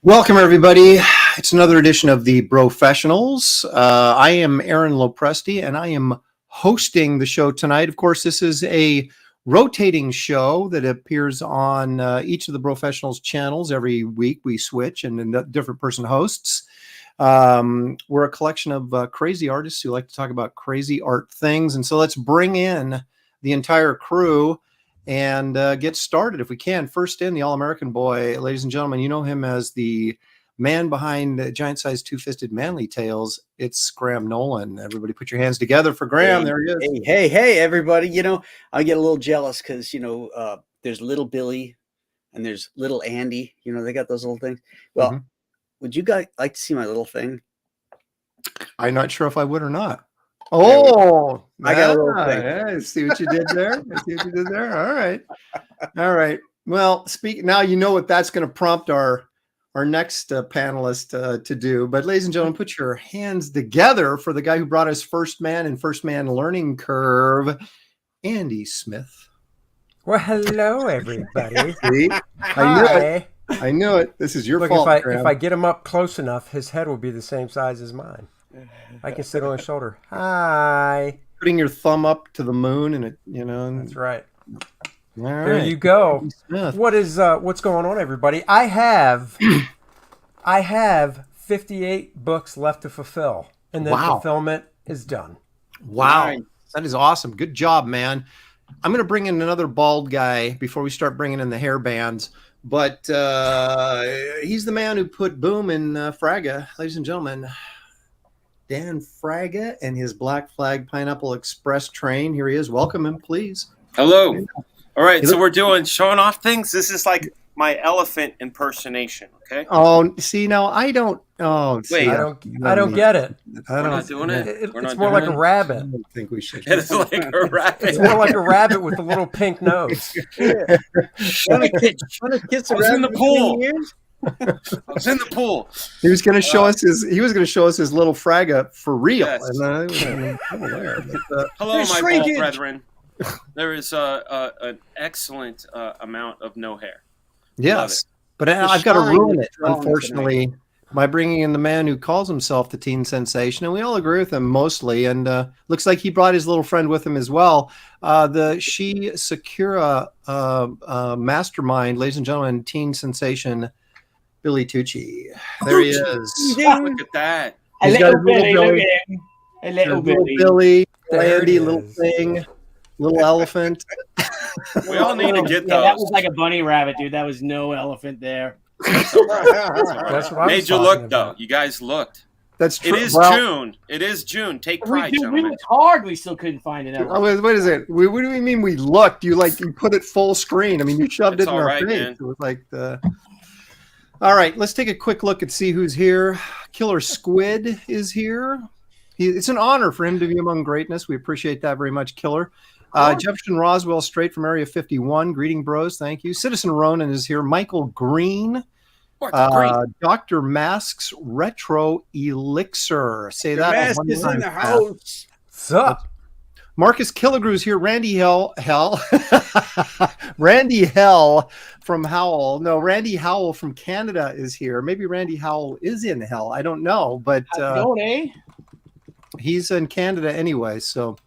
Welcome, everybody. It's another edition of the Brofessionals. I am Aaron Lopresti, and I am hosting the show tonight. Of course, this is a rotating show that appears on each of the Brofessionals channels. Every week we switch, and a different person hosts. We're a collection of crazy artists who like to talk about crazy art things. And so let's bring in the entire crew and get started if we can. First in, the All-American boy, ladies and gentlemen. You know him as the man behind giant-sized two-fisted manly tales. It's Graham Nolan. Everybody put your hands together for Graham. There he is. Hey, everybody. You know, I get a little jealous because, there's little Billy and there's little Andy. You know, they got those little things. Well, would you guys like to see my little thing? I'm not sure if I would or not. Oh, I got a little thing. Yeah, see what you did there? All right. Well, now you know what that's going to prompt our next panelist to do. But ladies and gentlemen, put your hands together for the guy who brought us First Man learning curve, Andy Smith. Well, hello, everybody. See? I knew it. This is your fault, if I get him up close enough, his head will be the same size as mine. I can sit on his shoulder. Hi. Putting your thumb up to the moon, and That's right. All right. There you go. What's going on, everybody? I have 58 books left to fulfill, and then fulfillment is done. Wow. Nice. That is awesome. Good job, man. I'm going to bring in another bald guy before we start bringing in the hair bands. But he's the man who put Boom in Fraga. Ladies and gentlemen, Dan Fraga and his Black Flag Pineapple Express train. Here he is. Welcome him, please. Hello. All right, so we're showing off things. This is like my elephant impersonation, okay? Oh, see, now I don't. Oh, wait, I don't get it. We're not doing it. It's more like a rabbit. I don't think we should. It's like a rabbit. It's more like a rabbit with a little pink nose. Want to kiss a rabbit in the pool. I was in the pool. He was going to show us his. He was going to show us his little Fraga for real. Yes. And hello, my bald brethren. There is an excellent amount of no hair. Yes, but I've got to ruin it, unfortunately, by bringing in the man who calls himself the teen sensation, and we all agree with him mostly. And looks like he brought his little friend with him as well. The She Sakura mastermind, ladies and gentlemen, teen sensation, Billy Tucci. There he is. Look at that. He's got a little Billy, Andy, little thing. Little elephant. We all need to get those. That was like a bunny rabbit, dude. That was no elephant there. That's what Made you look, though. You guys looked. That's true. It is June. It is June. Take pride, gentlemen. We looked hard. We still couldn't find an elephant. Wait a second. What do you mean we looked? You put it full screen. I mean, you shoved it in our face. Man. It was like the... All right, let's take a quick look and see who's here. Killer Squid is here. It's an honor for him to be among greatness. We appreciate that very much, Killer. Jefferson Roswell, straight from Area 51. Greeting, bros. Thank you. Citizen Ronan is here. Michael Green. Dr. Mask's Retro Elixir. Say that. Mask is in the house. What's up? Marcus Killigrew's here. Randy Randy Hell from Howell. No, Randy Howell from Canada is here. Maybe Randy Howell is in hell. I don't know. But he's in Canada anyway, so...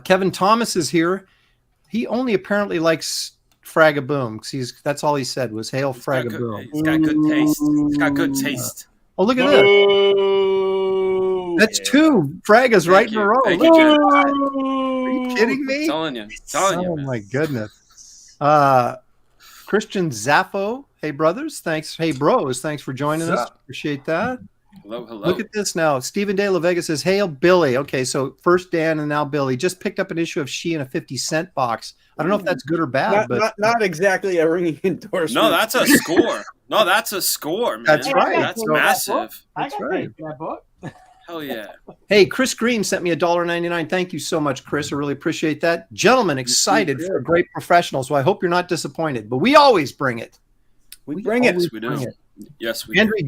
Kevin Thomas is here. He only apparently likes Fraga Boom because that's all he said was "Hail Fraga Boom." He's got good taste. He's got good taste. Oh, look at that! That's two Fragas right in a row. Thank you, Are you kidding me? I'm telling you. Oh my goodness. Christian Zaffo. Hey brothers, thanks. Hey bros, thanks for joining us. Appreciate that. Hello. Look at this now. Stephen De La Vega says, "Hail Billy." Okay, so first Dan and now Billy. Just picked up an issue of She in a 50-cent box. I don't know if that's good or bad, but not exactly a ringing endorsement. No, that's a score. Man. That's right. That's massive. That's right. That book. Hell yeah. Hey, Chris Green sent me $1.99. Thank you so much, Chris. I really appreciate that. Gentlemen, excited for Great Professionals. Well, I hope you're not disappointed, but we always bring it. We bring it. We do. Yes, we Angry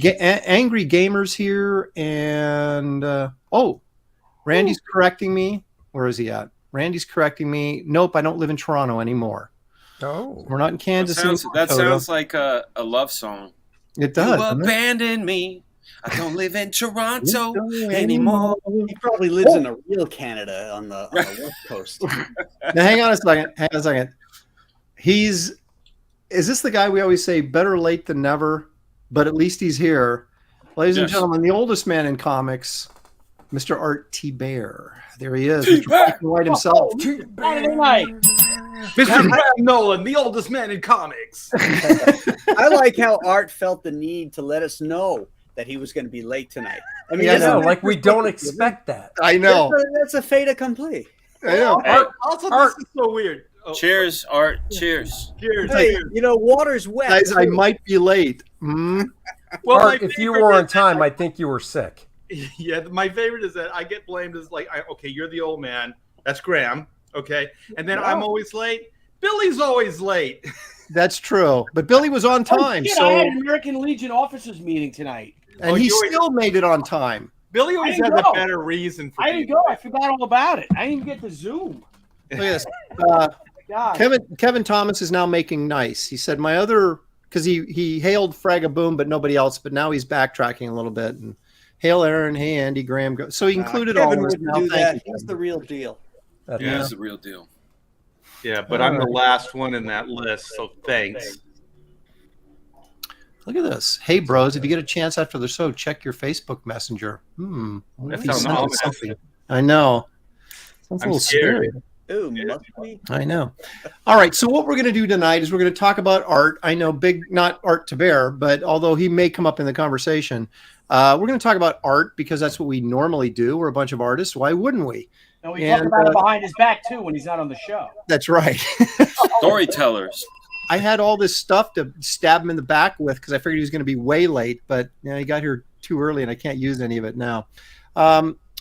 Gamers here, and Randy's correcting me. Where is he at? Randy's correcting me. Nope, I don't live in Toronto anymore. Oh, we're not in Kansas. That sounds like a love song. It does. You abandoned me. I don't live in Toronto anymore. He probably lives in a real Canada on the West Coast. Now, hang on a second. Is this the guy we always say better late than never, but at least he's here? Ladies and gentlemen, the oldest man in comics, Mr. Art T. Bear. There he is, Mr. Black and White himself. Saturday night. Mr. Nolan, the oldest man in comics. I like how Art felt the need to let us know that he was going to be late tonight. I mean, I know, like we don't expect that. I know. That's a fait accompli. I know. Hey. Also, this is so weird. Oh, Cheers, Art. Cheers. Cheers. Hey, Cheers. you know, water's wet. Guys, I might be late. Mm. Well, Art, if you were on time, I'd think you were sick. Yeah, my favorite is that I get blamed as like, okay, you're the old man. That's Graham. Okay. And then I'm always late. Billy's always late. That's true. But Billy was on time. Shit, so I had an American Legion officers meeting tonight. and he still made it on time. Billy always has a better reason for I didn't go. I forgot all about it. I didn't even get the Zoom. Look at this. God. Kevin Thomas is now making nice. He said my other because he hailed Fragaboom, but nobody else. But now he's backtracking a little bit and hail Aaron, hey Andy, Graham. So he included all Kevin this. wouldn't Now, do thank that. you, He's Kevin. the real deal. Yeah, it's the real deal. Yeah, but I'm the last one in that list, so thanks. Look at this. Hey, bros, if you get a chance after the show, check your Facebook Messenger. That sounds ominous. I know. Sounds a I'm little scared. scary. Ooh, must be. I know. All right. So what we're going to do tonight is we're going to talk about art. I know not Art to Bear, but although he may come up in the conversation, we're going to talk about art because that's what we normally do. We're a bunch of artists. Why wouldn't we? And we talk about it behind his back, too, when he's not on the show. That's right. Storytellers. I had all this stuff to stab him in the back with because I figured he was going to be way late, but he got here too early and I can't use any of it now.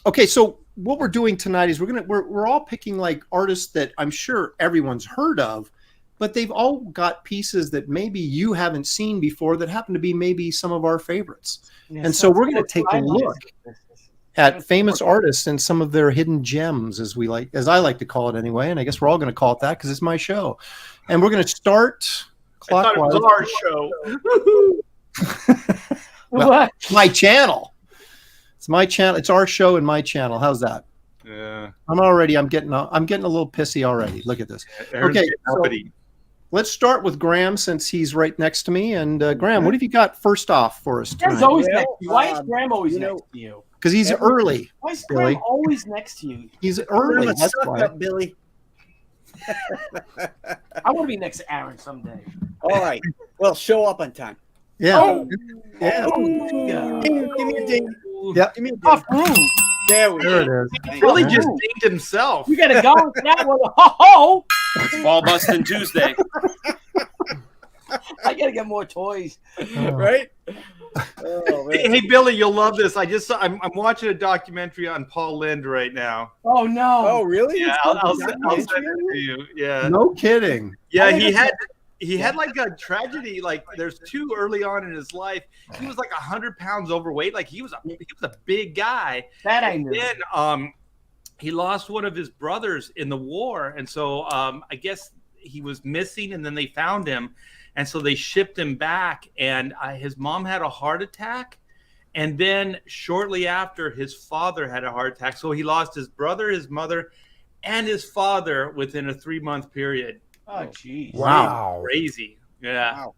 Okay, so what we're doing tonight is we're all picking like artists that I'm sure everyone's heard of, but they've all got pieces that maybe you haven't seen before that happen to be maybe some of our favorites. Yeah, and so we're going to take a look at famous artists and some of their hidden gems, as I like to call it anyway. And I guess we're all going to call it that because it's my show. And we're going to start clockwise. I thought it was our show. Well, it's my channel. It's my channel. It's our show and my channel. How's that? Yeah. I'm getting a little pissy already. Look at this. Okay. So let's start with Graham since he's right next to me. And Graham, what have you got first off for us tonight? Graham's always next to you. Why is Graham always next to you? Because he's early. Why is Graham always next to you? He's early. That's why. Up, Billy. I want to be next to Aaron someday. All right. Well, show up on time. Yeah. Oh. Yeah. Give me a ding. Yep. Give me a ding. Tough room. There we There go. it is. Billy just dinged himself. You got to go with that one. Ho ho! Ball busting Tuesday. I got to get more toys. Right? Oh, man. Hey, Billy, you'll love this. I'm watching a documentary on Paul Lynde right now. Oh no! Oh, really? Yeah, I'll send it to you. Yeah. No kidding. Yeah, he had like a tragedy. Like there's two early on in his life. He was like 100 pounds overweight. Like he was a big guy. That I knew. Then he lost one of his brothers in the war, and so I guess he was missing, and then they found him, and so they shipped him back. And his mom had a heart attack, and then shortly after, his father had a heart attack. So he lost his brother, his mother, and his father within a 3-month period. Oh, jeez. Wow. Crazy. Yeah. Wow.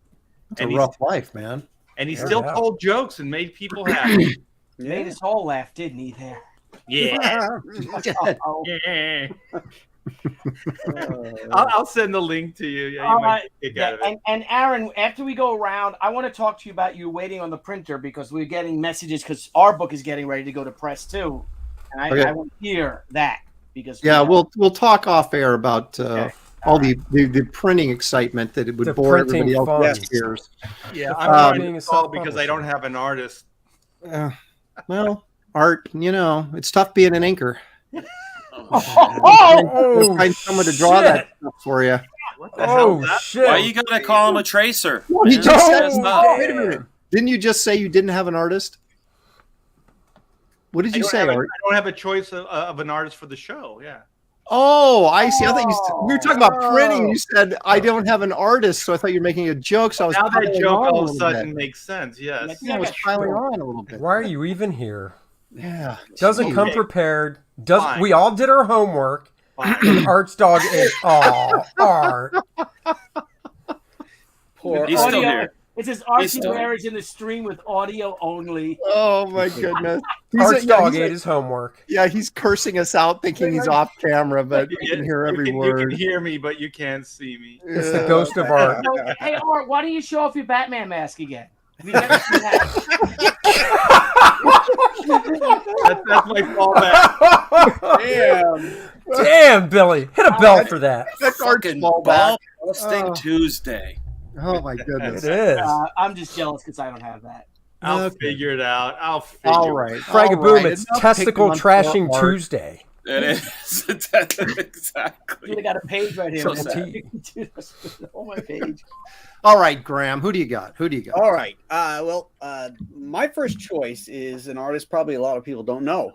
It's a rough life, man. And he still told jokes and made people happy. Made us all laugh, didn't he? There. Yeah. Oh. Yeah. I'll send the link to you. Yeah, you might kick out of it. And Aaron, after we go around, I want to talk to you about you waiting on the printer because we're getting messages because our book is getting ready to go to press too, and I want to hear that because we'll talk off air about all the printing excitement that it would bore everybody else's ears. Yeah, I'm trying to call because I don't have an artist. Well, art, it's tough being an inker. Find someone to draw that stuff for you. What the hell? Shit! Why you gotta call him a tracer? He just said, wait a minute. Didn't you just say you didn't have an artist? What did you say, Art? I don't have a choice of an artist for the show. Yeah. Oh, I see. I thought we were talking about printing. You said I don't have an artist, so I thought you were making a joke. So I was now that piling joke on all a of a little sudden bit. makes sense. Yes. Yeah, I was piling on a little bit. Why are you even here? Yeah. Doesn't come prepared. Doesn't. Fine. We all did our homework. And Art's dog is Art. Poor He's still here. It says Archie Bear is in the stream with audio only. Oh my goodness. Art's dog ate his homework. Yeah, he's cursing us out, thinking he's off camera, but you can hear every word. You can hear me, but you can't see me. It's the ghost of Art. So, hey, Art, why don't you show off your Batman mask again? We never seen that. That's my fallback. Damn, Billy. Hit a bell for that. That's Art's Fucking fallback. Busting Tuesday. Oh my goodness. It is. I'm just jealous because I don't have that. I'll figure it out. All right. Fragaboom, it's Enough Testicle picking on Trashing poor Art. Tuesday. It is. Exactly. You got a page right here. So On my page. All right, Graham, who do you got? All right. My first choice is an artist probably a lot of people don't know.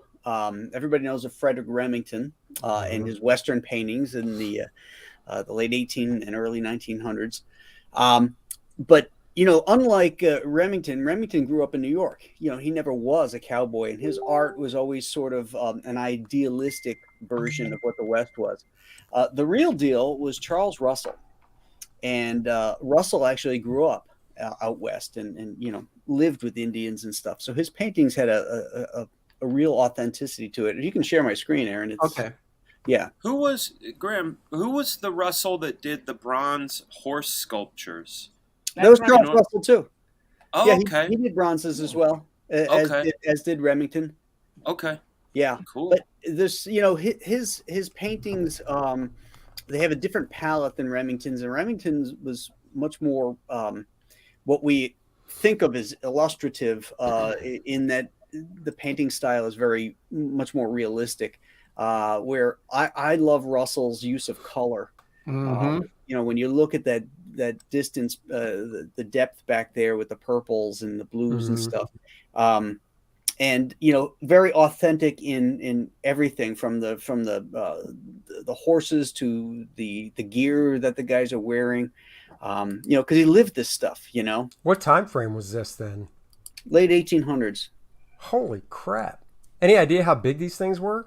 Everybody knows of Frederick Remington and his Western paintings in the late 18 and early 1900s. But unlike Remington grew up in New York. He never was a cowboy, and his art was always sort of an idealistic version of what the West was. The real deal was Charles Russell, and Russell actually grew up out west and lived with Indians and stuff. So his paintings had a real authenticity to it. You can share my screen, Aaron. It's, Okay. Yeah. Who was the Russell that did the bronze horse sculptures? That was Charles Russell too. Oh, yeah, okay. He did bronzes as well, as did Remington. Okay. Yeah. Cool. But this, his paintings, they have a different palette than Remington's, and Remington's was much more what we think of as illustrative, in that the painting style is very much more realistic. Where I love Russell's use of color. Mm-hmm. When you look at that distance, the depth back there with the purples and the blues and stuff, and very authentic in everything from the horses to the gear that the guys are wearing, because he lived this stuff. What time frame was this then? Late 1800s. Holy crap! Any idea how big these things were?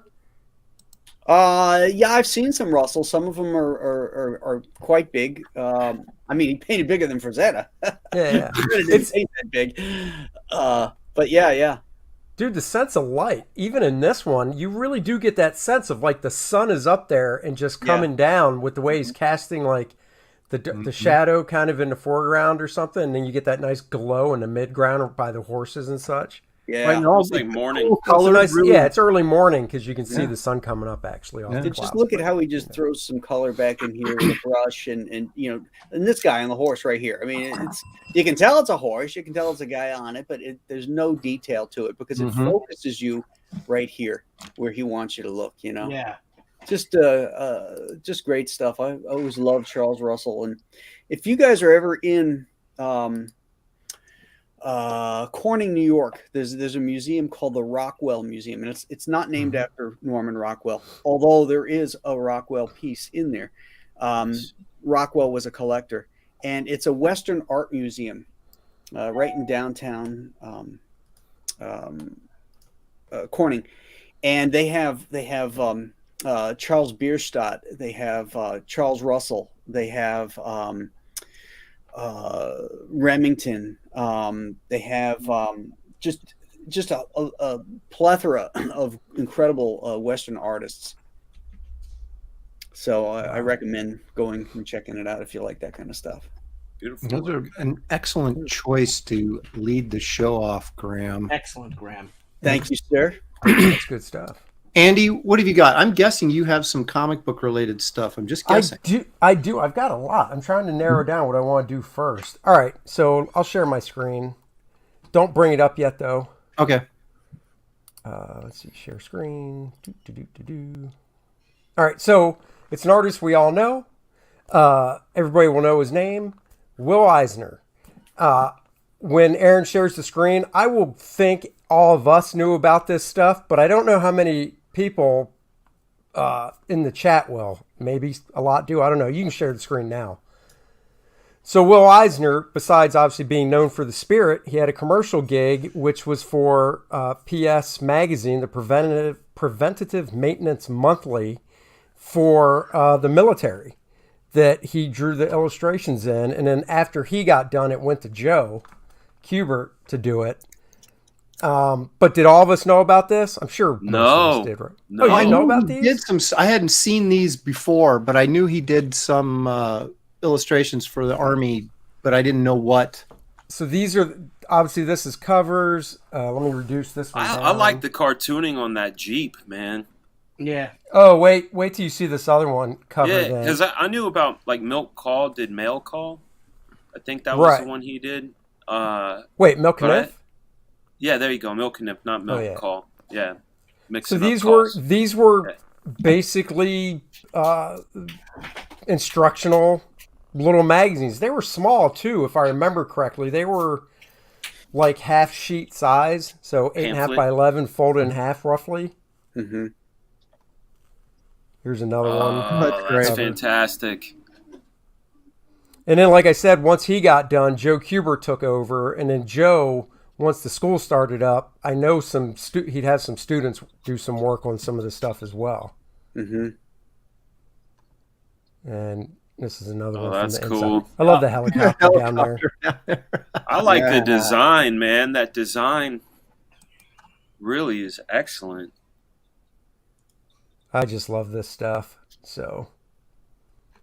Yeah, I've seen some Russell. Some of them are quite big. He painted bigger than Frazetta. Yeah. It's paint that big. But yeah. Dude, the sense of light, even in this one, you really do get that sense of like the sun is up there and just coming down with the way he's casting like the shadow kind of in the foreground or something, and then you get that nice glow in the midground by the horses and such. Yeah, right now it's like morning. It's early morning because you can see the sun coming up actually. Just look at how he just throws some color back in here with a brush, and this guy on the horse right here. I mean, you can tell it's a horse, you can tell it's a guy on it, but there's no detail to it because it focuses you right here where he wants you to look. Yeah, just great stuff. I always loved Charles Russell, and if you guys are ever in Corning, New York, there's a museum called the Rockwell Museum, and it's not named after Norman Rockwell, although there is a Rockwell piece in there. Rockwell was a collector, and it's a Western art museum right in downtown Corning, and they have Charles Bierstadt, they have Charles Russell, they have Remington. They have just a plethora of incredible Western artists. So I recommend going and checking it out if you like that kind of stuff. Beautiful. Those are an excellent choice to lead the show off, Graham. Excellent, Graham. Thank you, sir. That's good stuff. Andy, what have you got? I'm guessing you have some comic book related stuff. I'm just guessing. I do. I've got a lot. I'm trying to narrow down what I want to do first. All right. So I'll share my screen. Don't bring it up yet, though. Okay. Let's see. Share screen. All right. So it's an artist we all know. Everybody will know his name. Will Eisner. When Aaron shares the screen, I will think all of us knew about this stuff, but I don't know how many people in the chat. Well, maybe a lot do. I don't know. You can share the screen now. So Will Eisner, besides obviously being known for The Spirit, he had a commercial gig, which was for PS Magazine, the Preventative Maintenance Monthly for the military, that he drew the illustrations in. And then after he got done, it went to Joe Kubert to do it. But did all of us know about this? I'm sure most of us did, right? No. Oh, you didn't know about these? I hadn't seen these before, but I knew he did some illustrations for the Army, but I didn't know what. So these are, obviously this is covers. Let me reduce this one down. I like the cartooning on that Jeep, man. Yeah. Oh, wait till you see this other one covered. Yeah, because I knew about like Milk Call did Mail Call. I think that was the one he did. Wait, Milk and If? Yeah, there you go. Milk and If, not Milk Call. Yeah. So these were basically instructional little magazines. They were small too, if I remember correctly. They were like half sheet size, so 8.5 by 11, folded in half roughly. Mm-hmm. Here's another one. That's fantastic. And then, like I said, once he got done, Joe Kubert took over, and then Joe, once the school started up, I know he'd have some students do some work on some of the stuff as well. Mm-hmm. And this is another one. That's from the cool. Inside. I love the helicopter down there. I like the design, man. That design really is excellent. I just love this stuff. So,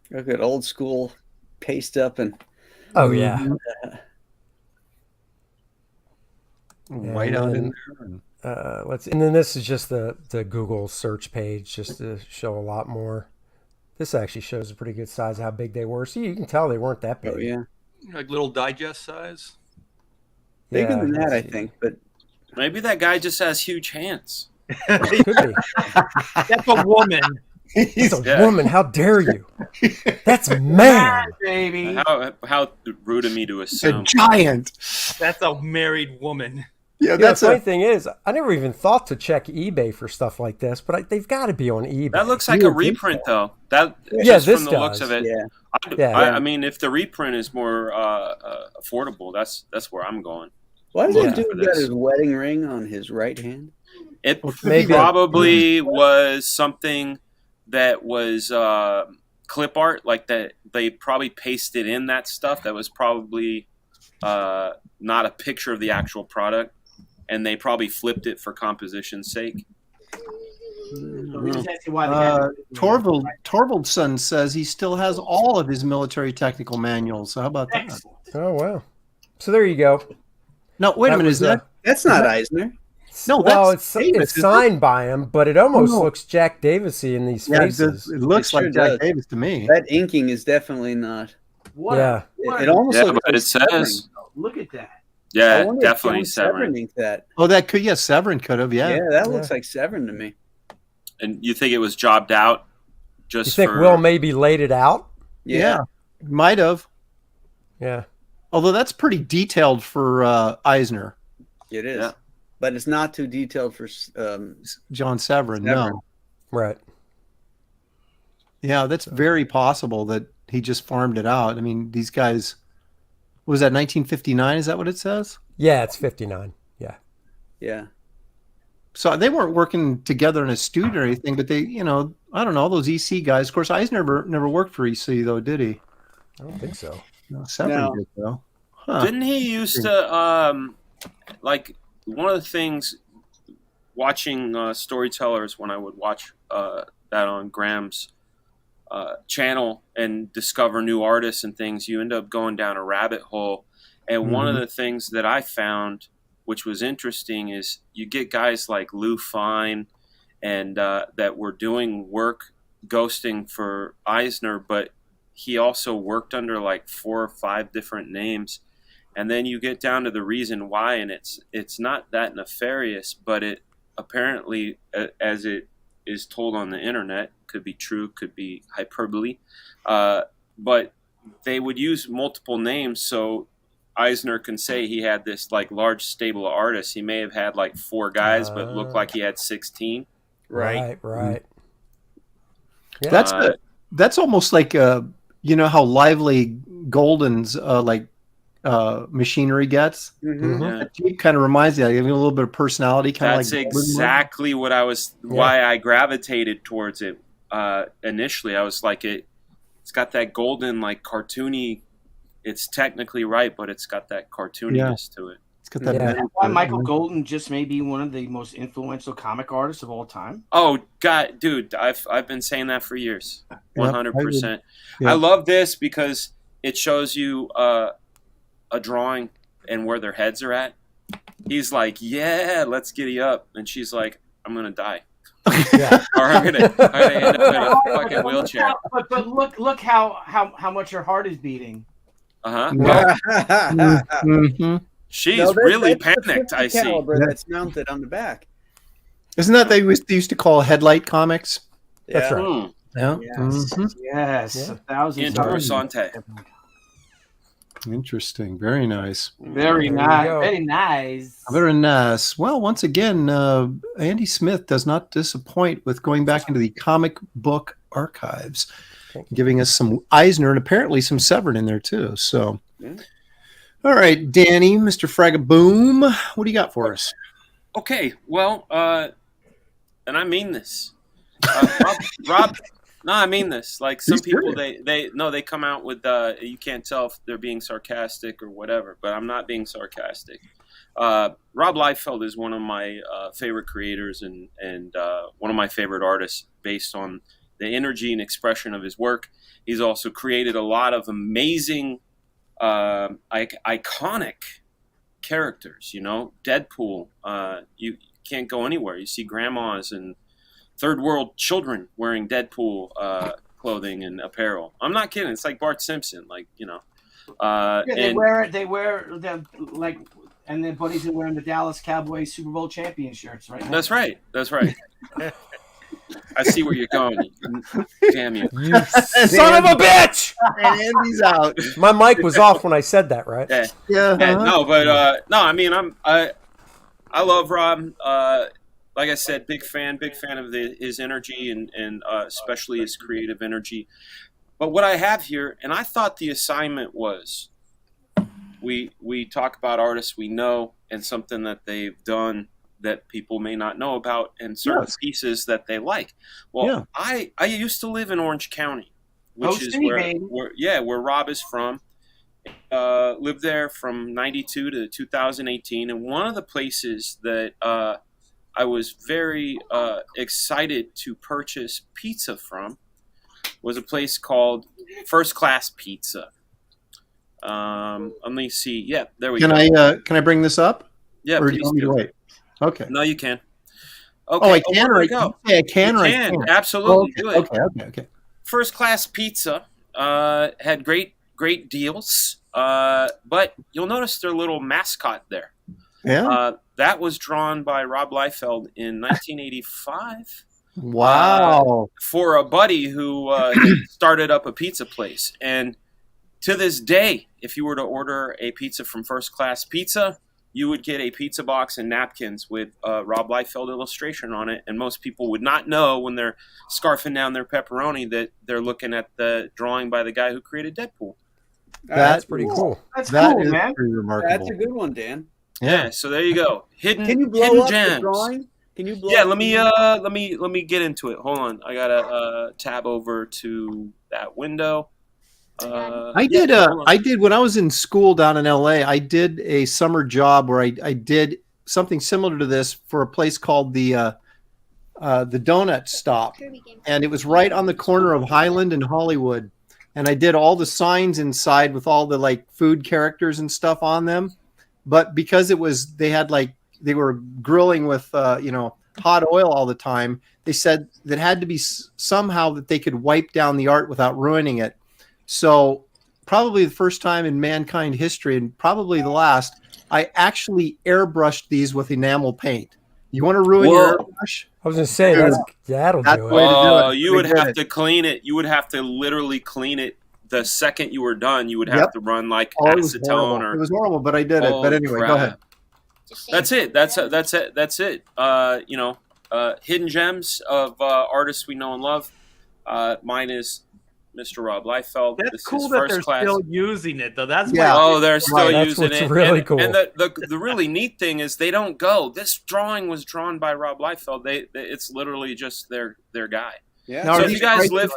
look at old school paste up and. Oh yeah. White out in there. And then this is just the Google search page, just to show a lot more. This actually shows a pretty good size of how big they were. So you can tell they weren't that big. Oh yeah, like little digest size. Bigger than that, I think. But maybe that guy just has huge hands. Could be. That's a woman. He's a woman. How dare you? That's a man, baby. How rude of me to assume. A giant. That's a married woman. Yeah, the funny thing is, I never even thought to check eBay for stuff like this, but they've got to be on eBay. That looks like a reprint, though. This from the does. looks of it. Yeah. I mean, if the reprint is more affordable, that's where I'm going. Why does that dude got his wedding ring on his right hand? It probably was something that was clip art, like that. They probably pasted in that stuff. That was probably not a picture of the actual product, and they probably flipped it for composition's sake. Torvaldson says he still has all of his military technical manuals. So how about that? Oh wow! So there you go. No, wait a minute. That's not Eisner. No, it's signed by him, but it almost looks Jack Davis-y in these faces. It looks like Jack Davis to me. That inking is definitely not. What? It almost looks but like it says. Look at that. Yeah, definitely Severin. Inked that. Oh, that could Severin could have. Yeah, that looks like Severin to me. And you think it was jobbed out? You think Will maybe laid it out? Yeah, might have. Yeah. Although that's pretty detailed for Eisner. It is, but it's not too detailed for John Severin. No, right. Yeah, that's very possible that he just farmed it out. I mean, these guys. Was that 1959? Is that what it says? Yeah, it's 59. Yeah. Yeah. So they weren't working together in a studio or anything, but they, I don't know, those EC guys. Of course, Eisner never worked for EC though, did he? I don't think so. No, Severin did though. Huh. Didn't he used to like one of the things watching storytellers when I would watch that on Graham's channel and discover new artists and things, you end up going down a rabbit hole. And one of the things that I found, which was interesting, is you get guys like Lou Fine and that were doing work ghosting for Eisner, but he also worked under like 4 or 5 different names. And then you get down to the reason why, and it's not that nefarious, but it apparently, as it is told on the internet, could be true, could be hyperbole, but they would use multiple names. So Eisner can say he had this like large stable of artists. He may have had like 4 guys, but looked like he had 16. Right. Yeah. That's almost like you know how lively Golden's machinery gets. Mm-hmm. Yeah. That Jeep kind of reminds me, giving a little bit of personality, kind of like That's Golden would. exactly what why I gravitated towards it initially. I was like, it's got that Golden, like, cartoony. It's technically right, but it's got that cartooniness to it. It's got that. Yeah. That's why Michael Golden just may be one of the most influential comic artists of all time. Oh God, dude, I've been saying that for years. 100%. Yeah. I love this because it shows you a drawing and where their heads are at. He's like, "Yeah, let's giddy up," and she's like, "I'm gonna die." Yeah. Or I'm gonna end up in a fucking wheelchair. But look how much her heart is beating. Uh huh. Yeah. Mhm. She's No, really that's the panicked. 50 I see. caliber that's mounted on the back. Isn't that they used to call headlight comics? That's right. Hmm. Yeah. Yes, Mhm. yes, Yeah. 1,000 times. Interessante. Interesting. Very nice. Very There you nice, go. very nice. Very nice. Well, once again, Andy Smith does not disappoint with going back into the comic book archives, giving us some Eisner and apparently some Severin in there too. So, Yeah. All right, Danny, Mr. Fragaboom, what do you got for us? Okay, well, and I mean this. Rob, no, I mean this. Like, some He's people, serious. they come out with, you can't tell if they're being sarcastic or whatever, but I'm not being sarcastic. Rob Liefeld is one of my favorite creators and one of my favorite artists based on the energy and expression of his work. He's also created a lot of amazing, iconic characters. You know, Deadpool. You can't go anywhere. You see grandmas and third world children wearing Deadpool clothing and apparel. I'm not kidding. It's like Bart Simpson. Like, you know. Yeah, they and wear the like, and their buddies are wearing the Dallas Cowboys Super Bowl champion shirts right now. that's right. That's right. I see where you're going. Damn you. You son of a bitch! And Andy's out. My mic was off when I said that, right? Yeah. Yeah. Yeah, no, but no, I mean, I love Rob. Like I said, big fan of his energy and especially his creative energy. But what I have here, and I thought the assignment was, we talk about artists we know and something that they've done that people may not know about, and certain pieces that they like. Well, I used to live in Orange County, which is where Rob is from. Lived there from 92 to 2018, and one of the places that I was very excited to purchase pizza from was a place called First Class Pizza. Let me see. Yeah, there we go. Can I bring this up? Yeah, or do you please want me to do. wait? Okay. No, you can. Okay. Oh, I can. where Or do we go? I can. You Or I can. can't. Absolutely do it. Okay. First Class Pizza had great deals, but you'll notice their little mascot there. Yeah. That was drawn by Rob Liefeld in 1985 Wow. for a buddy who started up a pizza place. And to this day, if you were to order a pizza from First Class Pizza, you would get a pizza box and napkins with Rob Liefeld illustration on it. And most people would not know when they're scarfing down their pepperoni that they're looking at the drawing by the guy who created Deadpool. That's pretty cool. That's That cool, is man. pretty remarkable. That's a good one, Dan. Yeah, so there you go. Hidden Can you blow hidden up gems. the drawing? Can you blow Yeah, up let me get into it. Hold on, I gotta tab over to that window. I did when I was in school down in LA. I did a summer job where I did something similar to this for a place called the Donut Stop, and it was right on the corner of Highland and Hollywood. And I did all the signs inside with all the like food characters and stuff on them. But because they were grilling with hot oil all the time, they said that had to be somehow that they could wipe down the art without ruining it. So probably the first time in mankind history, and probably the last, I actually airbrushed these with enamel paint. You want to ruin your airbrush? I was going to say, that'll That's do the way it. to do it. You would They did have it. to clean it. You would have to literally clean it the second you were done. You would have to run like Oh, it was acetone horrible. or. It was horrible, but I did it. But Holy anyway, crap. go ahead. That's it. That's it. Hidden gems of artists we know and love. Mine is Mr. Rob Liefeld. That's this cool is that first they're class. still using it, though. That's Yeah. my Oh, they're still That's using what's it. really cool. And the really neat thing is they don't go, this drawing was drawn by Rob Liefeld. It's literally just their guy. Yeah. Now, So are if these you guys prices, live,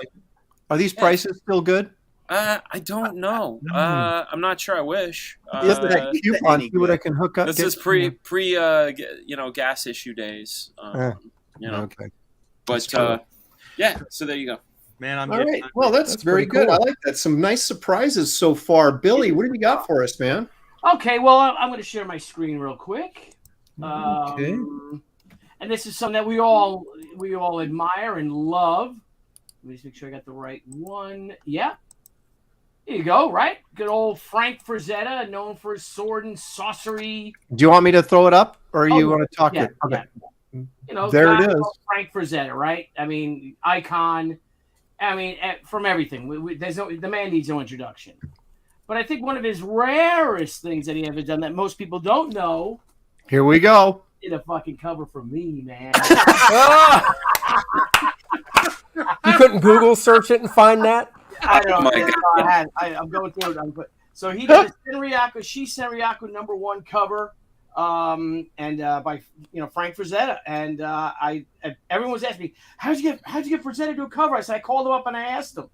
are these prices still good? I don't know. I'm not sure. I wish. Is that coupon? See what I can hook up. This get- is pre gas issue days. Okay. But yeah. So there you go. man. I'm All getting right. hungry. Well, that's very pretty good. cool. I like that. Some nice surprises so far. Billy, what have you got for us, man? Okay, well, I'm going to share my screen real quick. Okay. And this is something that we all admire and love. Let me just make sure I got the right one. Yeah. Here you go, right? Good old Frank Frazetta, known for his sword and sorcery. Do you want me to throw it up, or you want to talk yeah, it? Okay. yeah. You know, There it God is. love Frank Frazetta, right? I mean, icon. I mean, from everything. The man needs no introduction. But I think one of his rarest things that he ever done that most people don't know, Here we go. did a fucking cover for me, man. You couldn't Google search it and find that? I don't my know. God. I'm going through it. So he did a Senryaku #1 cover, and by Frank Frazetta, and everyone was asking me, how'd you get Frazetta to do a cover? I said I called him up and I asked him.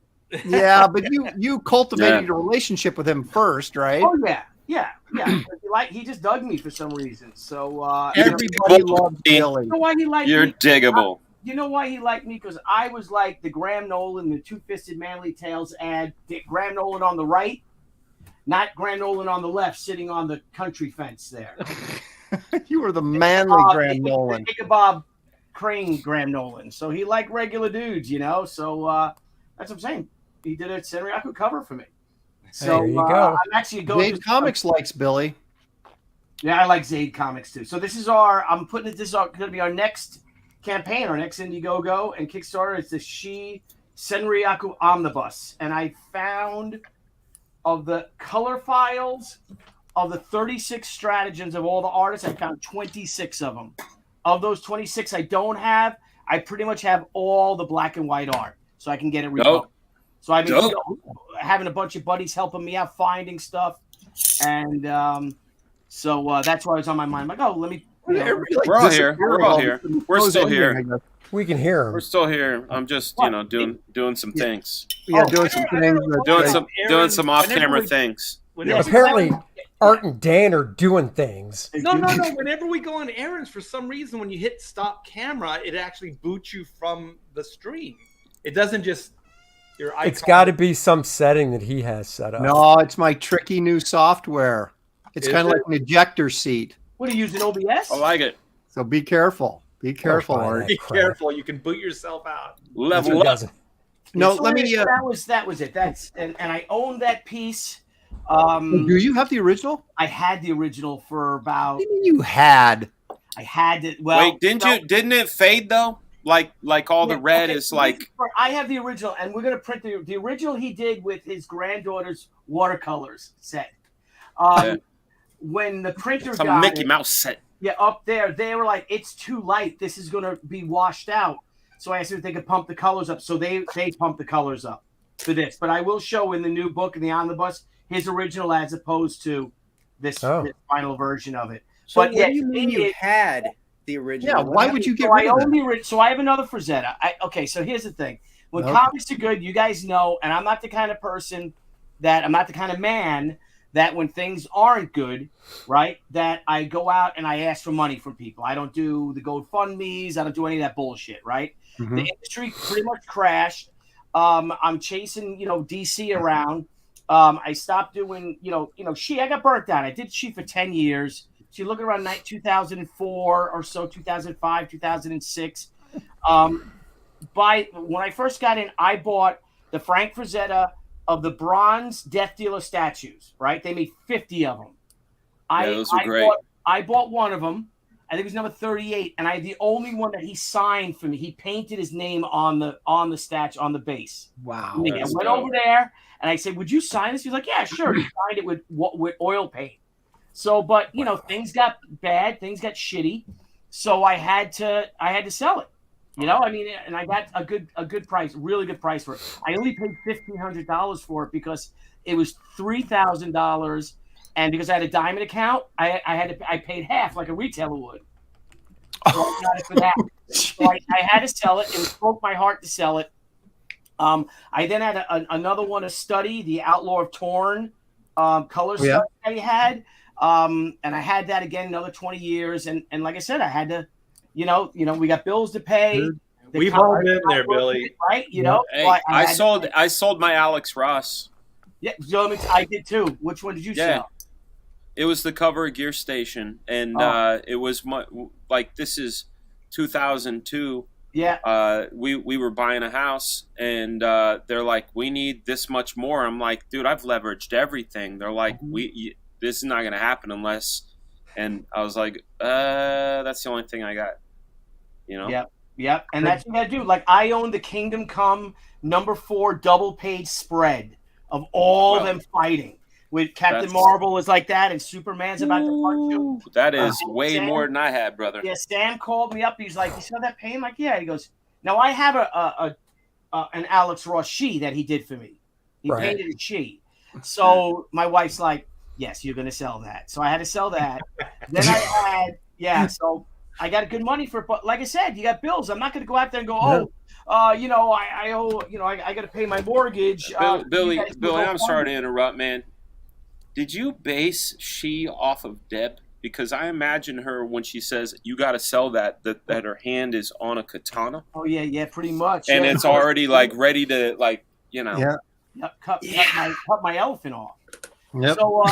Yeah, but you cultivated a relationship with him first, right? Oh yeah. He just dug me for some reason. So Everybody loves Billy. you know why he liked You're me? diggable. You know why he liked me? Because I was like the Graham Nolan, the Two-Fisted Manly Tales ad. Graham Nolan on the right, not Graham Nolan on the left, sitting on the country fence there. You were the manly Graham Nolan. Bob Crane Graham Nolan. So he liked regular dudes, So that's what I'm saying. He did a Senryaku cover for me. So There you go. I'm actually going. Zaid Comics likes Billy. Yeah, I like Zaid Comics too. So this is I'm putting it. This is going to be our next campaign, our next Indiegogo and Kickstarter. It's the She Senryaku Omnibus, and I found of the color files of the 36 stratagems of all the artists, I found 26 of them. Of those 26 I don't have, I pretty much have all the black and white art, so I can get it rebuilt. So I've been having a bunch of buddies helping me out finding stuff, and so that's why it was on my mind. I'm like, let me. We're all here. We're all here. We're still here. We can hear him. We're still here. I'm just, doing some things. Yeah, doing some things. Doing some off-camera things. Apparently, Art and Dan are doing things. No. Whenever we go on errands, for some reason, when you hit stop camera, it actually boots you from the stream. It doesn't just your icon. It's got to be some setting that he has set up. No, it's my tricky new software. It's kind of like an ejector seat. What are you using, OBS? I like it. So be careful. Be careful, Art. Be careful. You can boot yourself out. Level up. No, So let me. that was it. And I own that piece. Do you have the original? I had the original for about. What do you mean you had? I had it. Well, Wait, didn't it fade though? Like all the red is like. I have the original, and we're gonna print the original he did with his granddaughter's watercolors set. When the printer Some got Mickey it, Mouse set. Yeah, up there, they were like, it's too light. This is going to be washed out. So I asked if they could pump the colors up. So they pumped the colors up for this. But I will show in the new book, in the omnibus, his original as opposed to this final version of it. So but what do you mean you had the original? Yeah, why would you get So rid I of own it? the original. So I have another Frazetta. Okay, so here's the thing. When comics are good, you guys know, and I'm not the kind of person I'm not the kind of man that when things aren't good, right, that I go out and I ask for money from people. I don't do the GoFundMes. I don't do any of that bullshit, right? Mm-hmm. The industry pretty much crashed. I'm chasing, DC around. I stopped doing, I got burnt out. I did She for 10 years. So you're looking around 2004 or so, 2005, 2006. When I first got in, I bought the Frank Frazetta of the bronze Death Dealer statues, right? They made 50 of them. Those were great. I bought one of them. I think it was number 38, and I had the only one that he signed for me. He painted his name on the statue, on the base. Wow. I went over there, and I said, would you sign this? He's like, yeah, sure. He signed it with oil paint. So, things got bad. Things got shitty. So I had to sell it. You know, I mean, and I got a good price, really good price for it. I only paid $1,500 for it because it was $3,000, and because I had a diamond account, I paid half like a retailer would. So I got it for that. So I had to sell it. It broke my heart to sell it. I then had another one, a study, the Outlaw of Torn color study that he had. And I had that again another 20 years. And like I said, I had to, we got bills to pay. We've all been there, Billy. Right? You know, Hey, so I sold my Alex Ross. Yeah, so I did too. Which one did you sell? It was the cover of Gear Station, and it was this is 2002. Yeah. We were buying a house, and they're like, we need this much more. I'm like, dude, I've leveraged everything. They're like, this is not going to happen unless. And I was like, that's the only thing I got. You know. Yep. And that's what you got to do. Like, I own the Kingdom Come #4 double page spread of all them fighting. With Captain Marvel is like that, and Superman's about to punch you. That is way more than I had, brother. Yeah, Sam called me up. He's like, "You saw that pain?" I'm like, yeah. He goes, "Now I have an Alex Ross she that he did for me. He painted a she." So my wife's like, "Yes, you're going to sell that." So I had to sell that. Then I had So I got good money for it. But like I said, you got bills. I'm not going to go out there and go, I owe, I got to pay my mortgage. Billy, I'm sorry to interrupt, man. Did you base she off of Deb? Because I imagine her when she says you got to sell that her hand is on a katana. Oh yeah, pretty much. And it's already like ready to Yeah. Cut my elephant off. Yep. So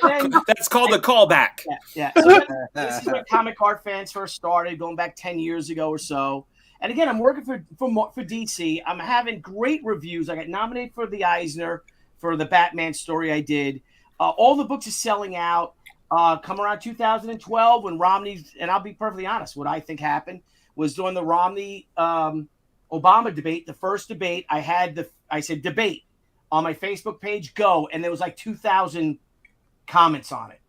anyway, that's called a callback. Yeah. So this is when comic art fans first started, going back 10 years ago or so. And again, I'm working for DC. I'm having great reviews. I got nominated for the Eisner for the Batman story I did. All the books are selling out. Come around 2012 when Romney, and I'll be perfectly honest, what I think happened was during the Romney Obama debate, the first debate, I said debate on my Facebook page, go, and there was like 2,000 comments on it.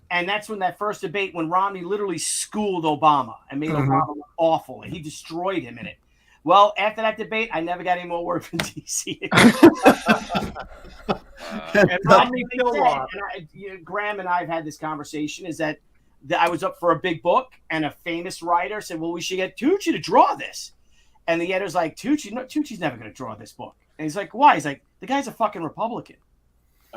And that's when that first debate, when Romney literally schooled Obama and made Obama look awful, and he destroyed him in it. Well, after that debate, I never got any more work from DC. And Romney still lost. Graham and I have had this conversation, is that I was up for a big book, and a famous writer said, well, we should get Tucci to draw this. And the editor's like, Tucci's never going to draw this book. And he's like, why? He's like, the guy's a fucking Republican.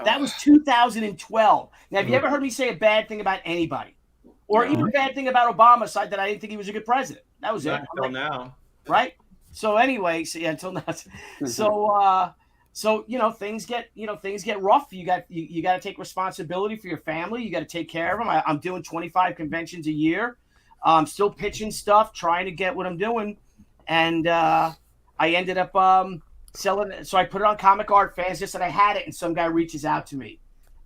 That was 2012. Now, have you ever heard me say a bad thing about anybody? Or even a bad thing about Obama, aside that I didn't think he was a good president? That was it. Until now. Right? So anyway, until now. So things get rough. You got to take responsibility for your family. You got to take care of them. I'm doing 25 conventions a year. I'm still pitching stuff, trying to get what I'm doing. And I ended up selling. So I put it on Comic Art Fans, just that I had it, and some guy reaches out to me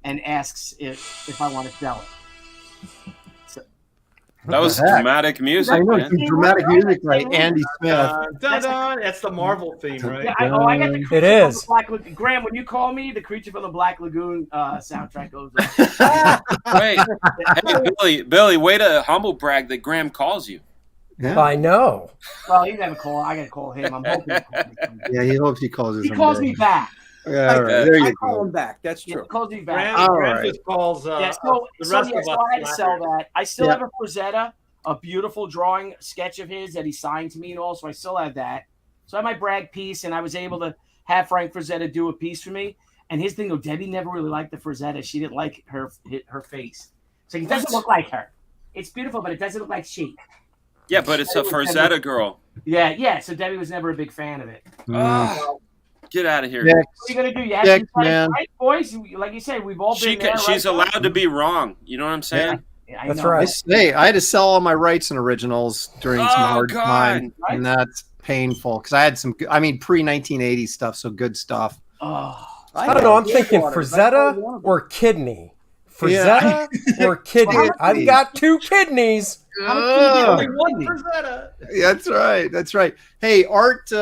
and asks if I want to sell it. That was dramatic music. I know, some dramatic music, right? Andy Smith. That's the Marvel theme, right? Yeah, I got the It is. Graham, when you call me, the Creature from the Black Lagoon soundtrack goes on. Hey, Billy, way to humble brag that Graham calls you. Yeah. I know. Well, he never call. I got to call him. I'm hoping he calls me. Yeah, he hopes he calls us. He calls me back. Yeah, all right. There you I go. call him back. That's true. He calls me back. Graham just calls So the rest of us. I had to sell that. I still have a Frazetta, a beautiful drawing sketch of his that he signed to me and all, so I still have that. So I had my brag piece, and I was able to have Frank Frazetta do a piece for me. And his thing, though, Debbie never really liked the Frazetta. She didn't like her face. So it doesn't look like her. It's beautiful, but it doesn't look like she. Yeah, but it's a Frazetta girl. Yeah. So Debbie was never a big fan of it. Get out of here. What are you gonna do? Yeah, man. right, boys. Like you said, we've all been there. She's allowed to be wrong. You know what I'm saying? Yeah, that's right. I had to sell all my rights and originals during some hard times, and that's painful because I had some. Pre-1980 stuff, so good stuff. Oh, I don't know. I'm thinking Frazetta or kidney. Frazetta or kidney. I've got 2 kidneys. That's right. Hey, Art.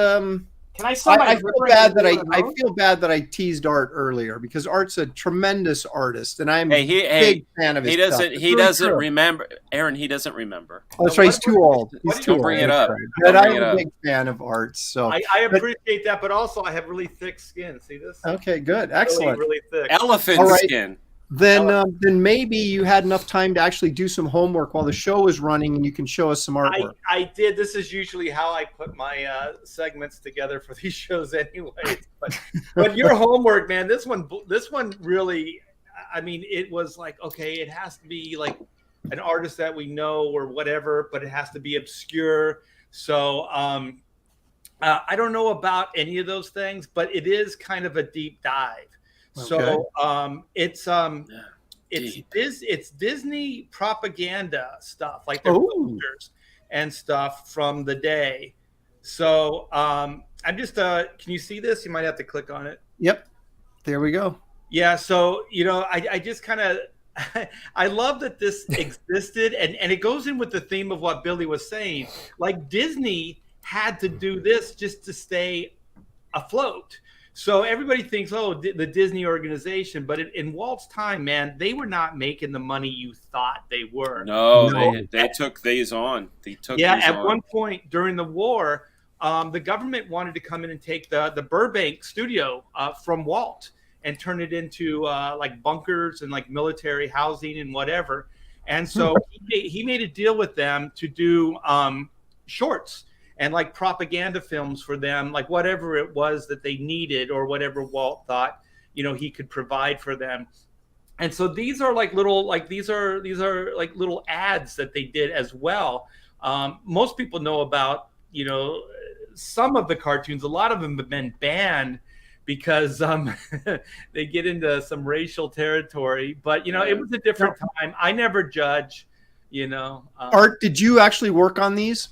Can I sell my I feel liver bad and that do it I alone? feel bad that I teased Art earlier because Art's a tremendous artist, and I'm Hey, a big fan of his he stuff. doesn't. It's He really doesn't true. remember. Aaron, he doesn't remember. Oh, that's No, right. He's what- too old. what He's do you- too Don't bring old. it That's up. right. Don't But bring I'm it a up. big fan of Art's. So I appreciate that, but also I have really thick skin. See this? okay, good, Really, excellent. really thick. Elephant All right. skin. Then maybe you had enough time to actually do some homework while the show is running, and you can show us some artwork. I did. This is usually how I put my segments together for these shows, anyway. But your homework, man. This one really. I mean, it was like, okay, it has to be like an artist that we know or whatever, but it has to be obscure. So I don't know about any of those things, but it is kind of a deep dive. So it's Disney propaganda stuff, like their posters and stuff from the day. So I'm just can you see this? You might have to click on it. Yep, there we go. Yeah, so I just kind of I love that this existed, and it goes in with the theme of what Billy was saying. Like Disney had to do this just to stay afloat. So everybody thinks, oh, the Disney organization, but in Walt's time, man, they were not making the money you thought they were. No, they took these on. They took these at on. one point during the war, the government wanted to come in and take the Burbank studio from Walt and turn it into like bunkers and like military housing and whatever. And so he made a deal with them to do shorts and like propaganda films for them, like whatever it was that they needed or whatever Walt thought, he could provide for them. And so these are like little, like these are like little ads that they did as well. Most people know about, some of the cartoons. A lot of them have been banned because they get into some racial territory. But it was a different time. I never judge. Art, did you actually work on these?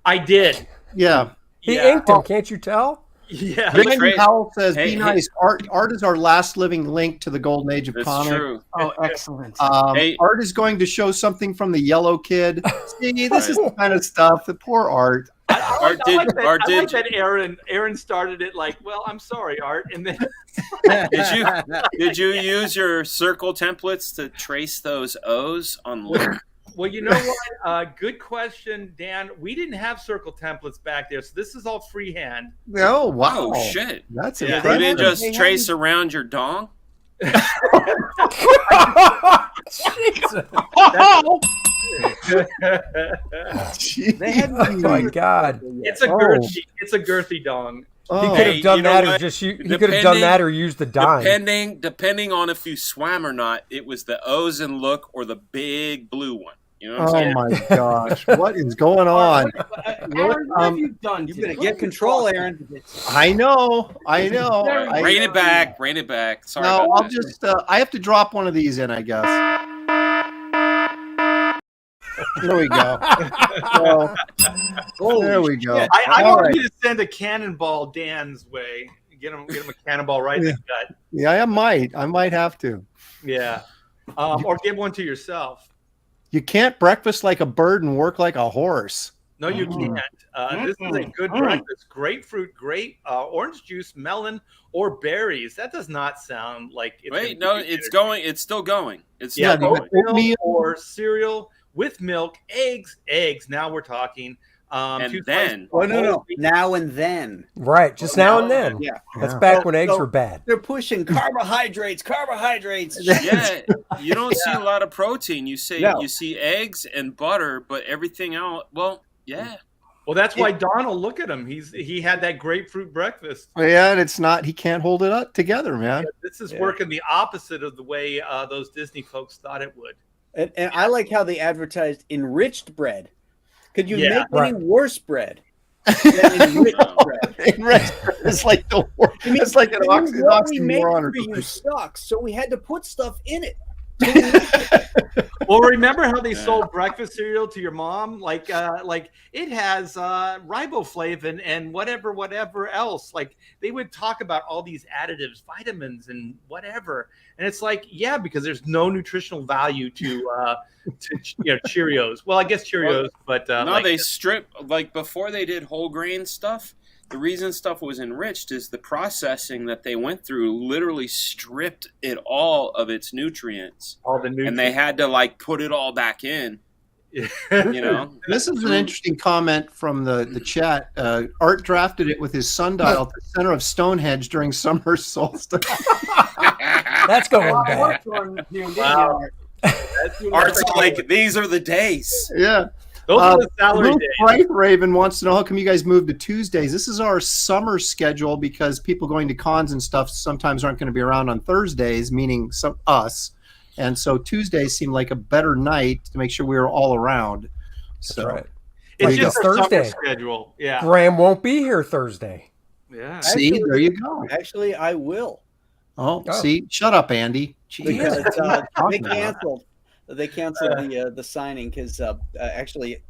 I did. Yeah. He inked them, can't you tell? Yeah. Randy Howell says, Hey, "Be nice." Art is our last living link to the golden age of That's comics. true. Oh, excellent. Hey. Art is going to show something from the Yellow Kid. See, this is the kind of stuff. The poor Art. I like that Aaron started it like, well, I'm sorry, Art, and then Did you use your circle templates to trace those O's on Luke? Well, you know what? Good question, Dan. We didn't have circle templates back there, so this is all freehand. Oh, wow. Oh shit! That's You impressive. didn't just trace around your dong? Jesus. They had Oh my God. It's a girthy dong. He Oh. could have done you know that, or what? just he could have done that, or used the dime. Depending on if you swam or not, it was the O's in Look or the big blue one. You know what I'm Oh saying? my gosh, what is going on? Aaron, what have you done? You better get control, Aaron. I know. Rein it back. Sorry No, about I'll that. just. I have to drop one of these in, I guess. There we go. There we go. I All want right. you to send a cannonball Dan's way. Get him a cannonball right in the gut. Yeah, I might have to. Yeah. Or give one to yourself. You can't breakfast like a bird and work like a horse. No, you can't. This is a good breakfast. Grapefruit, orange juice, melon, or berries. That does not sound like it's Wait, gonna no, be it's good. going. It's still going. It's Yeah, still going. Oatmeal. or cereal with milk, eggs. Now we're talking. And two then- Oh, slices of no. whole wheat. Now and then. Right, just now and then. Yeah. That's back when eggs So- were bad. They're pushing carbohydrates. Yeah, you don't see a lot of protein. You No. see eggs and butter, but everything else. Well, yeah. Well, that's why Donald. Look at him. He had that grapefruit breakfast. Yeah, and it's not. He can't hold it up together, man. This is working the opposite of the way those Disney folks thought it would. And I like how they advertised enriched bread. Could you Yeah, make any worse bread than enriched bread? It's like the. It's like an What we made oxymoron for or you something. sucks, so we had to put stuff in it. Well, remember how they sold breakfast cereal to your mom? Like it has riboflavin and whatever else. Like they would talk about all these additives, vitamins, and whatever. And it's like, yeah, because there's no nutritional value to Cheerios. Well, I guess Cheerios, but No, they strip, like before they did whole grain stuff, the reason stuff was enriched is the processing that they went through literally stripped it all of its nutrients. All the nutrients. And they had to like put it all back in. You know, This is an interesting comment from the chat. Art drafted it with his sundial to the center of Stonehenge during summer solstice. That's going back. Wow. Art's like, these are the days. Yeah. Those are the salary Luke days. Wright Raven wants to know, how come you guys moved to Tuesdays? This is our summer schedule because people going to cons and stuff sometimes aren't going to be around on Thursdays, meaning us. And so Tuesdays seemed like a better night to make sure we were all around. So That's right. It's Like just a a summer Thursday. schedule. Yeah. Graham won't be here Thursday. Yeah. see, Actually- there you go. Actually, I will. Oh, Oh. see, shut up, Andy. Jeez. Because they Talking about. canceled. They canceled the signing because actually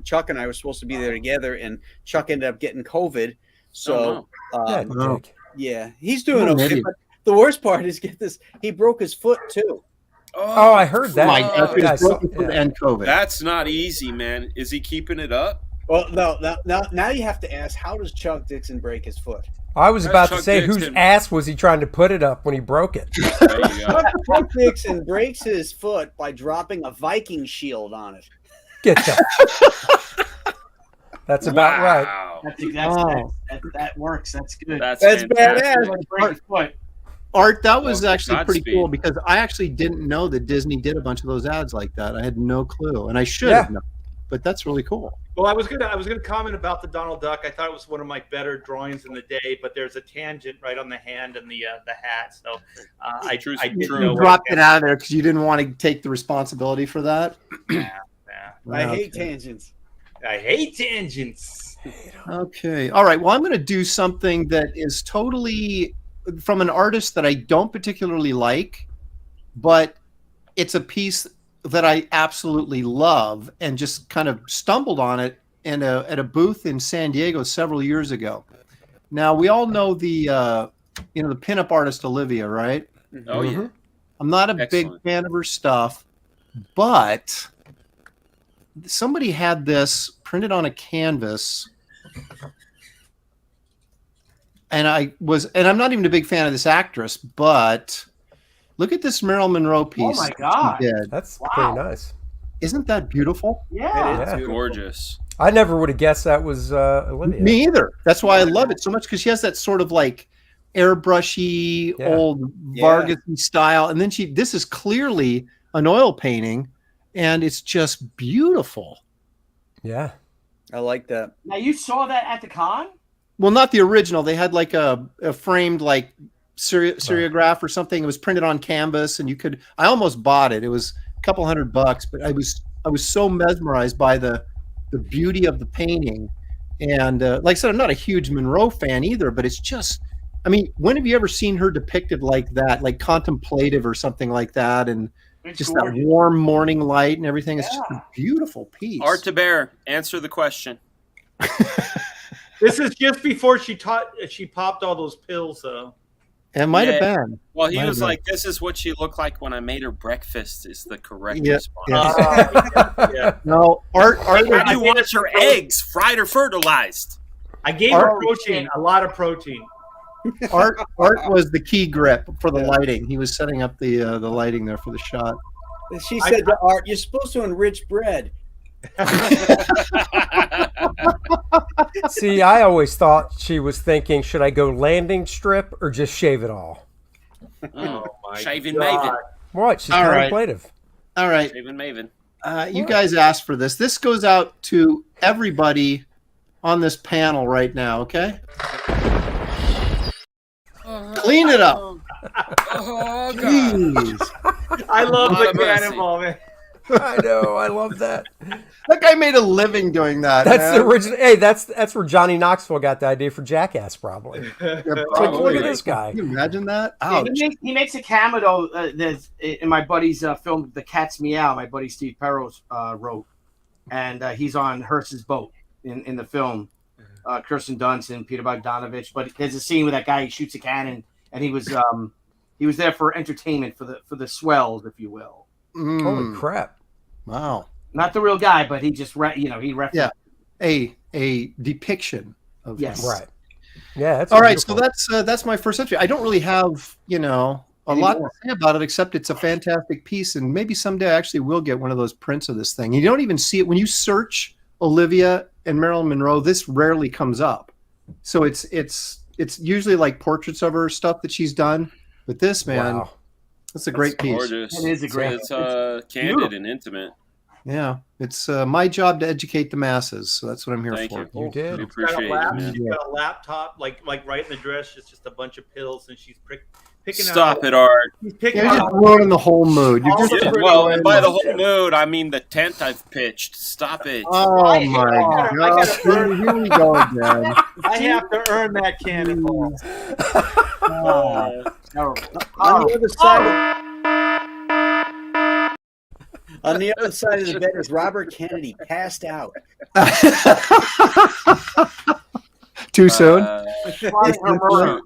Chuck and I were supposed to be there together, and Chuck ended up getting COVID. So Yeah, no. dick. yeah, he's doing What an okay. idiot. But the worst part is, get this, he broke his foot too. Oh, I heard that. My fuck. God, Yeah, I it's saw- broken foot yeah. and COVID. That's not easy, man. Is he keeping it up? Well, no, now you have to ask, how does Chuck Dixon break his foot? I was That's about to Chuck say, Dixon. whose ass was he trying to put it up when he broke it? There you go. Chuck Dixon breaks his foot by dropping a Viking shield on it. Get that. That's about right. Wow. That's exactly Oh. that works. That's good. That's Badass. fantastic. Like break his foot. Art, that was Well, actually pretty Godspeed. cool because I actually didn't know that Disney did a bunch of those ads like that. I had no clue, and I should Yeah. have known. But that's really cool. Well, I was gonna comment about the Donald Duck. I thought it was one of my better drawings in the day, but there's a tangent right on the hand and the hat. So I True- didn't true. know You where dropped it out of there because you didn't want to take the responsibility for that. Yeah. I hate Okay. tangents. I hate tangents. Okay. All right. Well, I'm going to do something that is totally from an artist that I don't particularly like, but it's a piece that I absolutely love and just kind of stumbled on it at a booth in San Diego several years ago. Now, we all know the pinup artist Olivia, right? Oh, yeah. I'm not a big Excellent. fan of her stuff, but somebody had this printed on a canvas, and I'm not even a big fan of this actress, but look at this Marilyn Monroe piece. my that she God. did. That's Wow. pretty nice. Isn't that beautiful? Yeah. It's Yeah. gorgeous. I never would have guessed that was Olivia. Me either. That's why I love it so much, because she has that sort of like airbrushy Yeah. old Yeah. Vargas style, and then this is clearly an oil painting, and it's just beautiful. Yeah. I like that. Now you saw that at the con? Well, not the original. They had like a framed like seriograph or something. It was printed on canvas, and I almost bought it. It was a couple $100, but I was so mesmerized by the beauty of the painting. And like I said, I'm not a huge Monroe fan either, but it's just, I mean, when have you ever seen her depicted like that, like contemplative or something like that? And It's just gorgeous. that warm morning light and everything. It's just a beautiful piece. Art to Bear, answer the question. This is just before she popped all those pills, though. It might have Yeah. been. Well, he Might was have like, "This is what she looked like when I made her breakfast." Is the correct Yeah, response. yeah. Yeah. No, Art How do you want your eggs fried or fertilized? I gave her Art- protein, a lot of protein. Art was the key grip for the lighting. He was setting up the lighting there for the shot. She said to Art, "You're supposed to enrich bread." See, I always thought she was thinking, should I go landing strip or just shave it all? Oh my Shaving God. Maven. What? She's All right. contemplative. All right. Shaving Maven. You guys asked for this. This goes out to everybody on this panel right now, okay? Clean it up. Oh, God. Jeez. I love Lot the of mercy. cannonball, man. I know. I love that. That guy made a living doing that. That's man. the original. Hey, that's where Johnny Knoxville got the idea for Jackass, probably. Yeah, It's like, probably. look at this guy. Can you imagine that? Yeah, Ouch. he makes a cameo that's in my buddy's film, The Cat's Meow. My buddy Steve Perros wrote, and he's on Hearst's boat in the film. Kirsten Dunst and Peter Bogdanovich. But there's a scene where that guy shoots a cannon, and he was there for entertainment for the swells, if you will. Mm, Holy crap. wow. Not the real guy, but he just he referenced. Yeah. A depiction of Yes. Right. Yeah, that's All right, so beautiful. that's my first entry. I don't really have, a lot to say about it, except it's a fantastic piece, and maybe someday I actually will get one of those prints of this thing. You don't even see it when you search Olivia and Marilyn Monroe. This rarely comes up, so it's usually like portraits of her, stuff that she's done. But this, man, Wow. it's a great piece. Gorgeous. It is a great. It's candid and intimate. Yeah, it's my job to educate the masses, so that's what I'm here Thank for. you. You did. We appreciate it, man. She's got a laptop, like right in the dress. It's just a bunch of pills, and she's picking Stop out. it, Art. She's picking You're just out. ruining the whole mood. You're just Yeah, well, and by the whole mood, I mean the tent I've pitched. Stop it. Oh my I gosh! gotta Here we go again. I have to earn that cannonball. On the other side. On the other side of the bed is Robert Kennedy, passed out. Too soon? True.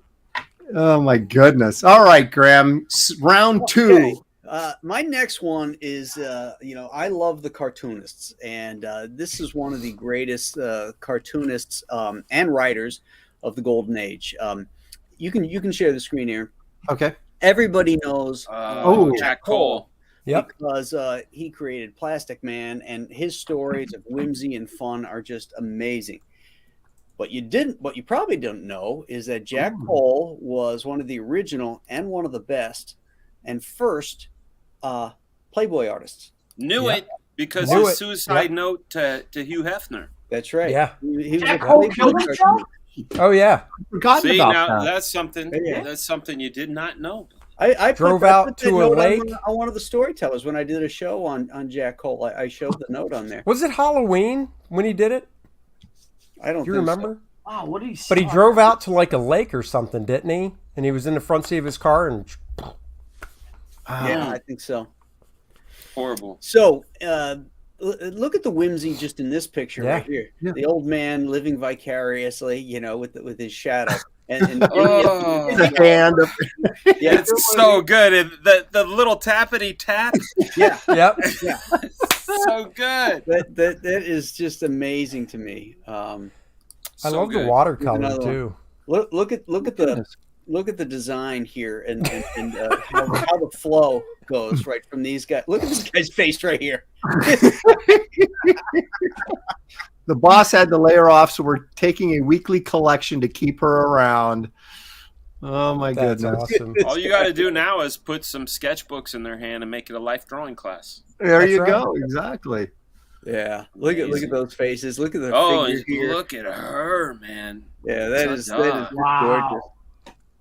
Oh my goodness! All right, Graham. Round two. Okay. My next one is, I love the cartoonists, and this is one of the greatest cartoonists and writers of the Golden Age. You can share the screen here. Okay. Everybody knows Jack Cole. Yep. because he created Plastic Man, and his stories of whimsy and fun are just amazing. What you probably don't know is that Jack Cole was one of the original and one of the best and first Playboy artists. Knew Yeah. it because Knew his it. suicide note to Hugh Hefner. That's right. Yeah. He was Jack a Cole Playboy killed himself? cartoonist. Oh yeah. Forgotten See, about now that. that's something. Yeah. That's something you did not know. I Drove put out that to a note lake. on one of the storytellers when I did a show on Jack Cole. I showed the note on there. Was it Halloween when he did it? I don't Do you think so. remember? Wow, what did he say? But he drove out to like a lake or something, didn't he? And he was in the front seat of his car and Yeah, I think so. Horrible. So, look at the whimsy just in this picture Yeah. right here. Yeah. The old man living vicariously, with his shadow. And Oh. The hand of- yeah, It's so good. And the little tappity tap, yeah, yep. so good. that is just amazing to me. I So love good. the watercolor Another one. too. Look at the design here and how the flow goes right from these guys. Look at this guy's face right here. The boss had to lay her off, so we're taking a weekly collection to keep her around. Oh my That's goodness! awesome. All you got to do now is put some sketchbooks in their hand and make it a life drawing class. There That's you right. go. Exactly. Yeah, look at those faces. Look at the Oh, figure here. look at her, man. Yeah, that is Ta-da. gorgeous. Wow.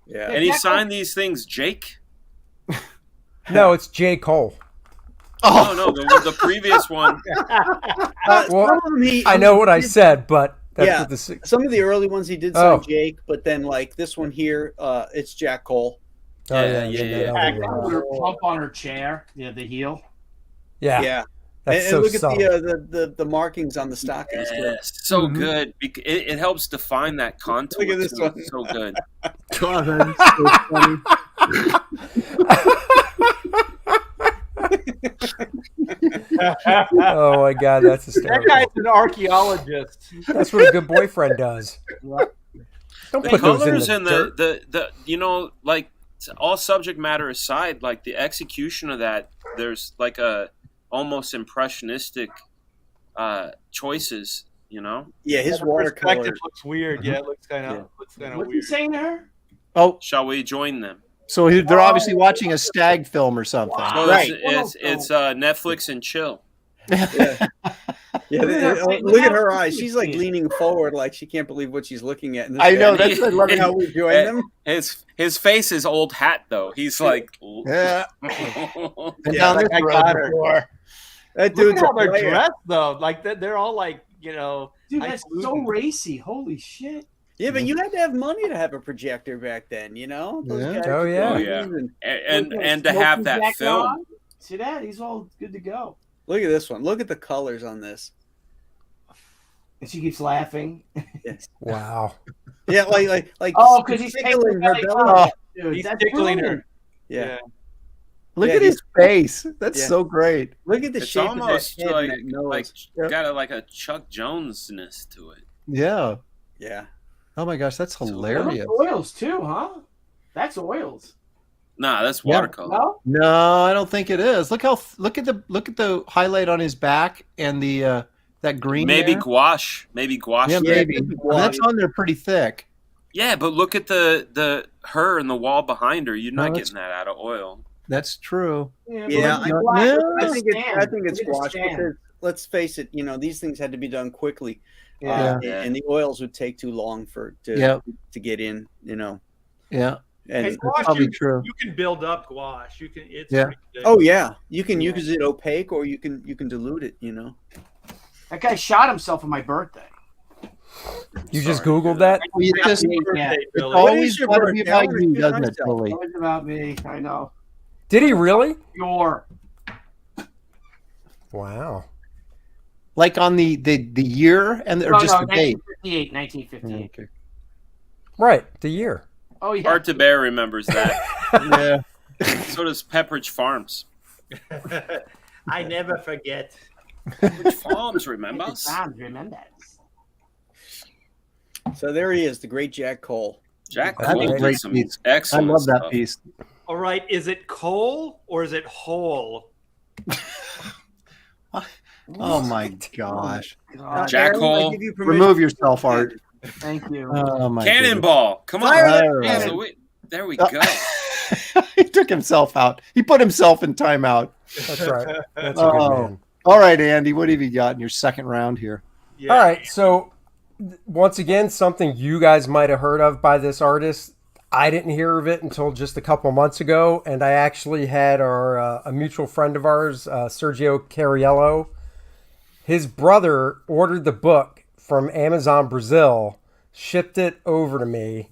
Yeah. And he signed these things, Jake. No, it's J. Cole. Oh no, the previous one. Well, Some of them I know what I said, but that's Yeah. what the Some of the early ones he did sign Jake, but then like this one here, it's Jack Cole. Oh yeah, Yeah, and yeah, then that yeah. other Jack one. put her pump on her chair. Yeah, the heel. Yeah, Yeah, that's and so look at subtle. the markings on the stockings. too. Yes, so Mhm. good. It helps define that contour. Look at this too. one. It's so good. God, that's so funny. Oh my god, that's That hysterical. guy's an archaeologist. That's what a good boyfriend does. Don't The put those in colors the and dirt. the like all subject matter aside, like the execution of that, there's like a almost impressionistic choices. Yeah, his The watercolor. perspective looks weird. Yeah, it looks kind of What's he weird. saying to her? Oh, Shall we join them? so they're obviously watching a stag film or something. So Right. it's Netflix and chill. Yeah, look at her eyes. She's like leaning forward, like she can't believe what she's looking at. I know, that's that's- I love how we join them. His face is old hat though. He's like, Yeah. And Yeah, down like this I road got her. before. That Look dude's at a how they're player. dressed though. Like they're all like Dude, I that's salute so him. racy. Holy shit. Yeah, but you had to have money to have a projector back then, Those Yeah. guys Oh, were yeah. Oh, movies yeah. and- and to have that Smoking film. jacket on. See that? He's all good to go. Look at this one. Look at the colors on this. And she keeps laughing. Wow. Yeah, like Oh, because he's tickling taking her belly belly. button. Dude, He's that's tickling brilliant. her. Yeah. Look Yeah, at his face. That's Yeah. so great. Look at the It's shape almost of that head like and that nose. Yep. got like a Chuck Jones-ness to it. Yeah. Yeah. Oh my gosh, that's Those hilarious. oils too, huh? That's oils. Nah, that's Yeah. watercolor. No? No, I don't think it is. Look at the highlight on his back and the that green. Maybe there. gouache. Maybe gouache. Yeah, Yeah, maybe. it could be I mean, that's gouache. on there pretty thick. Yeah, but look at the her and the wall behind her. You're No, not that's- getting that out of oil. That's true. Yeah, I- I think it's Stand. gouache Stand. because let's face it, these things had to be done quickly, Yeah. and the oils would take too long Yeah. to get in, Yeah, and And gouache, probably you, true. you can build up gouache. You can. It's Yeah. pretty good. oh yeah, you can use it opaque or you can dilute it, That guy shot himself on my birthday. You just Sorry to hear Googled that? Well, you Happy just, birthday, it's Billy. What always is your got to be birthday? about I wanna you, shoot doesn't it, myself. Billy? It was about me. I know. Did he really? Your. Wow. Like on the year or No, just no, the date? 1958. 1958. Okay. Right, the year. Oh, yeah. Art to Bear remembers that. Yeah. So does Pepperidge Farms. I never forget. Pepperidge Farms remembers. Sounds, remember. so there he is, the great Jack Cole. Jack That's a Cole great did some piece. I excellent love that stuff. piece. All right, is it coal or is it whole? Oh my gosh! God, Jack Aaron, I Cole, give you permission. Remove yourself, Art. thank you. Oh my Cannonball. Come on. Fire that All right. cannon. So there we go. goodness. He took himself out. He put himself in timeout. That's right. That's a good Oh. man. All right, Andy, what have you got in your second round here? Yeah. All right, so once again, something you guys might have heard of by this artist. I didn't hear of it until just a couple months ago, and I actually had a mutual friend of ours, Sergio Cariello. His brother ordered the book from Amazon Brazil, shipped it over to me.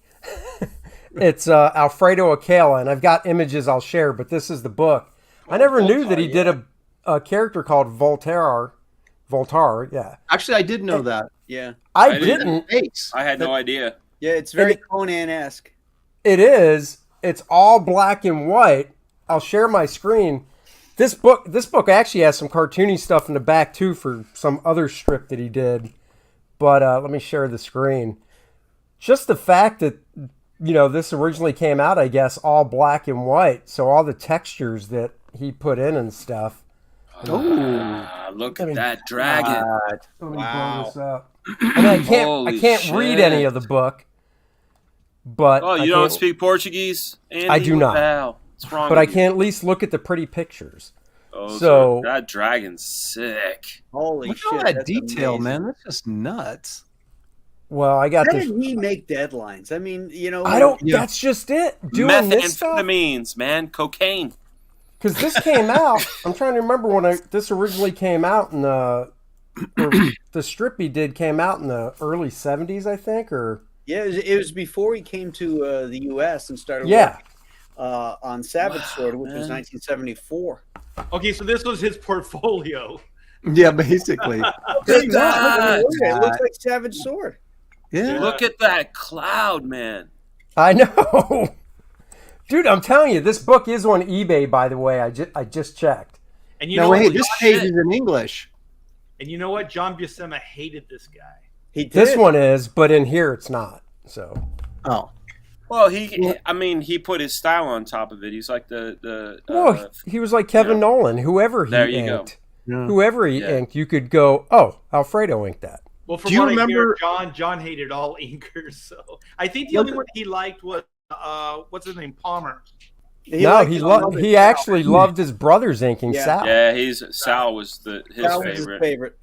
It's Alfredo Akela, and I've got images I'll share, but this is the book. I never knew that he did a character called Voltaire, yeah. Actually, I did know that. Yeah, I didn't. didn't. I had no idea. yeah, it's very Conan-esque. It is. It's all black and white. I'll share my screen. This book actually has some cartoony stuff in the back too for some other strip that he did. But let me share the screen. Just the fact that this originally came out, I guess, all black and white. So all the textures that he put in and stuff. Look at that dragon. Let me Wow. blow this up. And I Holy can't read any shit. of the book. But Oh, I you don't can't- speak Portuguese, Andy? I do What not. the hell? What's wrong But I with you? can at least look at the pretty pictures. Oh, so- that dragon's sick. Holy Look shit! at all that that's detail, amazing. man. That's just nuts. Well, I got How this. did he make deadlines? I mean, I don't. Yeah. That's just it. Doing this stuff. Methamphetamines, man, cocaine. Because this came out. I'm trying to remember when this originally came out in the strip he did came out in the early '70s, I think, or Yeah, it was before he came to the U.S. and started yeah. working on Savage Sword, which was man. 1974. Okay, so this was his portfolio. Yeah, basically. Look that. it looks like Savage Sword. Yeah. Look at that cloud, man. I know, dude. I'm telling you, this book is on eBay. By the way, I just checked. And you No, know wait, what? this page is in English. And you know what? John Buscema hated this guy. He did. This one is, but in here it's not. So Oh. Well, he put his style on top of it. He's like the no, he was like Kevin Nolan. Whoever he There you go. inked, Yeah. whoever he Yeah. inked, you could go, oh, Alfredo inked that. Well, from Do you what I remember- hear, John hated all inkers. So I think the only one he liked was what's his name, Palmer. liked it. He actually loved his brother's inking Yeah. Sal. Yeah, Sal was his That was his favorite. favorite.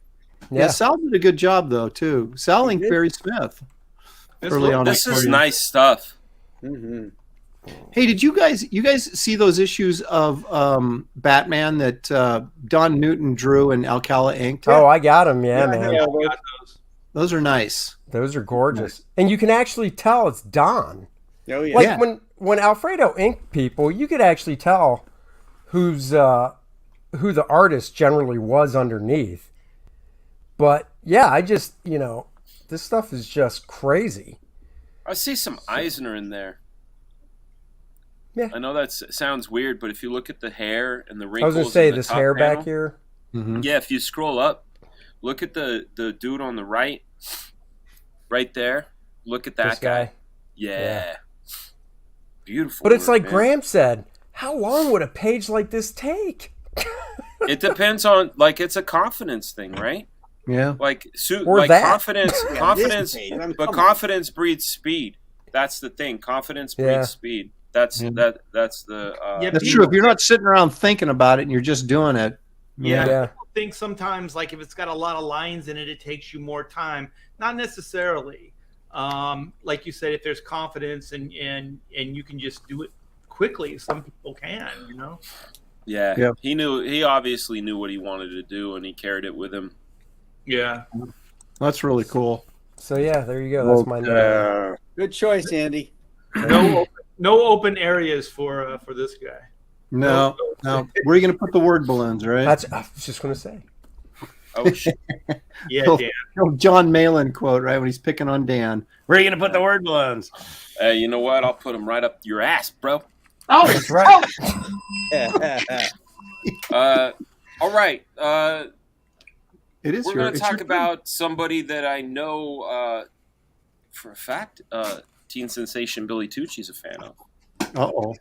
Yeah, Sal did a good job though too. Sal inked did. Barry Smith This early on. This in is his career. nice stuff. Mm-hmm. Hey, did you guys see those issues of Batman that Don Newton drew and Alcala inked? Oh, I got him. Yeah, Yeah, man. yeah. We got those. Those are nice. Those are gorgeous. And you can actually tell it's Don. Oh yeah. Like Yeah. when Alfredo inked people, you could actually tell who the artist generally was underneath. But yeah, I just, this stuff is just crazy. I see some Eisner in there. Yeah. I know that sounds weird, but if you look at the hair and the I wrinkles, was going to say in the this top hair panel, back here. Mhm. Yeah, if you scroll up, look at the dude on the right there. Look at that This guy. Yeah. Beautiful. But it's work, like man. Graham said, how long would a page like this take? It depends on, like, it's a confidence thing, right? Yeah. Like, Or like that. confidence, Disney, I mean, but come on. confidence breeds speed. That's the thing. Confidence breeds Yeah. speed. That's Yeah. that's the. Yeah, That's people- true. If you're not sitting around thinking about it and you're just doing it. Yeah, Yeah. people think sometimes like if it's got a lot of lines in it, it takes you more time. Not necessarily. Like you said, if there's confidence and you can just do it quickly, some people can, you know. Yeah. Yeah. He obviously knew what he wanted to do, and he carried it with him. Yeah. That's really cool. So yeah, there you go. That's my name. Good choice, Andy. No open areas for this guy. No. Where are you going to put the word balloons, right? I was just gonna say. Oh shit! Yeah, Oh. Dan. Oh, John Malin quote, right? When he's picking on Dan. Where are you going to put the word balloons? You know what? I'll put him right up your ass, bro. Oh, That's right. All right. It is We're your, going to it's talk your about somebody that I know for a fact. Teen sensation Billy Tucci's a fan of. thing. Uh-oh.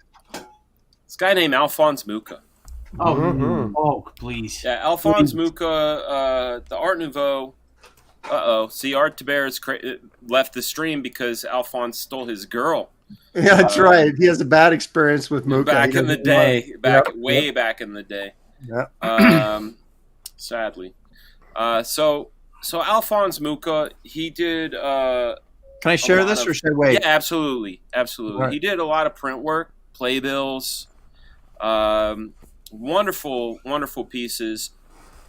This guy named Alphonse Mucha. oh, Mhm. oh, please. Yeah, Alphonse Mucha, the Art Nouveau. See, Art Taber's left the stream because Alphonse stole his girl Yeah, that's right. He has a bad experience with Mucha. back He in the doesn't day. want- Way back in the day. Yeah. Sadly. So Alphonse Mucha, he did. Can I share lot this of- or should I wait? Yeah, absolutely. Right. He did a lot of print work, playbills, wonderful pieces.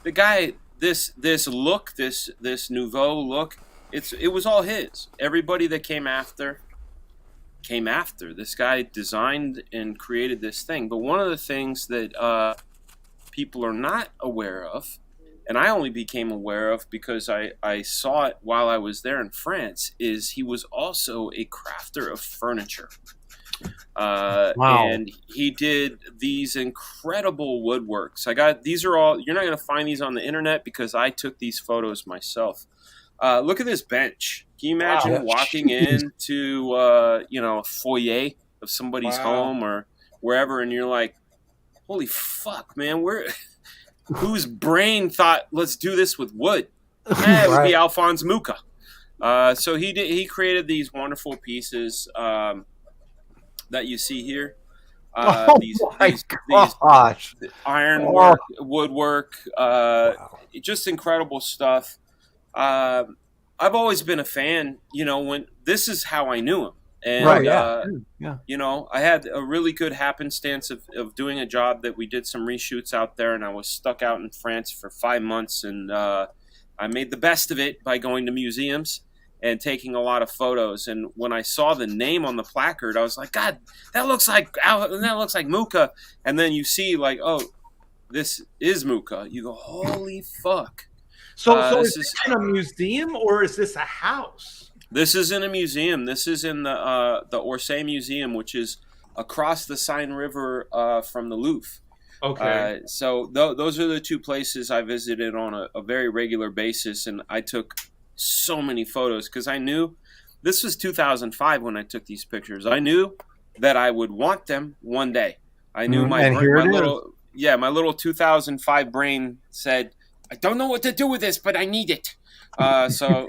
The guy, this look, this nouveau look, it was all his. Everybody that came after. This guy designed and created this thing. But one of the things that people are not aware of, and I only became aware of because I saw it while I was there in France, is he was also a crafter of furniture. Wow. And he did these incredible woodworks. These are all, you're not going to find these on the internet because I took these photos myself. Look at this bench. Can you imagine Wow. walking into, a foyer of somebody's Wow. home or wherever, and you're like, holy fuck, man, whose brain thought, let's do this with wood? It would Right. be Alphonse Mucha. So he created these wonderful pieces that you see here. These Gosh. ironwork, woodwork, just incredible stuff. I've always been a fan, when this is how I knew him. And, Right, yeah. Yeah. I had a really good happenstance of doing a job that we did some reshoots out there, and I was stuck out in France for 5 months, and I made the best of it by going to museums and taking a lot of photos. And when I saw the name on the placard, I was like, God, that looks like Mucha. And then you see, like, oh, this is Mucha. You go, holy fuck. So This is this in a museum or is this a house? This is in a museum. This is in the Orsay Museum, which is across the Seine River from the Louvre. Okay. So those are the two places I visited on a very regular basis, and I took so many photos because I knew this was 2005 when I took these pictures. I knew that I would want them one day. I knew my little 2005 brain said, I don't know what to do with this, but I need it. So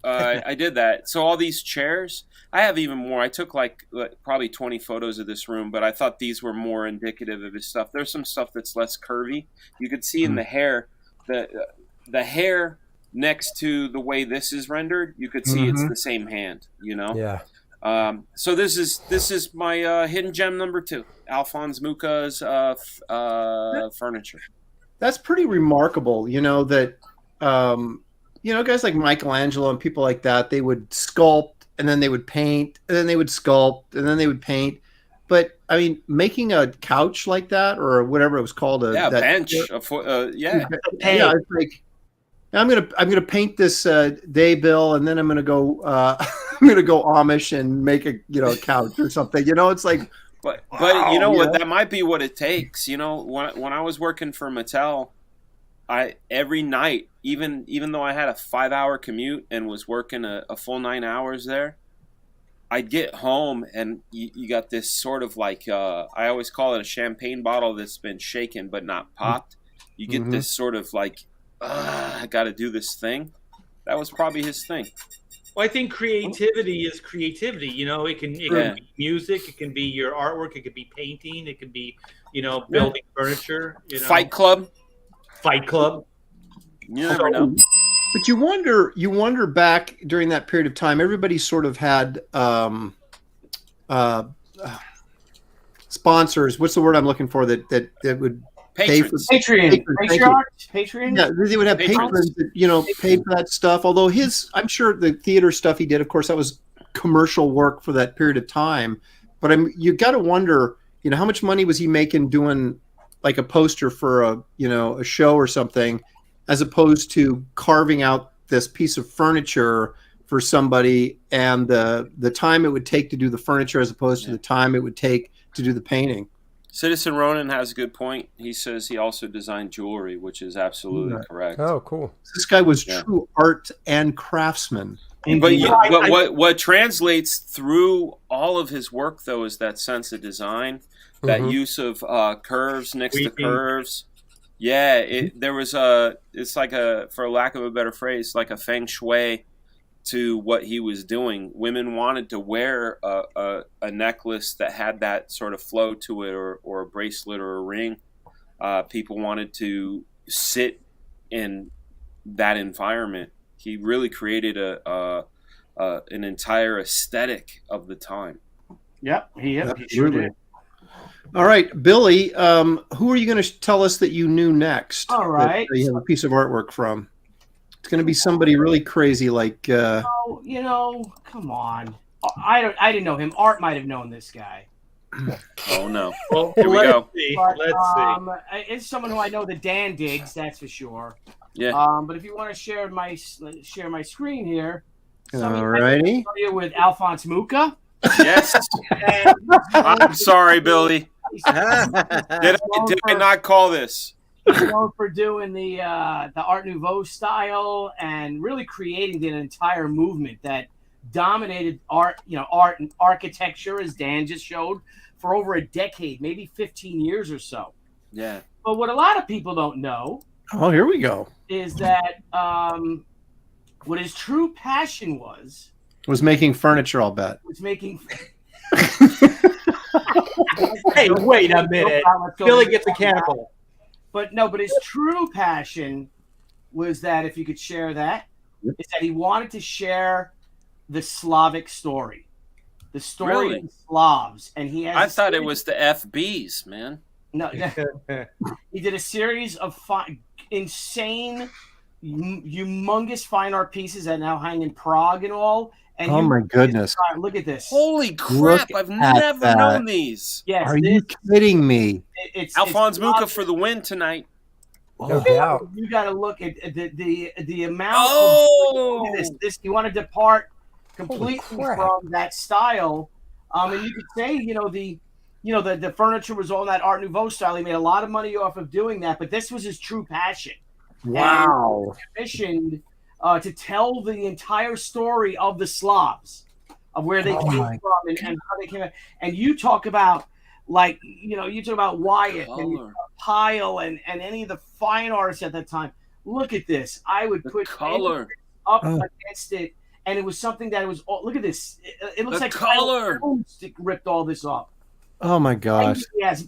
I did that. So all these chairs, I have even more. I took like probably 20 photos of this room, but I thought these were more indicative of his stuff. There's some stuff that's less curvy. You could see in the hair, the hair next to the way this is rendered, you could see it's the same hand, Yeah. So this is my hidden gem number 2, Alphonse Mucha's furniture. That's pretty remarkable, that, guys like Michelangelo and people like that, they would sculpt and then they would paint and then they would sculpt and then they would paint. But, I mean, making a couch like that or whatever it was called. Bench. Yeah, it's like, I'm gonna paint this day bill, and then I'm gonna go Amish and make a couch or something. It's like, but wow, you know what? That might be what it takes. When I was working for Mattel, every night, even though I had a 5-hour commute and was working a full 9 hours there, I'd get home and you got this sort of like I always call it a champagne bottle that's been shaken but not popped. You get this sort of like, I got to do this thing. That was probably his thing. Well, I think creativity is creativity. You know, it can be music, it can be your artwork, it could be painting, it could be, you know, building furniture. You know? Fight Club. You never know. But you wonder back during that period of time, everybody sort of had sponsors. What's the word I'm looking for? That would pay for Patreon. Yeah, they would have patrons that, you know, paid for that stuff. Although I'm sure the theater stuff he did, of course, that was commercial work for that period of time. But you got to wonder, you know, how much money was he making doing like a poster for a show or something, as opposed to carving out this piece of furniture for somebody, and the time it would take to do the furniture as opposed to the time it would take to do the painting. Citizen Ronan has a good point. He says he also designed jewelry, which is absolutely correct. Oh, cool. This guy was true art and craftsman. But what translates through all of his work, though, is that sense of design, that use of curves next to curves. Yeah, it's like for lack of a better phrase, like a feng shui to what he was doing. Women wanted to wear a necklace that had that sort of flow to it, or a bracelet or a ring. People wanted to sit in that environment. He really created an entire aesthetic of the time. Yep, he sure did. All right, Billy, who are you going to tell us that you knew next? All right. That you have a piece of artwork from. It's going to be somebody really crazy like... you know, come on. I didn't know him. Art might have known this guy. Oh, no. Well, here we go. Let's see. It's someone who I know that Dan digs, that's for sure. Yeah. But if you want to share my screen here. All righty. Familiar with Alphonse Mucha? Yes. I'm sorry, Billy. Did I not call this? He's known for doing the Art Nouveau style and really creating an entire movement that dominated art and architecture, as Dan just showed, for over a decade, maybe 15 years or so. Yeah. But what a lot of people don't know, oh, here we go, is that what his true passion was making furniture, I'll bet. Was making. Hey, wait a minute. Billy gets a cannibal. But his true passion was that, if you could share that, is that he wanted to share the Slavic story. The story of the Slavs. And he has I thought it was the FBs, man. No. He did a series of insane, humongous fine art pieces that now hang in Prague and all. And oh my goodness! Look at this! Holy crap! I've never known these. Yes, are you kidding me? It's Alphonse Mucha for the win tonight. No doubt. You got to look at the amount. Oh, of this you want to depart completely from that style, and you could say the furniture was all in that Art Nouveau style. He made a lot of money off of doing that, but this was his true passion. Wow! And he was commissioned to tell the entire story of the Slavs, of where they came from and how they came out. And you talk about, Wyatt and Pyle and any of the fine artists at that time. Look at this. I would put color up against it, and it was something that was. Look at this. It looks like color ripped all this off. Oh my gosh! Yes,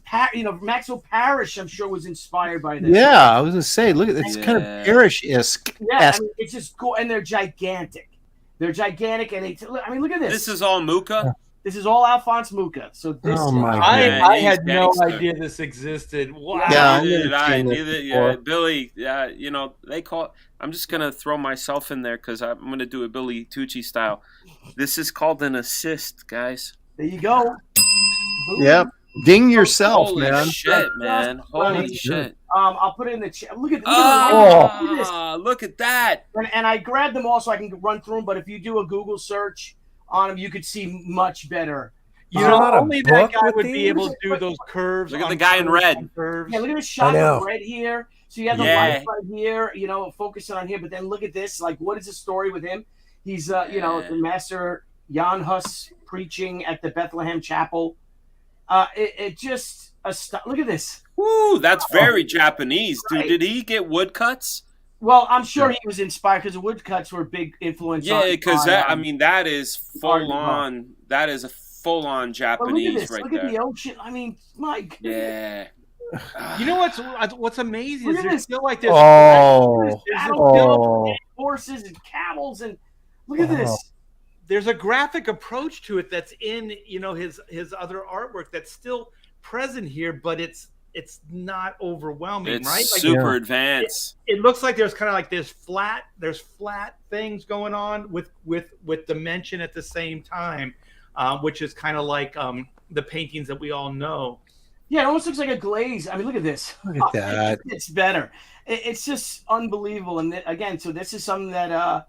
Maxwell Parrish, I'm sure, was inspired by this. Yeah, I was gonna say, look at it's kind of Parrish-esque. Yeah, it's just cool, and they're gigantic. They're gigantic, and look at this. This is all Mucha. This is all Alphonse Mucha. So this. Oh my! I had no idea this existed. Wow. Yeah, neither Billy. They call it. I'm just gonna throw myself in there because I'm gonna do a Billy Tucci style. This is called an assist, guys. There you go. Boom. Yep. Ding yourself, Holy man. Shit, man. Holy shit. I'll put it in the chat. Look at look at that. And I grabbed them all so I can run through them. But if you do a Google search on them, you could see much better. Only that guy would be able to do those curves. Look at the guy in red. Yeah, look at this shot of red here. So you have the light right here, focusing on here. But then look at this. Like, what is the story with him? He's, the master Jan Hus preaching at the Bethlehem Chapel. It just look at this. Ooh, that's very Japanese, dude. Right. Did he get woodcuts? Well, I'm sure he was inspired because the woodcuts were a big influence. Yeah, because that is full art on. That is a full on But look at Japanese this. right Look there. at the ocean. I mean, my Yeah. goodness. You know what's amazing Look is at there's this. still like this. Oh, Battlefield, horses and camels, and look at this. There's a graphic approach to it that's in his other artwork that's still present here, but it's not overwhelming, It's right? Like, super advanced. it looks like there's kind of like there's flat things going on with dimension at the same time, which is kind of like the paintings that we all know. Yeah, it almost looks like a glaze. I mean, look at this. Look at that. It's better. It's just unbelievable. And again, so this is something that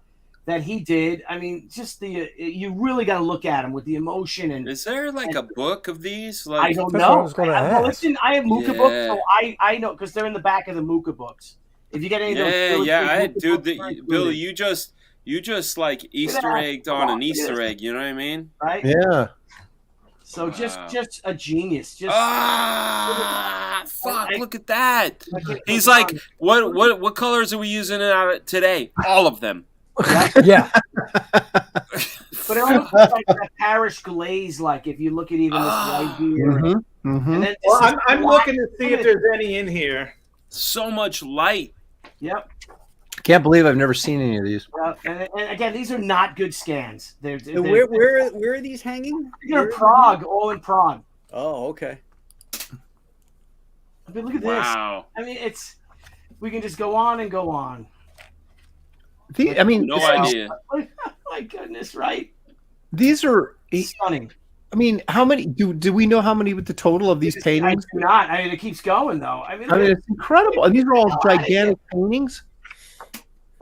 he did. I mean, just you really got to look at him with the emotion. And Is there like a book of these? I Like, don't That's what I know. was gonna Well, ask. listen, I have Muka Yeah. books, so I know because they're in the back of the Muka books. If you get any of those, dude, they're included, Billy, you just like Easter that. egged Come on on, an look at Easter this. egg. You know what I mean? right? Yeah. So Wow. just a genius. Just Fuck! Look at that. I can't He's put it like, what colors are we using today? All of them. yeah. But it almost looks like that parish glaze, like if you look at even this right here. Mm-hmm. Mm-hmm. And then Well, this is I'm black. looking to see if there's any in here. So much light. Yep. Can't believe I've never seen any of these. And again, these are not good scans. They're Where are these hanging? they're in Prague, all in Prague. Oh, okay. I mean, look at Wow. this. I mean, we can just go on and go on. I mean, No idea. My goodness, right? these are. Stunning. I mean, how many do we know how many with the total of these I paintings? do not. I mean, it keeps going though. I mean, I mean, it's incredible. And these are all gigantic paintings.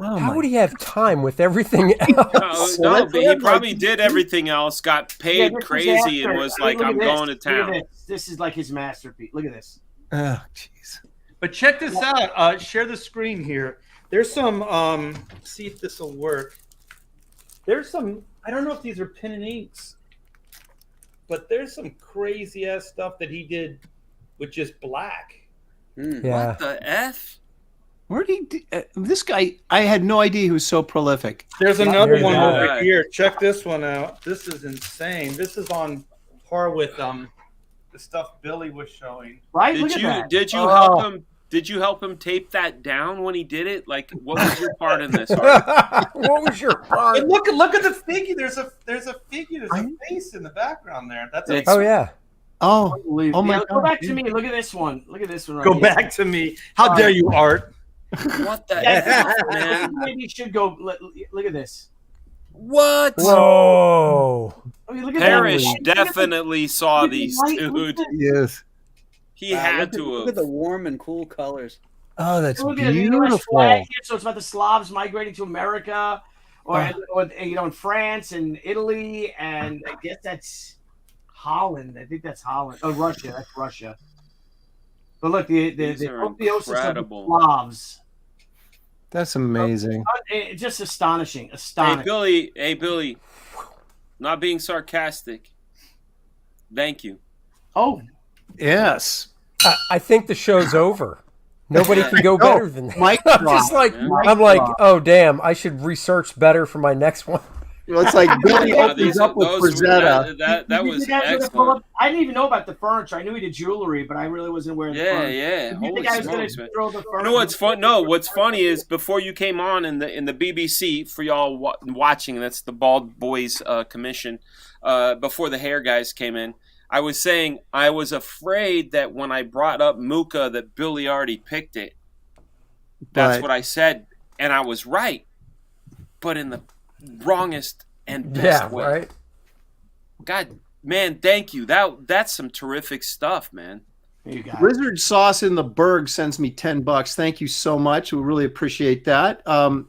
Oh How my would he have time with everything else? No, that's but he what I'm probably like- did everything else, got Yeah, paid this is crazy, after. and was I mean, like, look at I'm this. going to Look at town. this. This is like his masterpiece. Look at this. Oh, jeez. But check this out. Share the screen here. There's some. See if this will work. There's some. I don't know if these are pen and inks, but there's some crazy ass stuff that he did with just black. Yeah. What the F? Where did this guy? I had no idea he was so prolific. There's another Very one good. over here. Check this one out. This is insane. This is on par with the stuff Billy was showing. Right? Look at that. Did you help him? Did you help him tape that down when he did it? Like, what was your part in this? Art? What was your part? And look at the figure. There's a figure. There's a face in the background there. That's It's- Oh yeah. Oh, Unbelievable. oh my Yeah, God. Go back to me. Look at this one. Look at this one right Go here. back to me. How dare you, Art? What the Yeah, F, man? maybe you should go. Look at this. What? Whoa. I mean, look at Parrish that. definitely saw Look at the these, light, look dude. at the- yes. He had to Look have. at the warm and cool colors. Oh, that's Look at the English beautiful. flag here. So it's about the Slavs migrating to America, or in France and Italy, and I guess that's Holland. I think that's Holland. Oh, Russia. That's Russia. But look, the These are apotheosis of the incredible. Slavs. That's amazing. Just astonishing. Hey, Astonishing. Billy. Not being sarcastic. Thank you. Oh, Yes. I think the show's over. Nobody can go better than that. Mic I'm drop. just like, man. I'm like, oh damn, I should research better for my next one. Well, it's like Billy Yeah, opens up with Rosetta. that You was think I was gonna pull excellent. up- I didn't even know about the furniture. I knew he did jewelry, but I really wasn't aware of the Yeah, furniture. yeah. You Holy think I was going smokes, to man. throw the furniture? You know what's fun? No, what's funny is before you came on in the BBC for y'all watching, that's the Bald Boys Commission. Before the hair guys came in, I was saying I was afraid that when I brought up Muka that Billy already picked it. That's But- what I said, and I was right, but in the wrongest and best Yeah, way. right. God, man, thank you. That's some terrific stuff, man. You got it. Wizard Sauce in the Berg sends me $10. Thank you so much. We really appreciate that.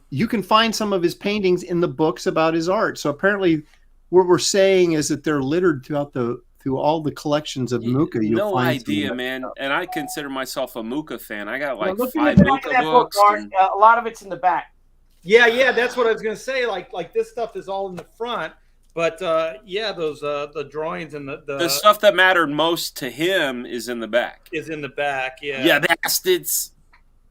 You can find some of his paintings in the books about his art. So apparently, what we're saying is that they're littered through all the collections of Muka. You'll No find some of idea, that man. stuff. And I consider myself a Muka fan. I got Well, like look 5 at the back Muka of that book, books. Art. and- A lot of it's in the back. Yeah, that's what I was gonna say. Like this stuff is all in the front. But yeah, those the drawings and The stuff that mattered most to him is in the back. is in the back. Yeah. Yeah, bastards.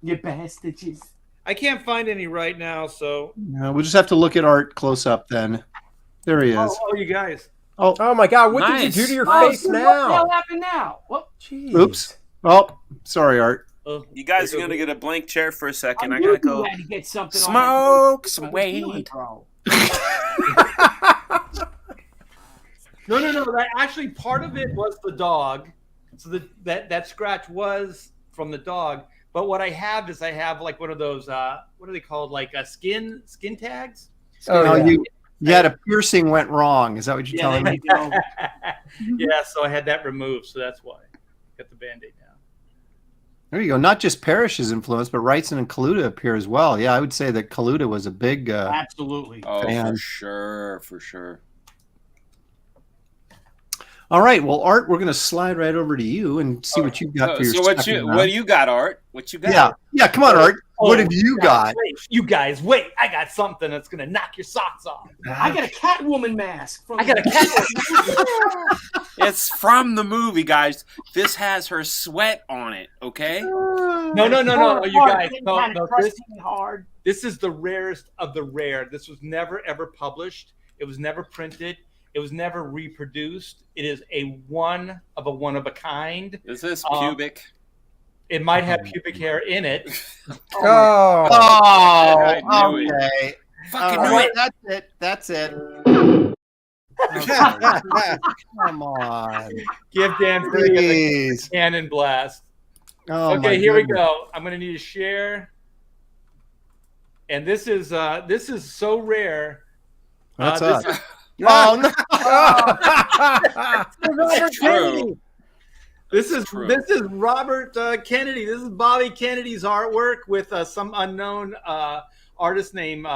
You bastards. I can't find any right now, so. We'll just have to look at Art close up then. There he is. Oh, you guys. Oh my God! What did Nice. you do to your Oh, face what the now? hell happened now? What? Jeez. Oops. Oh, sorry, Art. You guys are going to get a blank chair for a second. I knew got to go you had to get something smoke some on that. weed. Bro. No. That actually part of it was the dog. So that scratch was from the dog. But what I have is like one of those what are they called? Like skin tags. Oh, yeah. You had a piercing went wrong. Is that what you're telling me? Yeah, so I had that removed, so that's why. Got the Band-Aid now. There you go. Not just Parrish's influence, but Wrightson and Kaluta appear as well. Yeah, I would say that Kaluta was a big Absolutely. Oh, fan. for sure. All right. Well, Art, we're going to slide right over to you and see what you've got for your So what do you got, Art? What you got? Yeah. Come on, Art. What have you got? You guys, wait! I got something that's gonna knock your socks off. I got a Catwoman mask. I got a Catwoman. It's from the movie, guys. This has her sweat on it. Okay. No, you guys. No, Hard. this is the rarest of the rare. This was never ever published. It was never printed. It was never reproduced. It is a one of a kind. Is this pubic? It might have pubic hair in it. Oh. I knew it. Okay. Fucking knew it. That's it. Okay. Come on. Give Dan Free a Please. cannon blast. Oh, Okay, here we go. I'm going to need to share. And this is so rare. That's this us. Oh, no. That's true. This is True. Robert Kennedy. This is Bobby Kennedy's artwork with some unknown artist named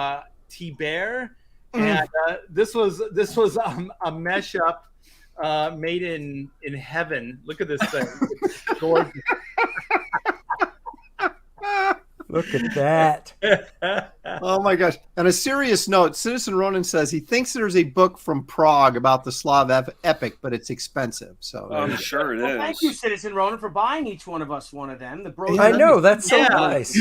T. Bear, and this was a mesh up made in heaven. Look at this thing. It's gorgeous. Look at that. Oh my gosh. On a serious note, Citizen Ronan says he thinks there's a book from Prague about the Slav epic, but it's expensive. So I'm sure it is. Thank you, Citizen Ronan, for buying each one of us one of them. The bros. I know, that's so Yeah. nice.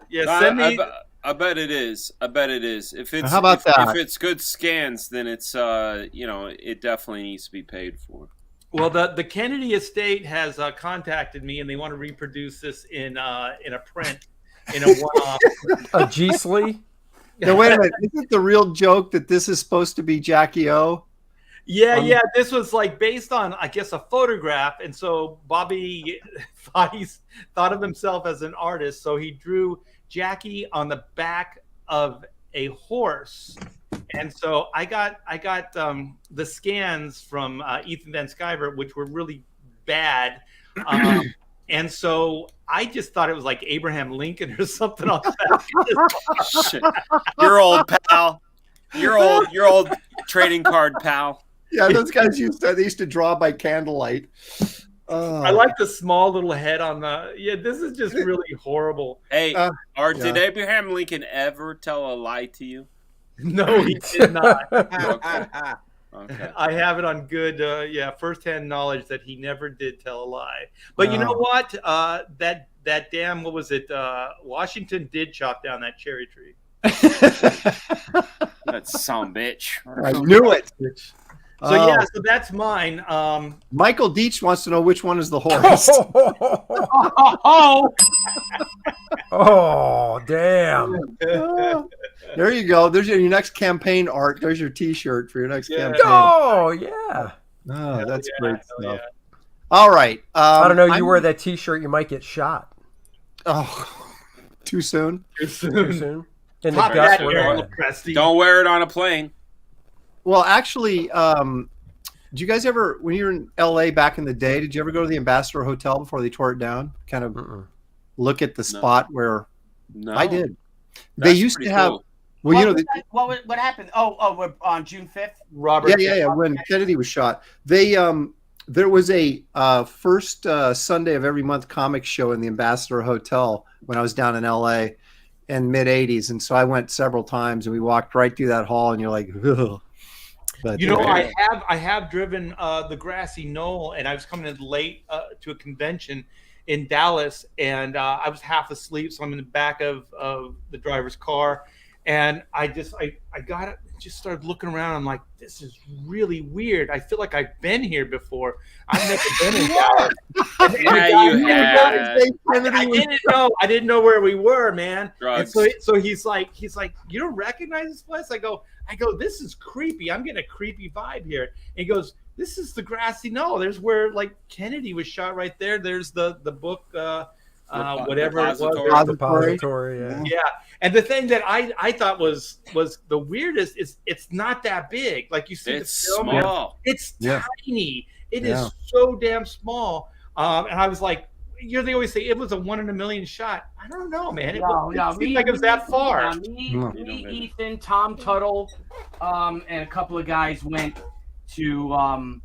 Yeah, send me. I bet it is. If it's How about that? If it's good scans, then it's it definitely needs to be paid for. Well, the Kennedy estate has contacted me, and they want to reproduce this in a print, in a one-off. A Geesley? now, wait a minute. Isn't the real joke that this is supposed to be Jackie O? Yeah. This was like based on, I guess, a photograph, and so Bobby thought of himself as an artist, so he drew Jackie on the back of a horse. And so I got the scans from Ethan Van Sciver, which were really bad. And so I just thought it was like Abraham Lincoln or something on that. Shit. Your old pal. Your old trading card pal. Yeah, those guys they used to draw by candlelight. I like the small little head on the. Yeah, this is just really horrible. Hey, did Abraham Lincoln ever tell a lie to you? No, he did not. Okay. I have it on good, firsthand knowledge that he never did tell a lie. But you know what? That damn, what was it? Washington did chop down that cherry tree. That son bitch. I knew it. So so that's mine. Michael Deitch wants to know which one is the horse. Oh, damn. There you go. There's your next campaign art. There's your T-shirt for your next campaign. Oh, yeah. Oh, that's great stuff. All right. I don't know. You wear that T-shirt, you might get shot. Oh, too soon? Too soon. In the Pop gut. that Aaron Presty. Don't wear it on a plane. Well, actually, did you guys ever, when you were in LA back in the day, did you ever go to the Ambassador Hotel before they tore it down? Kind of look at the spot where I did. They used to have. Cool. Well, what happened? We're on June 5th. Robert. Yeah. When Kennedy was shot, they there was a first Sunday of every month comic show in the Ambassador Hotel when I was down in LA in mid '80s, and so I went several times, and we walked right through that hall, and you're like, ugh. But You know, I have driven the grassy knoll, and I was coming in late to a convention in Dallas, and I was half asleep, so I'm in the back of the driver's car, and I got it. Just started looking around. I'm like, this is really weird. I feel like I've been here before. I've never been in Dallas. Yeah, you have. I didn't know where we were, man. Drugs. And so he's like, you don't recognize this place? I go, this is creepy. I'm getting a creepy vibe here. And he goes, this is the grassy knoll. There's where like Kennedy was shot right there. There's the book, whatever it was. Depository. Yeah. And the thing that I thought was the weirdest is it's not that big. Like you see, It's the film, small. it's tiny. It is so damn small. And I was like, they always say it was a 1 in a million shot. I don't know, man. It seemed like it was that far. Me, Ethan, Tom Tuttle, and a couple of guys went to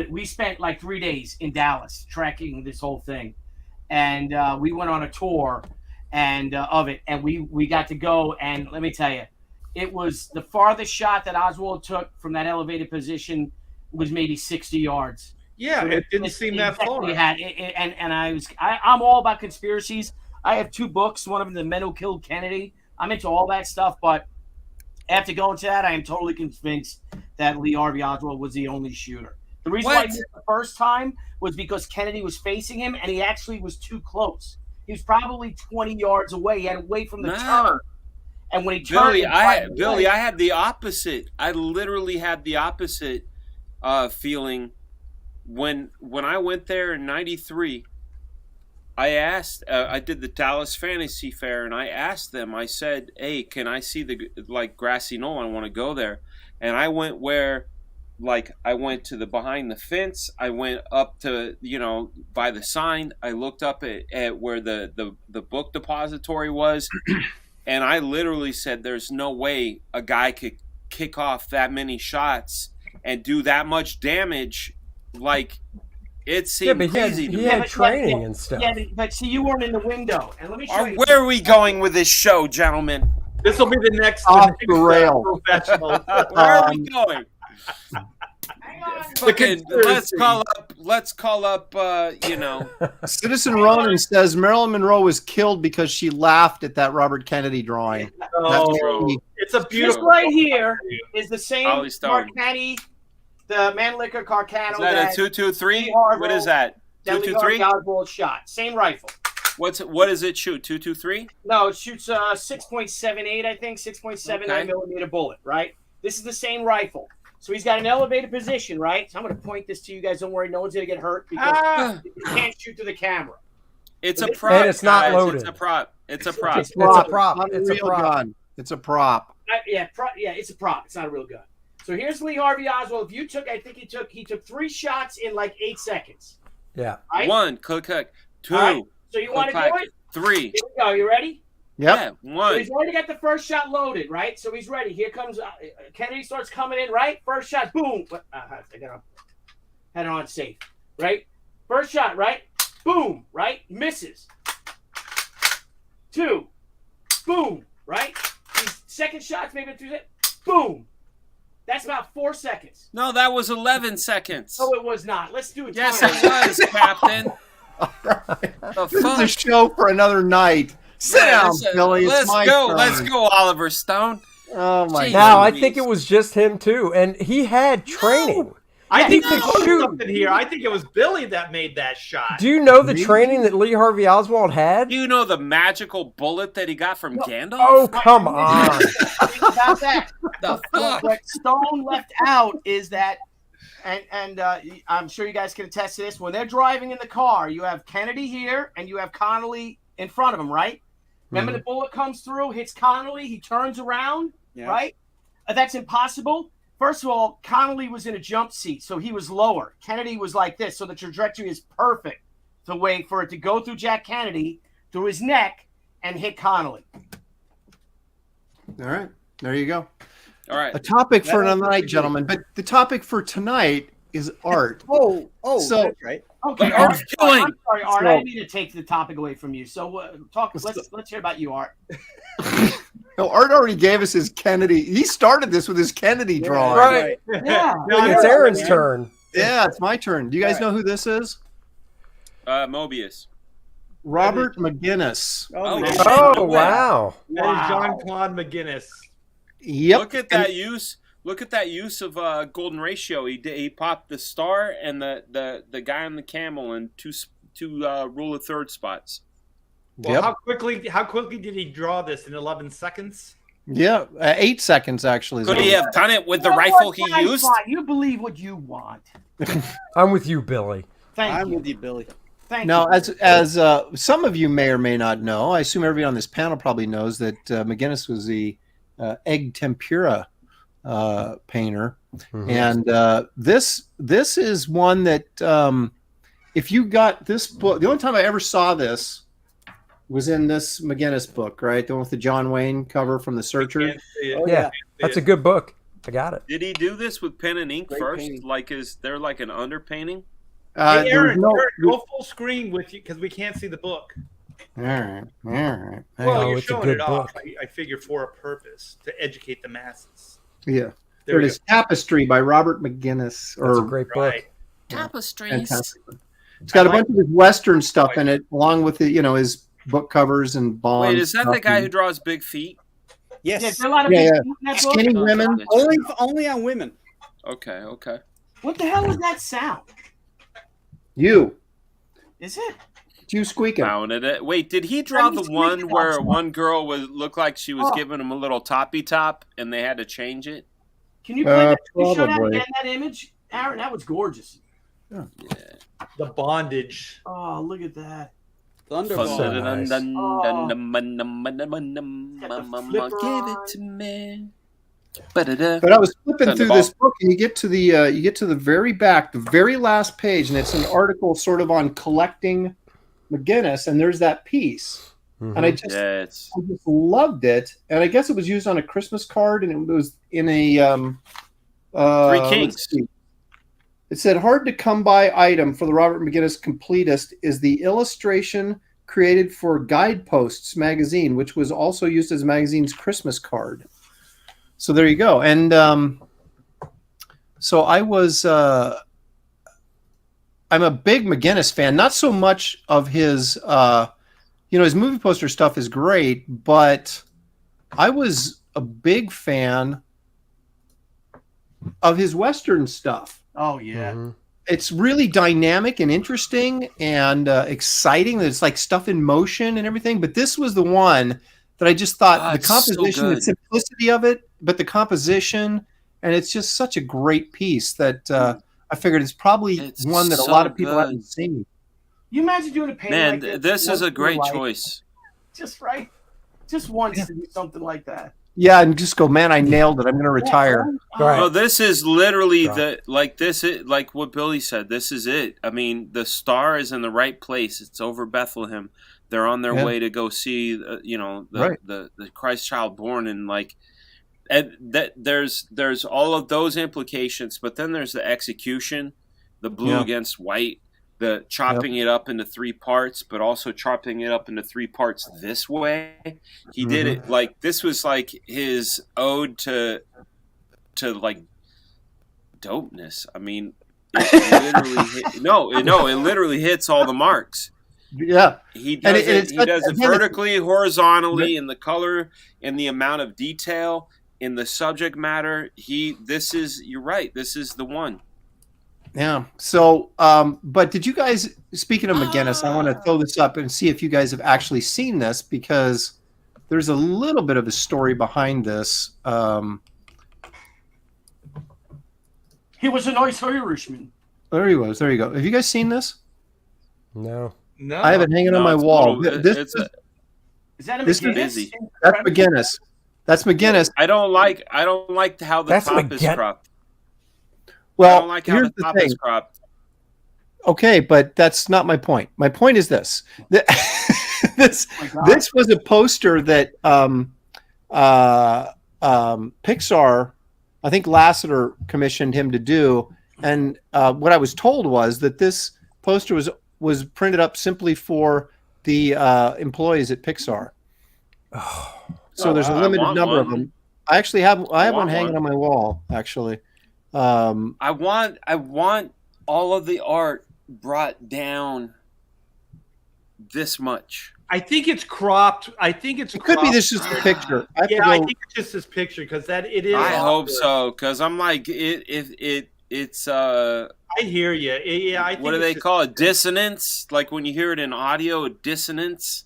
we spent like 3 days in Dallas tracking this whole thing. And we went on a tour of it, and we got to go, and let me tell you, it was the farthest shot that Oswald took from that elevated position was maybe 60 yards. Yeah, So it didn't seem that far. I'm all about conspiracies. I have 2 books, one of them, The Men Who Killed Kennedy. I'm into all that stuff, but after going to that, I am totally convinced that Lee Harvey Oswald was the only shooter. The reason why I did it the first time was because Kennedy was facing him, and he actually was too close. He was probably 20 yards away. He had to wait from the turn. And when he turned, Billy, I had the opposite. I literally had the opposite feeling when I went there in '93. I asked, I did the Dallas Fantasy Fair, and I asked them. I said, "Hey, can I see the grassy knoll? I want to go there." And I went where. Like, I went to the behind the fence. I went up to, by the sign. I looked up at where the book depository was. And I literally said, there's no way a guy could kick off that many shots and do that much damage. Like, it seemed crazy to me. He had training and stuff. Yeah, but see, you weren't in the window. And let me show you. Where are we going with this show, gentlemen? This will be the next off the rail. Professional. Where are we going? Let's call up. Citizen Ronan says Marilyn Monroe was killed because she laughed at that Robert Kennedy drawing. It's a beautiful. This right here is the same Carcani, the Mannlicher Carcano. Is that a 223? What is that? 223? Oswald shot. Same rifle. What does it shoot? 223? No, it shoots 6.78, I think, 6.79 millimeter bullet. Right. This is the same rifle. So he's got an elevated position, right? So I'm going to point this to you guys. Don't worry, no one's going to get hurt because you can't shoot to the camera. It's a prop. And it's not loaded. It's a prop. It's a prop. It's a gun. It's a prop. It's a prop. It's not a real gun. So here's Lee Harvey Oswald. If you took, I think he took 3 shots in like 8 seconds. Yeah. Right? 1, click. 2. Right. So you want to do it? 3. Here we go. You ready? Yep. Yeah, 1. So he's already got the first shot loaded, right? So he's ready. Here comes Kennedy starts coming in, right? First shot, boom. I had it on safe, right? First shot, right? Boom, right? Misses. 2, boom, right? These second shots, maybe 3 seconds, boom. That's about 4 seconds. No, that was 11 seconds. No, it was not. Let's do it. Yes, it was, Captain. This is a show for another night. Sit down, Billy. Let's go. Let's go, Oliver Stone. Oh, my God. Now, I think it was just him, too. And he had training. No. I think there's something here. I think it was Billy that made that shot. Do you know the training that Lee Harvey Oswald had? Do you know the magical bullet that he got from Gandalf? Oh, come on. Think about that. The fuck? What Stone left out is that, and I'm sure you guys can attest to this, when they're driving in the car, you have Kennedy here and you have Connolly in front of him, right? Remember the bullet comes through, hits Connolly, he turns around, right? That's impossible. First of all, Connolly was in a jump seat, so he was lower. Kennedy was like this, so the trajectory is perfect the way for it to go through Jack Kennedy, through his neck, and hit Connolly. All right. There you go. All right. A topic for another night, gentlemen. But the topic for tonight is art. So that's right. Okay, But Art's killing. I'm sorry, Art. So- I didn't mean to take the topic away from you. So talk. Let's hear about you, Art. No, Art already gave us his Kennedy. He started this with his Kennedy drawing. Right. Yeah. It's Aaron's turn. Yeah, it's my turn. Do you guys know who this is? Mobius. Robert McGinnis. Oh, yeah. Oh, wow. That is Jean-Claude McGinnis. Yep. Look at that use. Look at that use of golden ratio. He popped the star and the guy on the camel in two rule of third spots. Well, Yep. how quickly did he draw this in 11 seconds? Yeah, 8 seconds actually. is Could all. he have done it with the You know rifle what? he Fine, used? fine. You believe what you want. I'm with you, Billy. Thank I'm you. with you, Billy. Thank Now, you. as some of you may or may not know, I assume everybody on this panel probably knows that McGinnis was the egg tempura painter, Mhm. and this is one that if you got this book, the only time I ever saw this was in this McGinnis book, right? The one with the John Wayne cover from The Searcher. Can't see it. Oh, Yeah, that's a good book. I got it. Did he do this with pen and ink Great first? painting. Like, is there like an underpainting? Hey, There was Aaron, no- Aaron, go full screen with you because we can't see the book. all right. Well, Oh, you're it's a showing good it off. book. I figure for a purpose to educate the masses. Yeah. There There it we is. Tapestry by Robert McGinnis. That's a Or great go. book. Right. Tapestries. fantastic. It's got a I like- bunch of his Western stuff in it, along with the his book covers and Bond. Wait, is that the stuff guy and- who draws big feet? Yeah, Yes. there are a lot of Yeah, people in that book. Skinny women? Only on women. Okay. What the hell is that sound? You. Is it? It's you squeaking. Found it. Wait, did he draw the one where one girl looked like she was Oh. giving him a little toppy top and they had to change it? Can you play that? Can you show that Probably. again? That image, Aaron. That was gorgeous. The bondage. Oh, look at that. Thunderball. So nice. Give it to me. Ba-da-da. But I was flipping through Thunderball. this book, and you get to the very back, the very last page, and it's an article sort of on collecting McGinnis, and there's that piece, and I just Yeah, it's I just loved it, and I guess it was used on a Christmas card, and it was in a Three let's Kings. see. It said, "Hard to come by item for the Robert McGinnis completist is the illustration created for Guideposts magazine, which was also used as the magazine's Christmas card." So there you go, and so I was. I'm a big McGinnis fan, not so much of his. His movie poster stuff is great, but I was a big fan of his Western stuff. Oh yeah. Mhm. It's really dynamic and interesting and exciting. It's like stuff in motion and everything. But this was the one that I just thought Ah, the it's so composition, the good. simplicity of it, but the composition, and it's just such a great piece that I figured it's probably It's one that a so lot of people good. haven't seen. You imagine doing a painting man. like this? This is once a in your great life? choice. Just right. Just once Yeah. to do something like that. Yeah, and just go, man, I nailed it. I'm going to retire. Right. Well, this is literally Right. like what Billy said. This is it. I mean, the star is in the right place. It's over Bethlehem. They're on their Yeah. way to go see, Right. the Christ child born, and that there's all of those implications. But then there's the execution, the blue Yeah. against white, the chopping it up into 3 parts, but also chopping it up into 3 parts this way. He did it like this was like his ode to like dopeness. I mean, it literally it literally hits all the marks. Yeah. He And does it's he such- does it again, it's- vertically, horizontally, in the color, in the amount of detail, in the subject matter. You're right. This is the one. Yeah. So, but did you guys, speaking of McGinnis, I want to throw this up and see if you guys have actually seen this, because there's a little bit of a story behind this. He was a nice Irishman. There he was. There you go. Have you guys seen this? No. No. I have it hanging on my it's a wall. little- This it's is, a- Is that a This is McGinnis? busy. that's McGinnis. That's McGinnis. I don't like how the That's top is McGin- cropped. I Well, don't like how here's the the top thing. is cropped. Okay, but that's not my point. My point is this: this Oh my God. this was a poster that Pixar, I think Lasseter commissioned him to do, and what I was told was that this poster was printed up simply for the employees at Pixar. So there's a limited number of them. I actually have one hanging on my wall. Actually, I want all of the art brought down this much. I think it's cropped. It could be this is the picture. I think it's just this picture because it is. I hope so because I'm like it's. I hear you. Yeah, I think what do they call it? Dissonance. Like when you hear it in audio, a dissonance.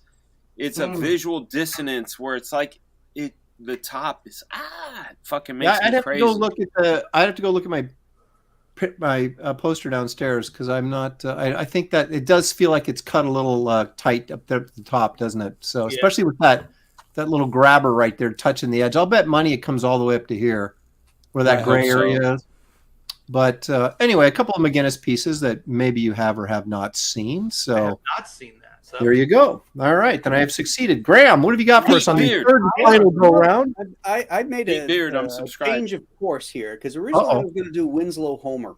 It's a visual dissonance where it's like the top is it fucking makes me crazy. I'd have to go look at my poster downstairs because I'm not. I think that it does feel like it's cut a little tight up there at the top, doesn't it? So especially with that little grabber right there touching the edge, I'll bet money it comes all the way up to here, where that gray area is. But anyway, a couple of McGinnis pieces that maybe you have or have not seen. So I have not seen that. So. There you go. All right, then I have succeeded. Graham, what have you got for us on the third and final go round? I made a change of course here because originally I was going to do Winslow Homer.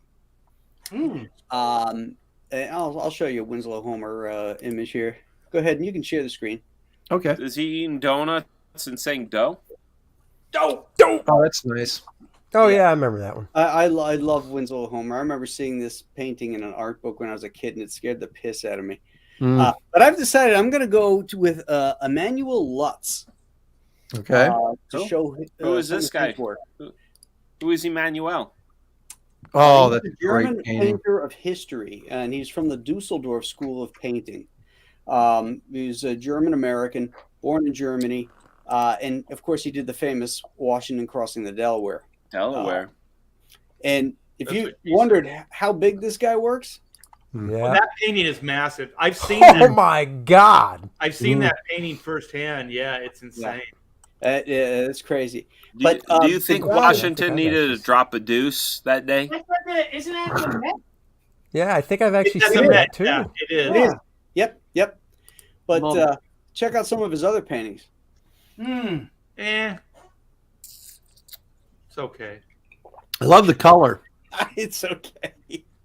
And I'll show you a Winslow Homer image here. Go ahead and you can share the screen. Okay. Is he eating donuts and saying dough? Dough. Oh, that's nice. Oh yeah, I remember that one. I love Winslow Homer. I remember seeing this painting in an art book when I was a kid, and it scared the piss out of me. But I've decided I'm going to go with Emmanuel Lutz. Okay. To show who is this guy? Who is Emmanuel? Oh, that's a German painter of history, and he's from the Dusseldorf School of Painting. He's a German American, born in Germany, and of course he did the famous Washington crossing the Delaware. And if you wondered how big this guy works. Yeah. Well, that painting is massive. I've seen that. Oh my God. I've seen that painting firsthand. Yeah, it's insane. Yeah, it's crazy. Do you think Washington needed to drop a deuce that day? Isn't that the net? Yeah, I think I've actually seen that too. Yeah, it is. Yep. But check out some of his other paintings. It's okay. I love the color. It's okay.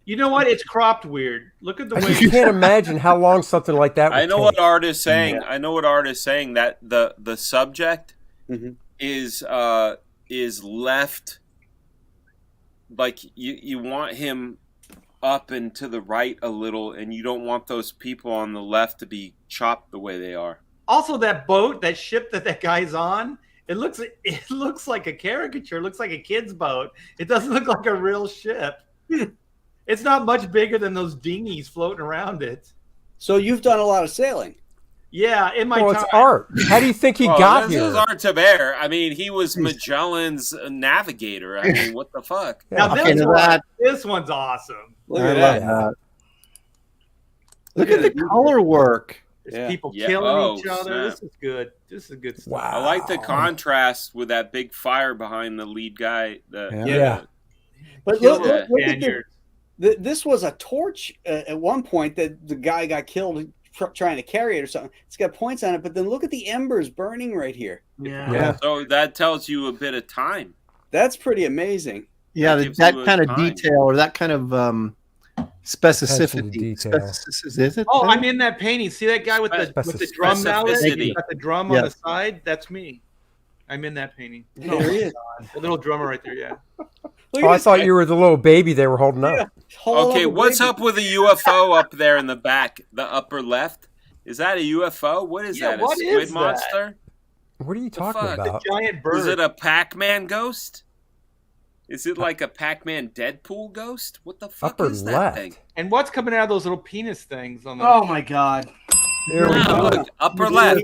You know what? It's cropped weird. Look at the way you can't imagine how long something like that would I know take. what art is saying. Yeah. I know what art is saying that the subject is left like you want him up and to the right a little, and you don't want those people on the left to be chopped the way they are. Also, that boat, that ship that guy's on, it looks like a caricature. It looks like a kid's boat. It doesn't look like a real ship. It's not much bigger than those dinghies floating around it. So you've done a lot of sailing. Yeah, in my time. It's art. How do you think he got here? This is art to bear. I mean, he was Magellan's navigator. I mean, what the fuck? Now, this one's awesome. Look at that. Look at the color work. There's people killing each other. Snap. This is good. This is good stuff. Wow. I like the contrast with that big fire behind the lead guy. But look at this was a torch at one point that the guy got killed trying to carry it or something. It's got points on it, but then look at the embers burning right here. Yeah. So that tells you a bit of time. That's pretty amazing. Yeah, that kind of detail or that kind of specificity. Is it? Oh, I'm in that painting. See that guy with the drum now? He's got the drum on the side. That's me. I'm in that painting. There he is. The little drummer right there. Yeah. I thought you were the little baby they were holding up. Okay, what's up with a UFO up there in the back, the upper left? Is that a UFO? What is that? A squid monster? What are you talking about? A giant bird. Is it a Pac-Man ghost? Is it like a Pac-Man Deadpool ghost? What the fuck is that thing? And what's coming out of those little penis things on the? Oh my God! Look, upper left.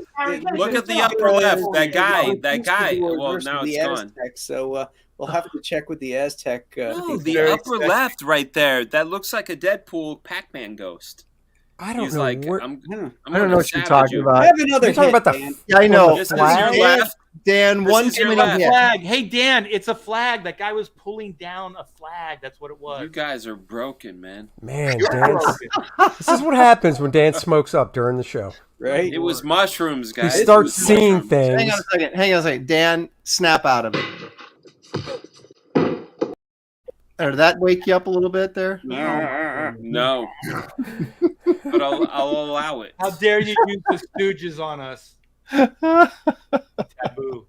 Look at the upper left. That guy. Well, now it's gone. So we'll have to check with the Aztec. No, the upper left right there. That looks like a Deadpool Pac-Man ghost. I don't He's know. like, I don't know what you're talking about. I have another talking about the. Yeah, I know. This is your left. Dan, one flag. Hey, Dan, it's a flag. That guy was pulling down a flag. That's what it was. You guys are broken, man. Man, Dan. This is what happens when Dan smokes up during the show. Right? It was mushrooms, guys. He starts seeing things. Hang on a second. Dan, snap out of it. Did that wake you up a little bit there? No. No, but I'll allow it. How dare you use the Stooges on us? Taboo.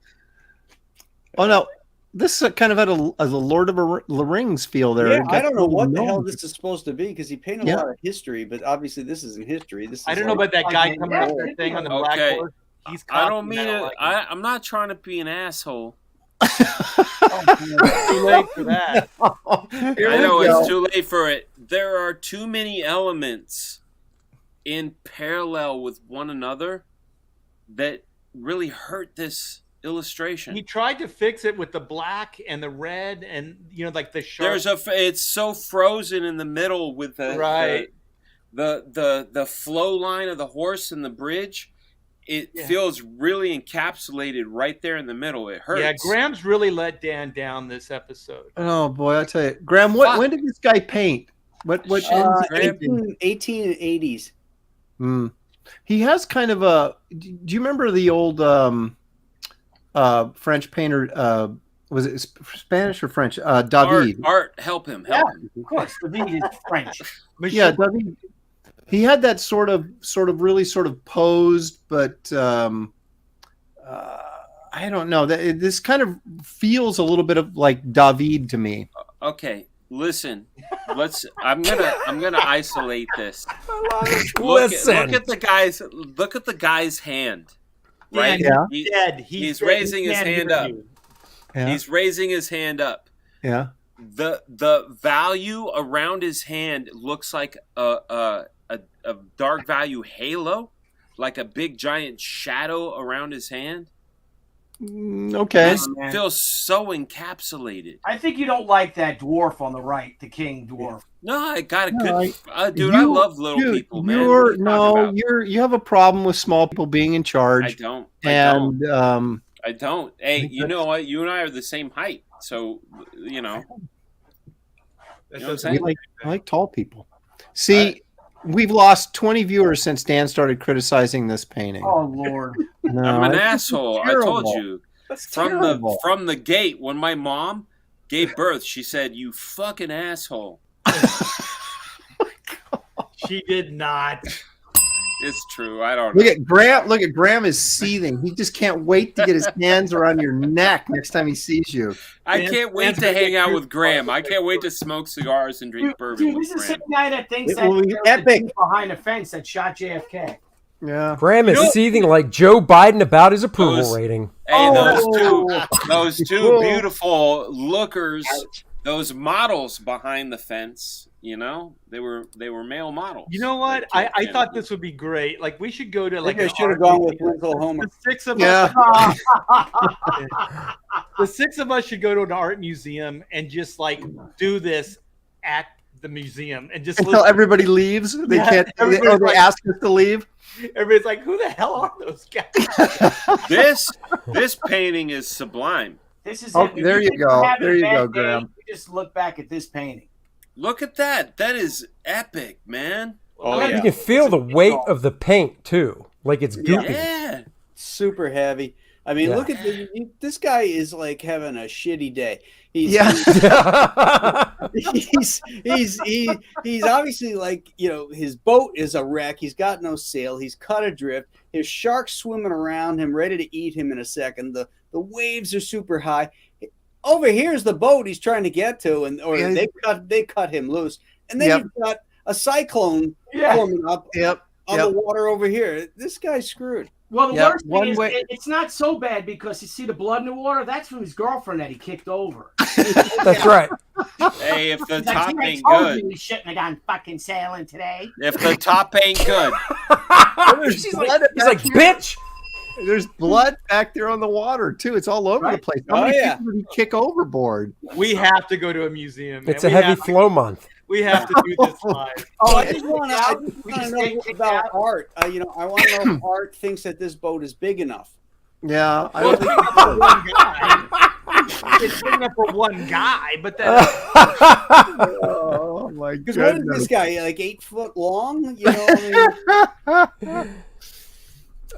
Oh no, this kind of had a Lord of the Rings feel there. Yeah, It I got don't know what the known. hell this is supposed to be because he painted a lot of history, but obviously this isn't history. This is I don't know about that guy coming up with the thing on the blackboard. He's I don't mean copying it. that, I'm not trying to be an asshole. It's too late for that. I know it's too late for it. There are too many elements in parallel with one another that really hurt this illustration. He tried to fix it with the black and the red and like the sharp. It's so frozen in the middle with the flow line of the horse and the bridge. It feels really encapsulated right there in the middle. It hurts. Yeah, Graham's really let Dan down this episode. Oh boy, I tell you, Graham, when did this guy paint? What 1880s. He has kind of a. Do you remember the old French painter? Was it Spanish or French? David. Art, help him. Of course, David is French. Yeah, David. He had that sort of really posed, but I don't know. This kind of feels a little bit of like David to me. Okay, listen. I'm gonna isolate this. Look at the guy's hand. Right? Yeah. He's dead. He's raising his hand up. Yeah. He's raising his hand up. Yeah. The value around his hand looks like a dark value halo, like a big giant shadow around his hand. Okay. It feels so encapsulated. I think you don't like that dwarf on the right, the king dwarf. No, I got a good dude. I love little people, man. You have a problem with small people being in charge. I don't. I don't. Hey, you know what? You and I are the same height, so you know. You know what I'm saying? I like tall people. See. We've lost 20 viewers since Dan started criticizing this painting. Oh Lord! No, I'm an asshole. I told you. That's from the gate when my mom gave birth, she said, "You fucking asshole." She did not. It's true. I don't know. Look at Graham. Look at Graham is seething. He just can't wait to get his hands around your neck next time he sees you. I can't wait to hang out with Graham. I can't wait to smoke cigars and drink bourbon with This is the Graham. same guy that thinks It will be that epic. behind the fence that shot JFK. Yeah. Graham is seething like Joe Biden about his approval rating. Hey, those two beautiful lookers, those models behind the fence. You know, they were male models. You know what? I thought this would be great. Like we should go to like. I should have gone with Winslow Homer. The six of us. The six of us should go to an art museum and just like do this at the museum and just until everybody leaves. They can't. They ask us to leave. Everybody's like, "Who the hell are those guys?" This painting is sublime. This is there you go. There you go, Graham. You just look back at this painting. Look at that. That is epic, man. You can feel the weight of the paint too. Like it's goopy. Yeah. Super heavy. I mean, look at this guy is like having a shitty day. He's obviously like, his boat is a wreck. He's got no sail. He's cut adrift. His shark's swimming around him, ready to eat him in a second. The waves are super high. Over here's the boat he's trying to get to, they cut him loose, and then you've got a cyclone forming up on the water over here. This guy's screwed. Well, the worst thing is it's not so bad because you see the blood in the water. That's from his girlfriend that he kicked over. That's right. Hey, if the top ain't good, good, we shouldn't have gone fucking sailing today. If the top ain't good, he's like, bitch. There's blood back there on the water too. It's all over the place. How many people did he kick overboard? We have to go to a museum. It's a heavy flow month. We have to do this live. I just want to know about art. I want to know if Art thinks that this boat is big enough. Yeah, it's big enough for one guy, but then. Oh my god! Because what is this guy like 8 foot long?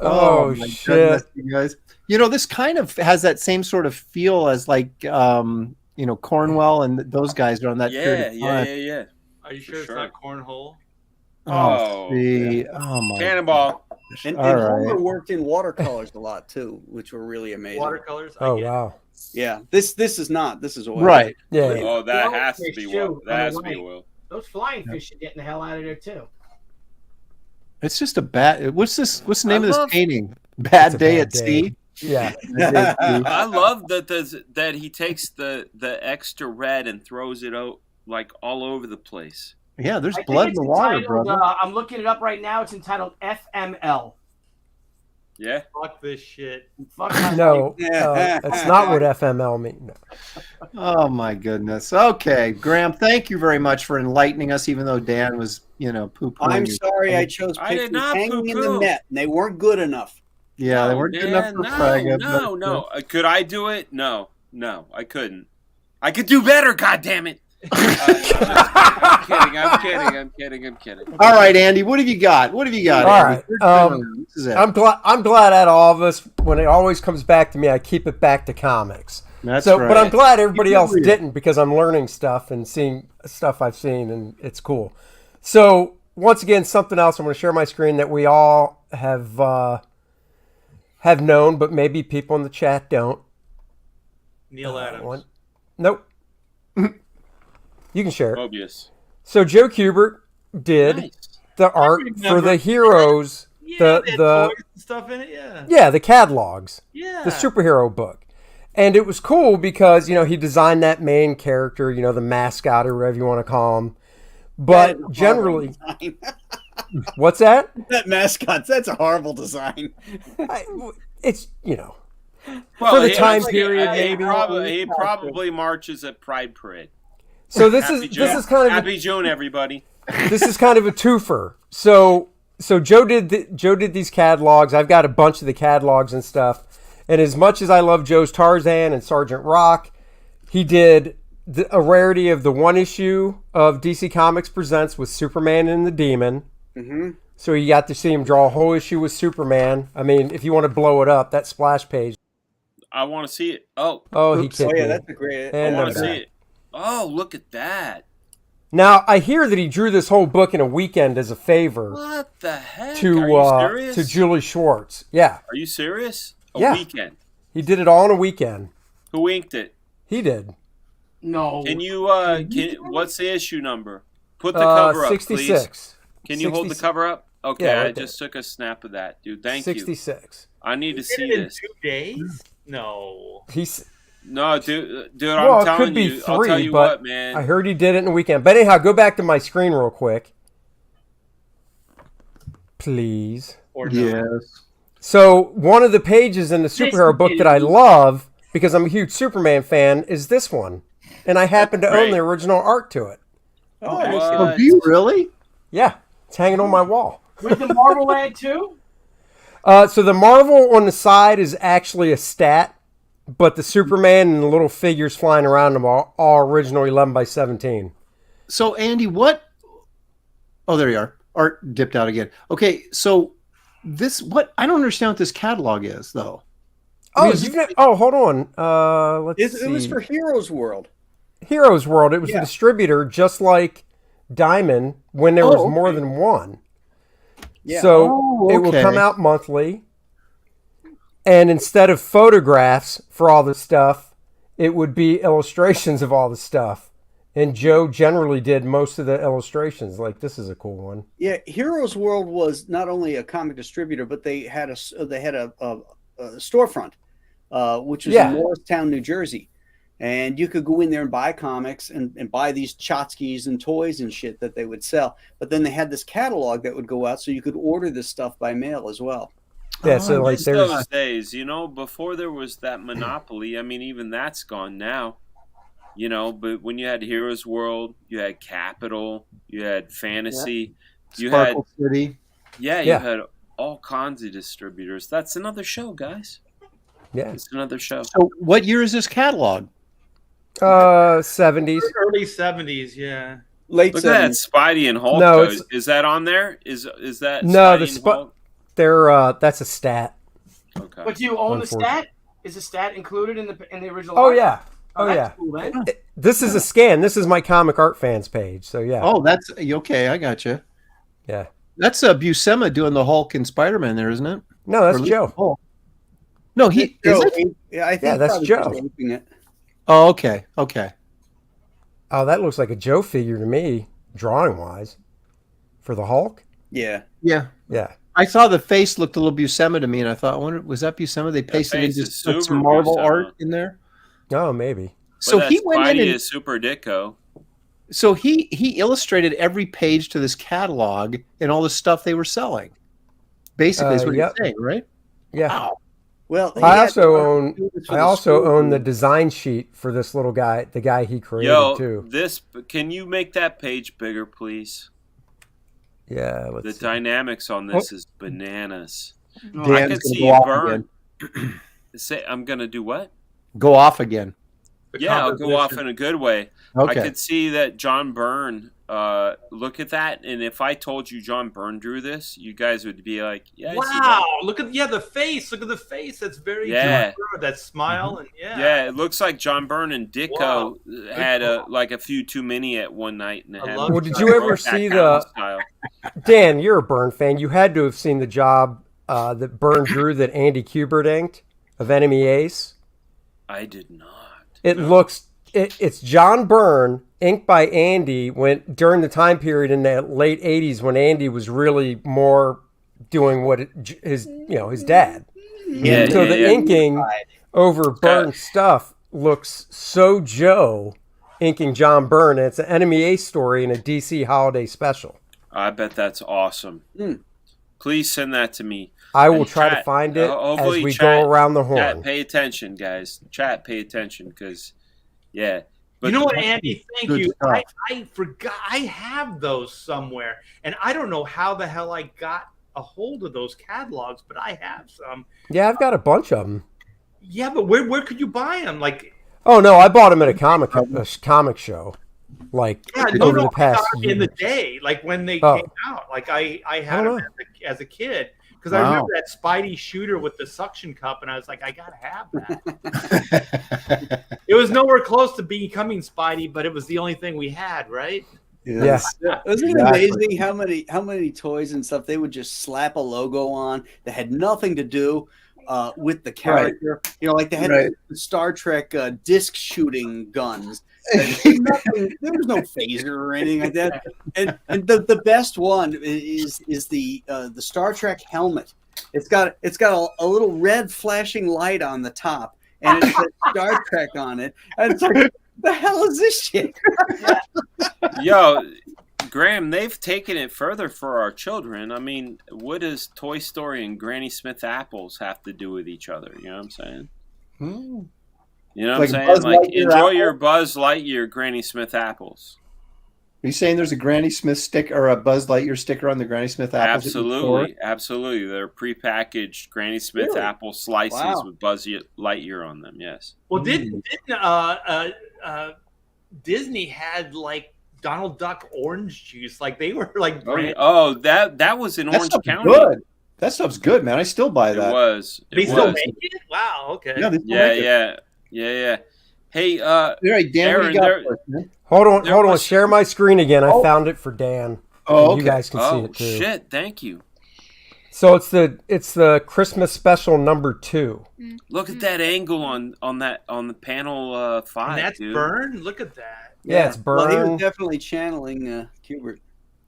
Oh shit! Goodness, you guys. This kind of has that same sort of feel as like Cornwell and those guys are on that period of time. Yeah. Are you sure it's not cornhole? Oh, see. Oh my. Cannonball. And All Homer right. worked in watercolors a lot too, which were really amazing. Watercolors? Oh wow. Yeah, this is not. This is oil. Right. Yeah. Oh, that The has to be fish, oil. too, That on has the to be right. oil. Those flying fish are getting the hell out of there too. It's just a bad. What's this? What's the name I of this love- painting? Bad It's a Day Bad at Day. Sea. Yeah. Bad Day at Sea. I love that he takes the extra red and throws it out like all over the place. Yeah, there's I think blood in it's the water, entitled, brother. I'm looking it up right now. It's entitled FML. Yeah. Fuck this shit. Fuck my life. No, that's not what FML means. No. Oh my goodness. Okay, Graham, thank you very much for enlightening us. Even though Dan was, poo-pooing. I'm your- sorry I chose I did pictures not hanging in the poo-poo. net, and they weren't good enough. Yeah, they No, weren't good enough Dan, for no, Praga. No, but, no. Could I do it? No, I couldn't. I could do better. God damn it! I'm kidding. All right, Andy, what have you got? What have you got? All Andy? right, Third time around. This is it. I'm glad out of all of us, when it always comes back to me, I keep it back to comics. That's So, right. but I'm glad everybody You else do. didn't, because I'm learning stuff and seeing stuff I've seen, and it's cool. So once again, something else I'm going to share my screen that we all have known, but maybe people in the chat don't. Neil Adams. Nope. You can share it. Mobius. So Joe Kubert did Nice. the art for remember. the heroes, Yeah, they had the toys and stuff in it. Yeah. yeah, the catalogs. Yeah. The superhero book. And it was cool because, he designed that main character, the mascot or whatever you want to call him. That is a But horrible generally, design. what's that? That mascot, that's a horrible design. It's, Well, For the he- time he- period, he maybe. probably marches at Pride Parade. so this Happy is June. this is kind of Happy June, everybody. this is kind of a twofer. So Joe did these catalogs. I've got a bunch of the catalogs and stuff. And as much as I love Joe's Tarzan and Sergeant Rock, he did a rarity of the one issue of DC Comics Presents with Superman and the Demon. Mm-hmm. So you got to see him draw a whole issue with Superman. I mean, if you want to blow it up, that splash page. I want to see it. Oh, Oh, he Oops. kicked Oh, yeah, me. that's a great. And I want to another. see it. Oh, look at that. Now, I hear that he drew this whole book in a weekend as a favor What the heck? to Are you serious? to Julie Schwartz. Yeah, Are you serious? A Yeah. weekend. he did it all in a weekend. Who inked it? He did. No. Can you what's the issue number? Put the cover up, 66. please. Can you hold the 66. cover up? Okay, Yeah, right I there. just took a snap of that, dude. Thank you. 66. I need to Did see it in this. 2 days? No. He's. No, dude, Well, I'm it telling could be you. I'll tell three, you but what, man. I heard he did it in a weekend. But anyhow, go back to my screen real quick, please. Or no. Yes. So one of the pages in the superhero book that I love, because I'm a huge Superman fan, is this one, and I happen to own Great. the original art to it. Oh, What? Oh, do you really? Yeah, it's hanging on my wall. With the Marvel ad too? So the Marvel on the side is actually a stat, but the Superman and the little figures flying around them are all original 11 by 17. So, Andy, what? Oh, there you are. Art dipped out again. Okay, so what? I don't understand what this catalog is, though. Oh, Is- hold on. Let's see. It was for Heroes World. Heroes World. It was Yeah. a distributor, just like Diamond, when there was Oh, more okay. than one. Yeah. So Oh, it will okay. come out monthly, and instead of photographs for all the stuff, it would be illustrations of all the stuff. And Joe generally did most of the illustrations. Like, this is a cool one. Yeah, Heroes World was not only a comic distributor, but they had a storefront, which was Yeah. in Morristown, New Jersey, and you could go in there and buy comics and buy these tchotchkes and toys and shit that they would sell. But then they had this catalog that would go out, so you could order this stuff by mail as well. Yeah, so like Miss there's those days, before there was that monopoly. I mean, even that's gone now. But when you had Heroes World, you had Capital, you had Fantasy, you had Sparkle City. you Yeah. had all kinds of distributors. That's another show, guys. yeah, It's another show. So, what year is this catalog? 70s. Early 70s, yeah. Late Look at that 70s. Spidey and Hulk. No, though. it's- Is that on there? Is that No, Spidey the and Hulk? They're that's a stat. Okay. But do you own the Unfortunate. stat? Is the stat included in the original? Oh art? yeah. Oh, that's yeah. cool, man. This is a scan. This is my comic art fans page. So yeah. Oh, that's okay. I got you. Yeah. That's Buscema doing the Hulk and Spider-Man there, isn't it? No, that's Or at least Joe. the Hulk. No, he is Joe, it? yeah, I think Yeah, that's probably Joe. just aping it. Oh, okay. Okay. Oh, that looks like a Joe figure to me, drawing wise, for the Hulk. Yeah. Yeah. Yeah. I saw the face looked a little Buscema to me, and I thought, I wonder, was that Buscema? They pasted in face just is put some super Marvel Buscema. art in there. Oh, maybe. So But he that went in Spidey and is super Ditko. so he illustrated every page to this catalog and all the stuff they were selling. Basically, is what Yep. you're saying, right? Yeah. Wow. Well, he I had also to own. do this for I the also school. own the design sheet for this little guy, the guy he created Yo, too. can you make that page bigger, please? Yeah. The Let's see. dynamics on this is bananas. I Dan's could gonna see go off Burn. again. Say, I'm gonna do what? Go off again. The Yeah, I'll go off composition. in a good way. Okay. I could see that John Byrne. Look at that, and if I told you John Byrne drew this, you guys would be like, "Yeah, I see that." Wow! Look at the face. Look at the face. That's very Yeah. good. That smile and Yeah, it looks like John Byrne and Ditko Wow. had a few too many at one night and I had love Well, it. did you ever see the Dan? You're a Byrne fan. You had to have seen the job that Byrne drew that Andy Kubert inked of Enemy Ace. I did not. It looks. It's John Byrne, inked by Andy, when during the time period in the late '80s when Andy was really more doing what his dad. Yeah, So yeah, the yeah. inking over Byrne stuff looks so Joe inking John Byrne. And it's an Enemy Ace story in a DC holiday special. I bet that's awesome. Please send that to me. I will And try to chat, find it as hopefully we chat- go around the Chat, horn. pay attention, guys. Chat, pay attention, because yeah. You know what, Andy? Thank Good you. stuff. I forgot. I have those somewhere, and I don't know how the hell I got a hold of those catalogs, but I have some. Yeah, I've got a bunch of them. Yeah, but where could you buy them? Like, Oh no, I bought them at a comic show, like yeah, over the past in the year. day, like when they Oh. came out. Like I had don't them know. as a kid because I Wow. remember that Spidey shooter with the suction cup, and I was like, I gotta have that. It was nowhere close to becoming Spidey, but it was the only thing we had, right? Yeah. Isn't it Exactly. amazing how many toys and stuff they would just slap a logo on that had nothing to do with the character? You know, like they had Right. the Star Trek disc shooting guns. There was no phaser or anything like that. And the best one is the Star Trek helmet. It's got a little red flashing light on the top, and it says Star Trek on it. And it's like, the hell is this shit? Yo, Graham, they've taken it further for our children. I mean, what does Toy Story and Granny Smith apples have to do with each other? You know what I'm saying? Hmm. You know what Like I'm saying? Buzz Like, Lightyear enjoy apple? your Buzz Lightyear Granny Smith apples. Are you saying there's a Granny Smith stick or a Buzz Lightyear sticker on the Granny Smith apples? at your store? Absolutely. They're prepackaged Granny Smith Really? apple slices Wow. with Buzz Lightyear on them. Yes. Well, didn't Disney had like Donald Duck orange juice? Like they were like brand. Oh, that was in That Orange stuff's County. good. That stuff's good, man. I still buy It that. was. They It still was. make it? Wow. Okay. Yeah, they still Yeah, make it. yeah. Hey, All right, Dan, what do Aaron, you got there- for us, man? Hold on, There hold on. was- Share my screen again. I Oh. found it for Dan. Oh, You okay. guys can see oh it too. shit! Thank you. So it's the Christmas special #2. Look at that angle on the panel 5. And that's dude. Burn. Look at that. Yeah, it's Well, he Byrne, was definitely channeling Kubert.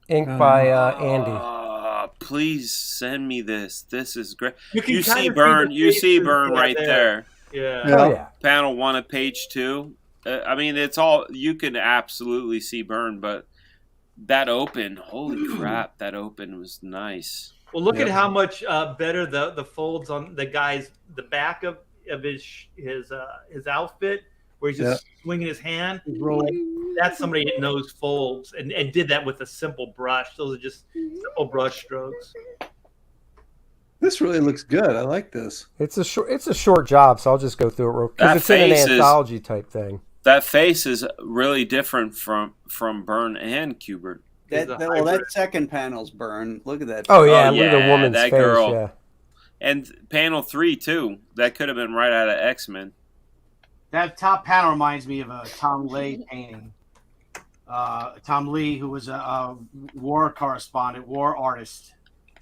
inked by Andy. Please send me this. This is great. You can You kind see of Burn. the You see faces Burn right there. Yeah. Yeah. Oh yeah. Panel 1 of page 2. I mean, it's all you can absolutely see Burn, but that open, holy crap! That open was nice. Well, look Yeah. at how much better the folds on the the back of his outfit, where he's just swinging his hand. Like, that's somebody that knows folds and did that with a simple brush. Those are just simple brush strokes. This really looks good. I like this. It's a short job, so I'll just go through it real because That it's in an face is- anthology type thing. That face is really different from Burn and Kubert. It's a That hybrid. second panel's Burn. Look at that. Oh yeah, look at yeah, the woman's that face. girl. Yeah. And panel 3 too. That could have been right out of X-Men. That top panel reminds me of a Tom Lay painting. Tom Lee, who was a war correspondent, war artist.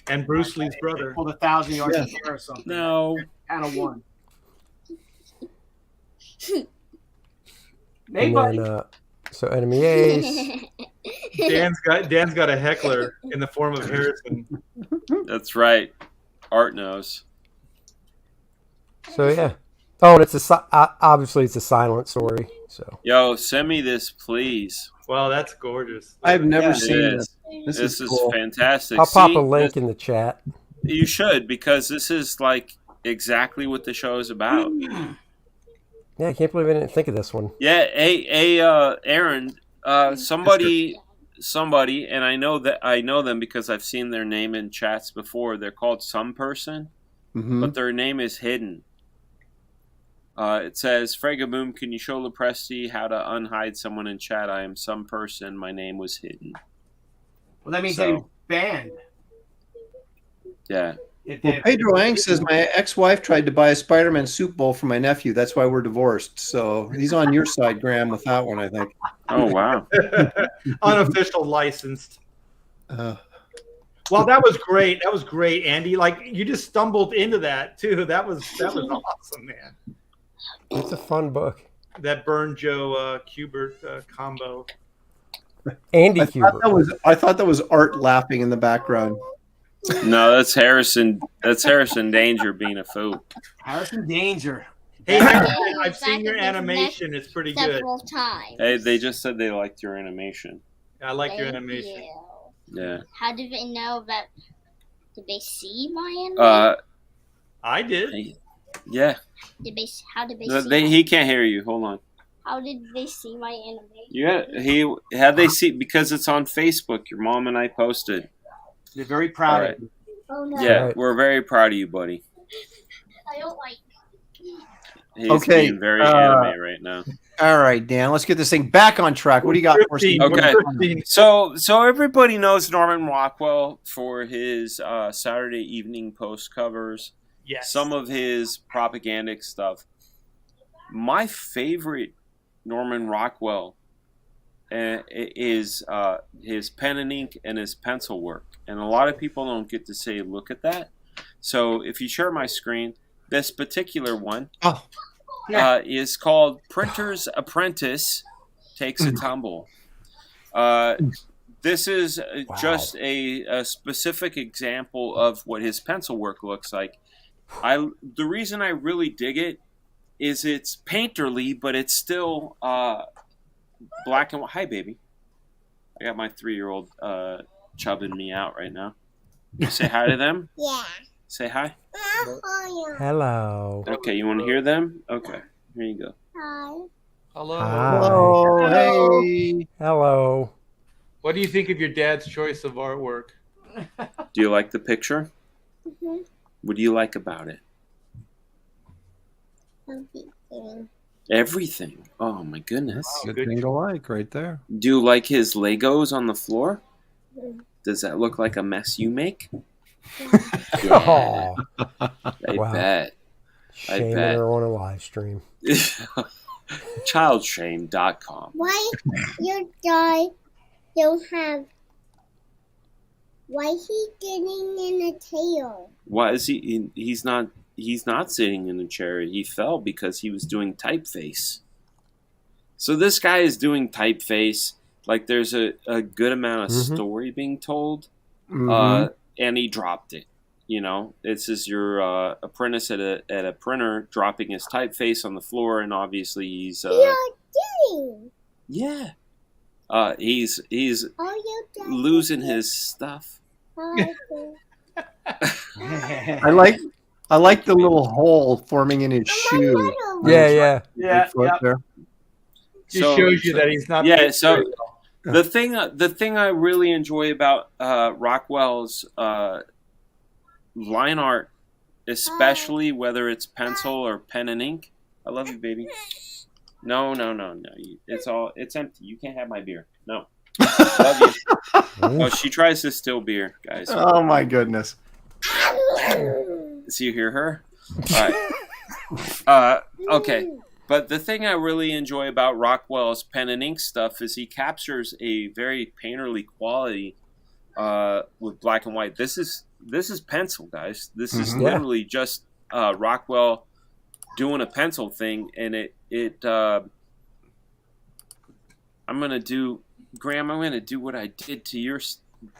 And Bruce Lee's brother. Pulled 1,000 yards in the air or something. No. Panel 1. And then, so enemy ace. Dan's got a heckler in the form of Harrison. That's right. Art knows. So yeah. Oh, and it's obviously it's a silent story. So Yo, send me this, please. Wow, that's gorgeous. I've never It seen is. this. This is cool. fantastic. I'll pop See, a link in the chat. You should, because this is like exactly what the show is about. Yeah, I can't believe I didn't think of this one. Yeah, Aaron, somebody, and I know them because I've seen their name in chats before. They're called Some Person, but their name is hidden. It says, Fregaboom, can you show Lopresti how to unhide someone in chat? I am Some Person. My name was hidden. Well, that means that he was banned. Yeah. Well, Pedro Ang says my ex-wife tried to buy a Spider-Man soup bowl for my nephew. That's why we're divorced. So he's on your side, Graham, with that one, I think. Oh, wow. Unofficial licensed. Uh, Well, that was great. That was great, Andy. Like, you just stumbled into that too. That was awesome, man. It's a fun book. That Burn Joe Kubert combo. Andy I Kubert. thought that was Art laughing in the background. No, that's Harrison. That's Harrison Danger being a fool. Harrison Danger. Hey, Harrison, I've seen your animation. It's pretty good. Several times. Hey, they just said they liked your animation. I like your Thank animation. you. Yeah. How did they know that? Did they see my animation? I did. Yeah. How did they see? He can't hear you. Hold on. How did they see my animation? Yeah. How they see, because it's on Facebook. Your mom and I posted. They're very proud Right. of you. Oh no! Yeah, Right. we're very proud of you, buddy. I don't like. He's Okay, being very anime right now. All right, Dan, let's get this thing back on track. What do you got for us? Okay. So everybody knows Norman Rockwell for his Saturday Evening Post covers. Yes. Some of his propagandic stuff. My favorite Norman Rockwell is his pen and ink and his pencil work. And a lot of people don't get to say, look at that. So if you share my screen, this particular one is called Printer's Apprentice Takes a Tumble. This is just a specific example of what his pencil work looks like. The reason I really dig it is it's painterly, but it's still black and white. Hi, baby. I got my 3-year-old chubbing me out right now. You say hi to them? Yeah. Say hi. Hello. Okay, you want to hear them? Okay, here you go. Hi. Hello. Hi. Oh, hey. Hello. What do you think of your dad's choice of artwork? Do you like the picture? Mm-hmm. What do you like about it? Everything. Oh, my goodness. Good thing to like right there. Do you like his Legos on the floor? Does that look like a mess you make? Oh, I wow. bet. shame bet. they're on a live stream. Childshame.com. Why your guy don't have? Why he getting in a tail? Why is he? He's not sitting in a chair. He fell because he was doing typeface. So this guy is doing typeface. Like there's a good amount of story being told, and he dropped it. You know, this is your apprentice at a printer dropping his typeface on the floor, and obviously he's yeah, he's losing his stuff. I like the little hole forming in his shoe. Yeah. Yeah. There. Just shows you that he's not. Yeah. So the thing I really enjoy about Rockwell's line art, especially whether it's pencil or pen and ink. I love you, baby. No. It's empty. You can't have my beer. No. Love you. Oh, she tries to steal beer, guys. Oh my goodness. So you hear her? All right. Okay. But the thing I really enjoy about Rockwell's pen and ink stuff is he captures a very painterly quality with black and white. This is pencil, guys. This is literally just Rockwell doing a pencil thing, and I'm gonna do, Graham. I'm gonna do what I did to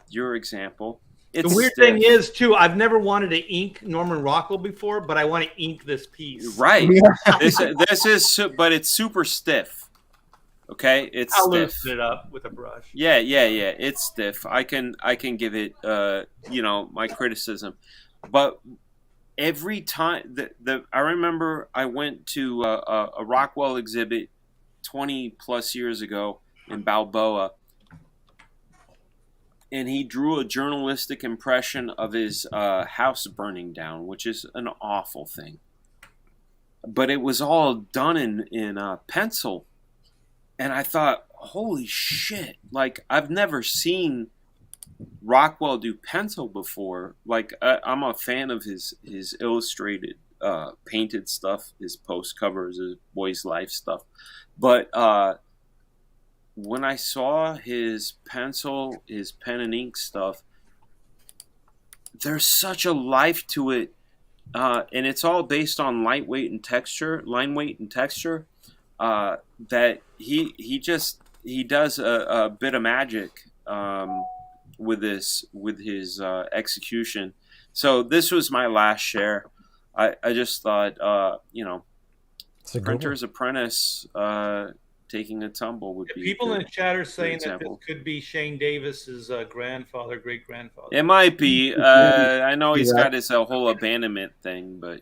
your example. The weird thing is, too, I've never wanted to ink Norman Rockwell before, but I want to ink this piece. Right. This is, but it's super stiff. Okay, it's I'll stiff. loosen it up with a brush. Yeah. It's stiff. I can give it, my criticism, but every time I remember I went to a Rockwell exhibit 20 plus years ago in Balboa. And he drew a journalistic impression of his house burning down, which is an awful thing. But it was all done in pencil. And I thought, holy shit. Like, I've never seen Rockwell do pencil before. Like, I'm a fan of his illustrated, painted stuff, his post covers, his Boy's Life stuff. But when I saw his pencil, his pen and ink stuff, there's such a life to it, and it's all based on line weight and texture. That he does a bit of magic with his execution. So this was my last share. I just thought, Printer's Apprentice. Taking a tumble would be. People in the chat are saying that this could be Shane Davis's great grandfather. It might be. I know he's got his whole abandonment thing, but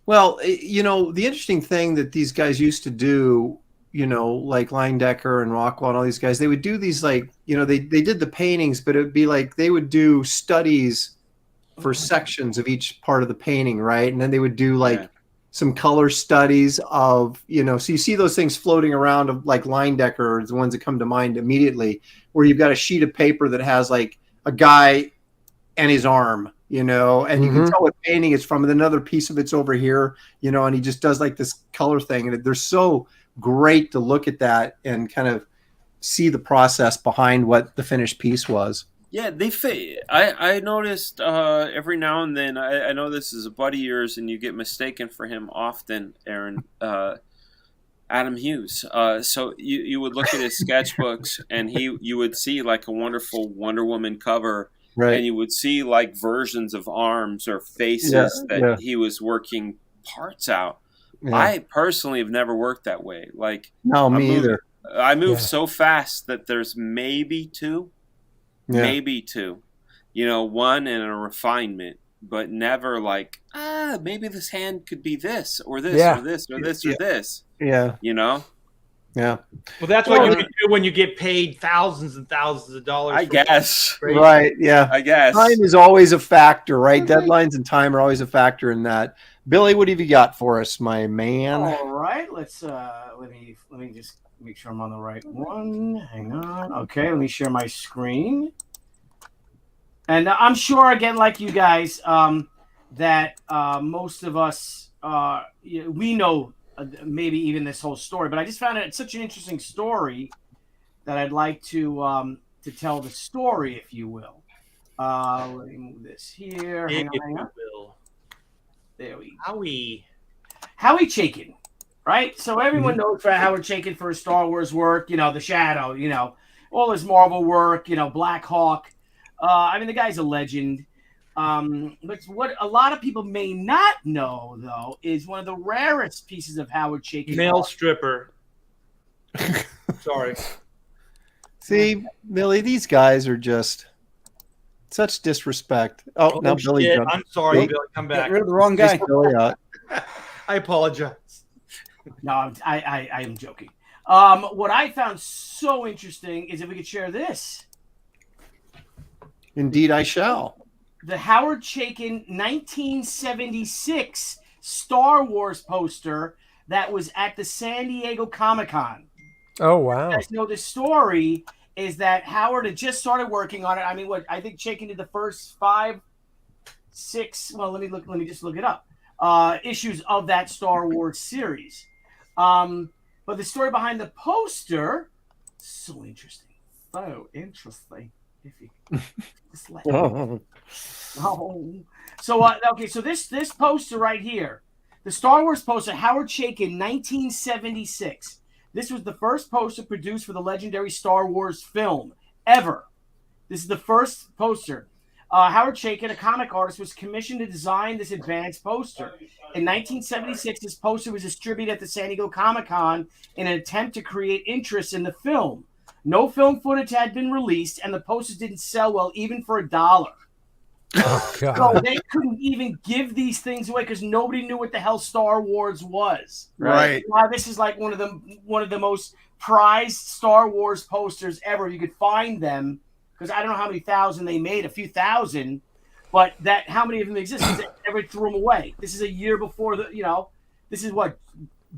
Well, the interesting thing that these guys used to do, like Leyendecker and Rockwell and all these guys, they would do these they did the paintings, but it would be like they would do studies for sections of each part of the painting, right? And then they would do some color studies of, so you see those things floating around of like Leyendecker, the ones that come to mind immediately, where you've got a sheet of paper that has like a guy and his arm, and you can tell what painting it's from, and another piece of it's over here, and he just does like this color thing. And they're so great to look at that and kind of see the process behind what the finished piece was. Yeah, I noticed every now and then. I know this is a buddy of yours, and you get mistaken for him often, Aaron. Adam Hughes. So you would look at his sketchbooks, and you would see like a wonderful Wonder Woman cover, right? And you would see like versions of arms or faces that he was working parts out. Yeah. I personally have never worked that way. Like, no, me either. I move so fast that there's maybe two. Maybe two, one and a refinement, but never like, maybe this hand could be this or this or this or this or this. Yeah. Yeah. Well, that's what you can do when you get paid thousands and thousands of dollars. I guess. Right. Yeah. I guess. Time is always a factor, right? Deadlines and time are always a factor in that. Billy, what have you got for us, my man? All right. Let's let me just make sure I'm on the right one. Hang on. Okay, let me share my screen. And I'm sure, again, like you guys, that most of us, we know maybe even this whole story. But I just found it such an interesting story that I'd like to tell the story, if you will. Let me move this here. Hang on. There we go. Howie Chaykin. Right, so everyone knows for Howard Chaykin for his Star Wars work, The Shadow, all his Marvel work, Black Hawk. The guy's a legend. But what a lot of people may not know, though, is one of the rarest pieces of Howard Chaykin. Male stripper. Sorry. See, Billy, these guys are just such disrespect. Oh now Billy jumped. I'm sorry, Billy. Come back. Get rid of the wrong guy. I apologize. No, I am joking. What I found so interesting is if we could share this. Indeed, I shall. The Howard Chaykin 1976 Star Wars poster that was at the San Diego Comic-Con. Oh, wow. You guys know the story is that Howard had just started working on it. I think Chaykin did the first 5, 6, well, let me just look it up. Issues of that Star Wars series. But the story behind the poster, so interesting. So interesting. If you just let me. Oh. So okay, so this poster right here, the Star Wars poster, Howard Chaykin, 1976. This was the first poster produced for the legendary Star Wars film ever. This is the first poster. Howard Chaykin, a comic artist, was commissioned to design this advanced poster. In 1976, this poster was distributed at the San Diego Comic-Con in an attempt to create interest in the film. No film footage had been released, and the posters didn't sell well even for $1. Oh, God. So they couldn't even give these things away because nobody knew what the hell Star Wars was. Right. This is like one of the most prized Star Wars posters ever. You could find them because I don't know how many thousand they made, a few thousand, but how many of them exist? Everybody threw them away. This is a year before this is what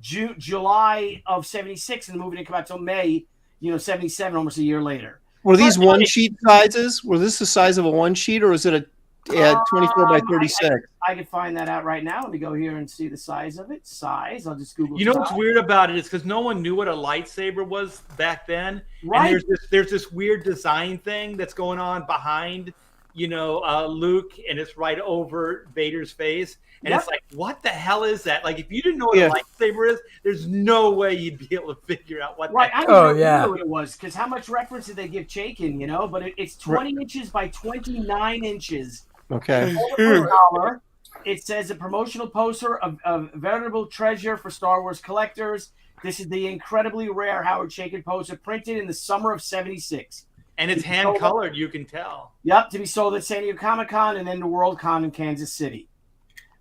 July of '76, and the movie didn't come out till May, '77, almost a year later. Were these one sheet sizes? Was this the size of a one sheet, or was it a 24 by 36? I can find that out right now. Let me go here and see the size of it. I'll just Google. You know what's weird about it is because no one knew what a lightsaber was back then. Right. And there's this weird design thing that's going on behind, Luke, and it's right over Vader's face. And It's like, what the hell is that? Like, if you didn't know what a lightsaber is, there's no way you'd be able to figure out what. Right. I don't know what it was because how much reference did they give Chaykin? But it's 20 inches by 29 inches. Okay. $1. It says a promotional poster of veritable treasure for Star Wars collectors. This is the incredibly rare Howard Chaykin poster printed in the summer of '76. And it's hand colored, you can tell. Yep, to be sold at San Diego Comic-Con and then the WorldCon in Kansas City.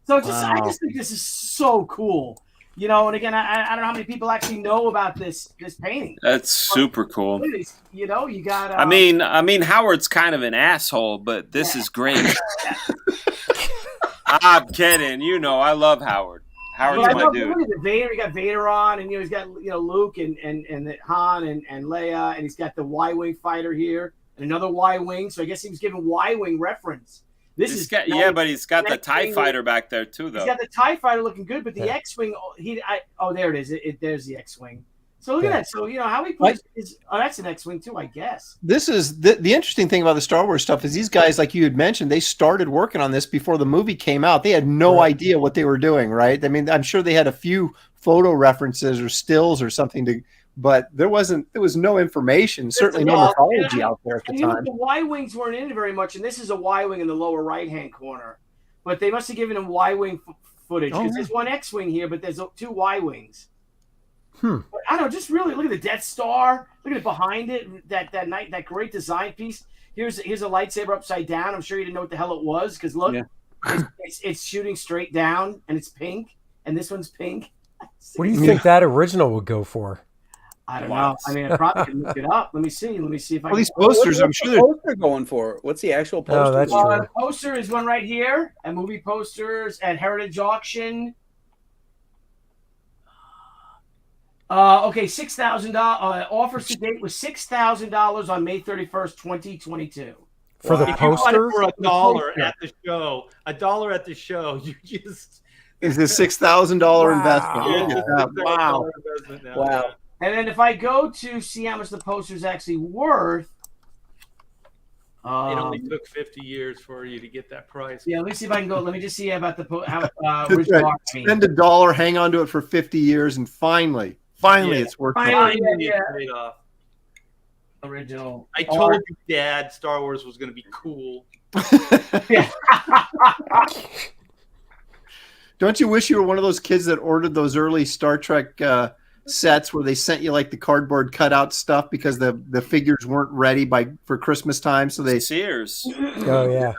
So I just think this is so cool. And again, I don't know how many people actually know about this painting. That's super cool. You got. I mean, Howard's kind of an asshole, but this is great. I'm kidding. I love Howard. Howard's my dude. Look at Vader. He got Vader on, and he's got Luke and Han and Leia, and he's got the Y-wing fighter here and another Y-wing. So I guess he was giving Y-wing reference. But he's got the TIE fighter back there too, though. He's got the TIE fighter looking good, but the X-wing. There it is. There's the X-wing. So look at that. So how he puts that's an X-wing too, I guess. This is the interesting thing about the Star Wars stuff is these guys, like you had mentioned, they started working on this before the movie came out. They had no idea what they were doing, right? I mean, I'm sure they had a few photo references or stills or something but there was no information, certainly no mythology out there at the time. The Y-wings weren't in it very much, and this is a Y-wing in the lower right-hand corner. But they must have given him Y-wing footage because there's one X-wing here, but there's two Y-wings. But I don't know, just really look at the Death Star. Look at it behind it, that great design piece. Here's a lightsaber upside down. I'm sure you didn't know what the hell it was because look, it's shooting straight down and it's pink, and this one's pink. What do you think that original would go for? I don't know. I mean, I probably can look it up. Let me see if I. Well, these posters, I'm sure. What's the poster going for? What's the actual poster? Oh, that's true. The poster is one right here at Movie Posters at Heritage Auction. Okay, $6,000. Offers to date was $6,000 on May 31st, 2022. For the poster? For $1 at the show. $1 at the show. You just. Is a $6,000 investment. Wow. Wow. And then if I go to see how much the poster is actually worth. It only took 50 years for you to get that price. Yeah, let me see if I can go. Let me just see about the Spend $1, hang on to it for 50 years, and finally it's worth it. Original. I told you, Dad, Star Wars was going to be cool. Don't you wish you were one of those kids that ordered those early Star Trek sets where they sent you like the cardboard cutout stuff because the figures weren't ready for Christmas time? So they Sears. Oh yeah.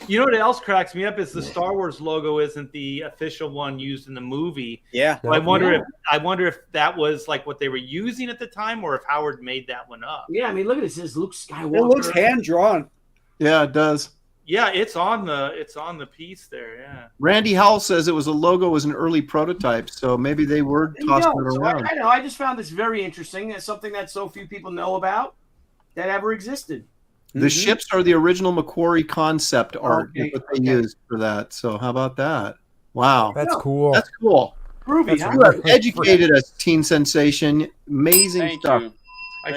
You know what else cracks me up is the Star Wars logo isn't the official one used in the movie. Yeah. So I wonder if that was like what they were using at the time, or if Howard made that one up. Yeah, I mean, look at this. It says Luke Skywalker. It looks hand drawn. Yeah, it does. Yeah, it's on the piece there. Yeah. Randy Howell says it was a logo was an early prototype, so maybe they were tossing it around. I know. I just found this very interesting. It's something that so few people know about that ever existed. The ships are the original Macquarie concept art that they used for that. So how about that? Wow, that's cool. That's cool. Groovy, That's huh? You have educated us, teen sensation. Amazing Thank stuff. you.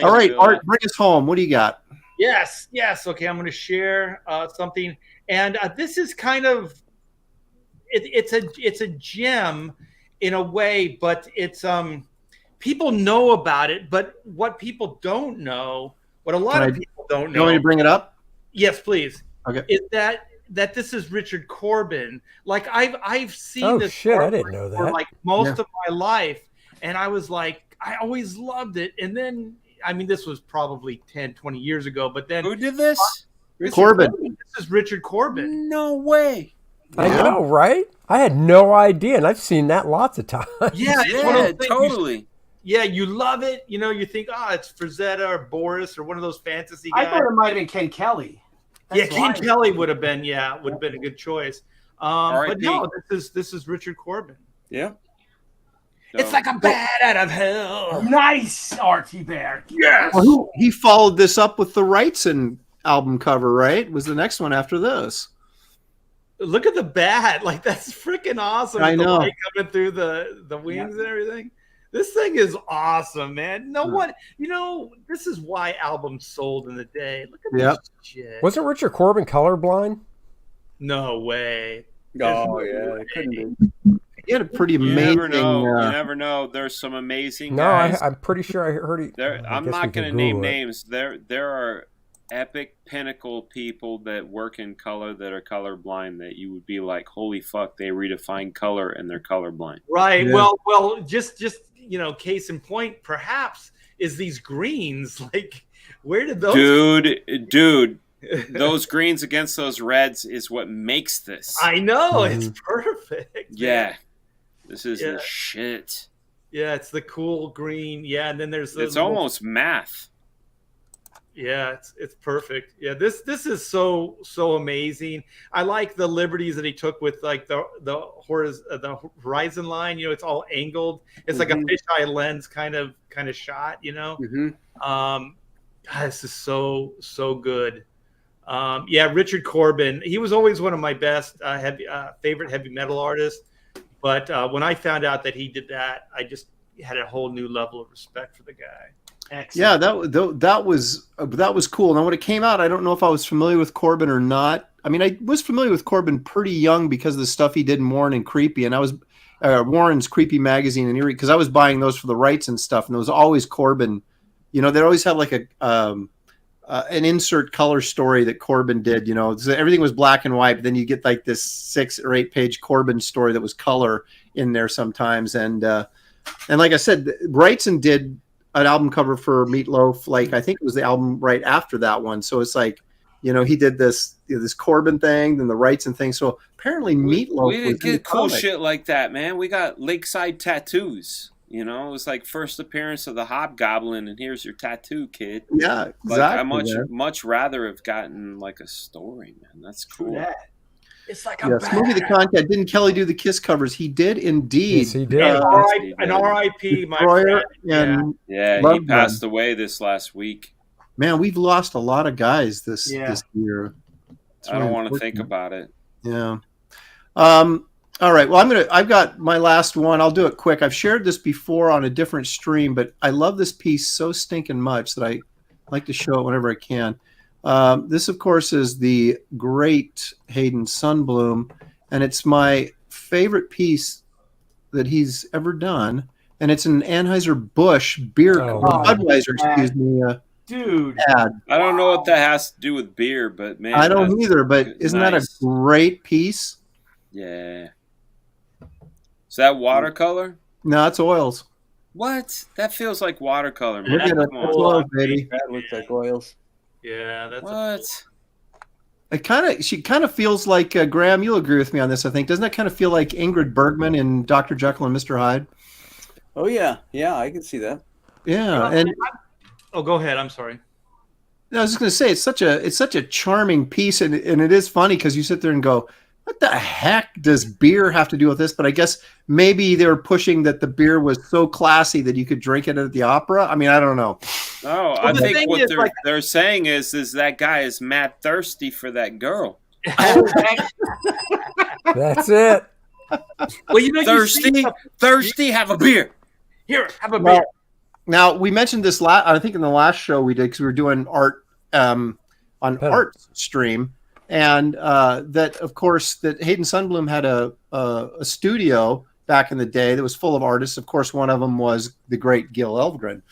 All right, you. Art, bring us home. What do you got? Yes. Okay, I'm going to share something, and this is kind of it's a gem in a way, but it's people know about it, but what people don't know, what a lot of people don't You want me know. to bring it up? Yes, please. Okay. Is that this is Richard Corbin? Like I've seen Oh this shit! I artwork didn't know for that. like most of my life, and I was like, I always loved it, and then. I mean, this was probably 10, 20 years ago, but then Who did this? Corbin. This is Richard Corbin. No way. I know, right? I had no idea, and I've seen that lots of times. Yeah, it's one of Yeah, those things totally. you love it. You know, you think, it's Frazetta or Boris or one of those fantasy I guys. thought it might have been Ken Kelly. Yeah, Ken Kelly would have been a good choice. But R.I.P. no, this is Richard Corbin. Yeah. It's like a bat out of hell. Nice, RT Bear. Yes. Well, he followed this up with the Wrightson album cover, right? Was the next one after this. Look at the bat. Like, that's freaking awesome. I With know. the light coming through the wings and everything. This thing is awesome, man. This is why albums sold in the day. Look at this shit. Wasn't Richard Corbin colorblind? No way. Oh, There's no yeah. way. It couldn't be. He had a pretty You amazing. never know. You never know. There's some amazing No, guys. I'm pretty sure I heard he. I'm not going to name names. There are epic pinnacle people that work in color that are colorblind that you would be like, holy fuck, they redefine color and they're colorblind. Right. Yeah. Well, just case in point, perhaps is these greens. Like, where did those? Dude, those greens against those reds is what makes this. I know it's perfect. Yeah, this is Yeah. the shit. Yeah, it's the cool green. Yeah, and then there's the It's almost math. Yeah, it's perfect. Yeah, this is so amazing. I like the liberties that he took with like the horizon line. You know, it's all angled. It's like a fisheye lens kind of shot. You know, God, this is so good. Yeah, Richard Corbin. He was always one of my best favorite heavy metal artists. But when I found out that he did that, I just had a whole new level of respect for the guy. Excellent. Yeah, that was cool. Now, when it came out, I don't know if I was familiar with Corbin or not. I mean, I was familiar with Corbin pretty young because of the stuff he did in Warren and Creepy, and I was Warren's Creepy magazine and Eerie because I was buying those for the rights and stuff, and there was always Corbin. You know, they always had like an insert color story that Corbin did. You know, so everything was black and white, but then you get like this 6 or 8 page Corbin story that was color in there sometimes, and like I said, Wrightson did an album cover for Meatloaf. Like, I think it was the album right after that one. So it's like, you know, he did this Corbin thing, then the Wrightson thing. So apparently Meatloaf We was didn't in the get cool comic. shit like that, man. We got Lakeside Tattoos. You know, it was like first appearance of the Hobgoblin, and here's your tattoo, kid. Yeah, Like, I exactly. much rather have gotten like a story, man. That's cool. Yeah. It's like a Yes, movie the content. Didn't Kelly do the Kiss covers? He did indeed. Yes, he did. an RIP, my Destroyer friend. and Yeah, Love he passed Gun. away this last week. Man, we've lost a lot of guys this year. It's I don't really want to think unfortunate. about it. Yeah. All right. Well, I've got my last one. I'll do it quick. I've shared this before on a different stream, but I love this piece so stinking much that I like to show it whenever I can. This, of course, is the great Hayden Sunbloom, and it's my favorite piece that he's ever done. And it's an Anheuser-Busch beer, Oh, Budweiser, man. excuse me, Dude. ad. I don't know what that has to do with beer, but man, I don't that's either, but isn't that a nice. great piece? Yeah. Is that watercolor? No, it's oils. What? That feels like watercolor, man. Look at it. Come It's on. oils, baby. That looks like oils. Yeah, that's What? She kind of feels like Graham. You'll agree with me on this, I think. Doesn't that kind of feel like Ingrid Bergman in Dr. Jekyll and Mr. Hyde? Oh yeah, I can see that. Yeah, and Oh, go ahead. I'm sorry. I was just going to say it's such a charming piece, and it is funny because you sit there and go, "What the heck does beer have to do with this?" But I guess maybe they were pushing that the beer was so classy that you could drink it at the opera. I mean, I don't know. No, Well, I the think thing what is, like- they're saying is that guy is mad thirsty for that girl. That's it. Well, you know, Thirsty, have a beer. Here, have a Well, beer. now we mentioned this I think in the last show we did, because we were doing art on art stream, and that of course that Hayden Sundblom had a studio back in the day that was full of artists. Of course, one of them was the great Gil Elvgren,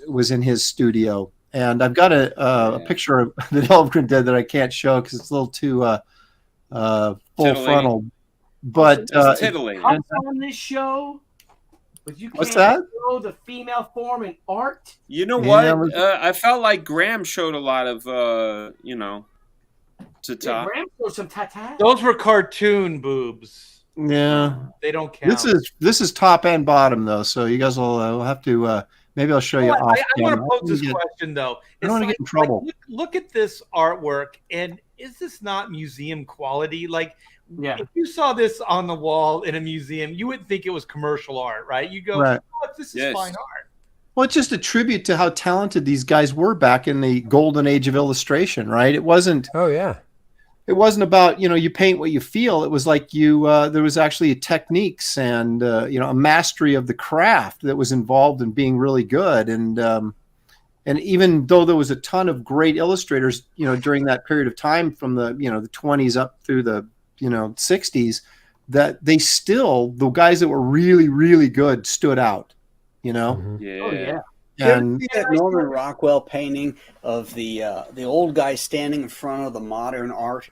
was in his studio, and I've got a picture of, that Elvgren did that I can't show because it's a little too full frontal. But titillating. On this show, but you What's can't that? show the female form in art. You know what? I felt like Graham showed a lot of, tata. Yeah, Graham showed some tata. Those were cartoon boobs. Yeah, they don't count. This is top and bottom though, so you guys will have to. Maybe I'll show you off. I want to pose this question though. I don't want to get in trouble. Look at this artwork, and is this not museum quality? Like, if you saw this on the wall in a museum, you wouldn't think it was commercial art, right? You go, right. Oh, this is fine art. Well, it's just a tribute to how talented these guys were back in the golden age of illustration, right? It wasn't. Oh yeah. It wasn't about, you paint what you feel. It was like there was actually techniques and a mastery of the craft that was involved in being really good. And even though there was a ton of great illustrators, during that period of time from the 20s up through the 60s, that the guys that were really, really good stood out, Mm-hmm. Yeah. Oh yeah. And see that Norman Rockwell painting of the old guy standing in front of the modern art?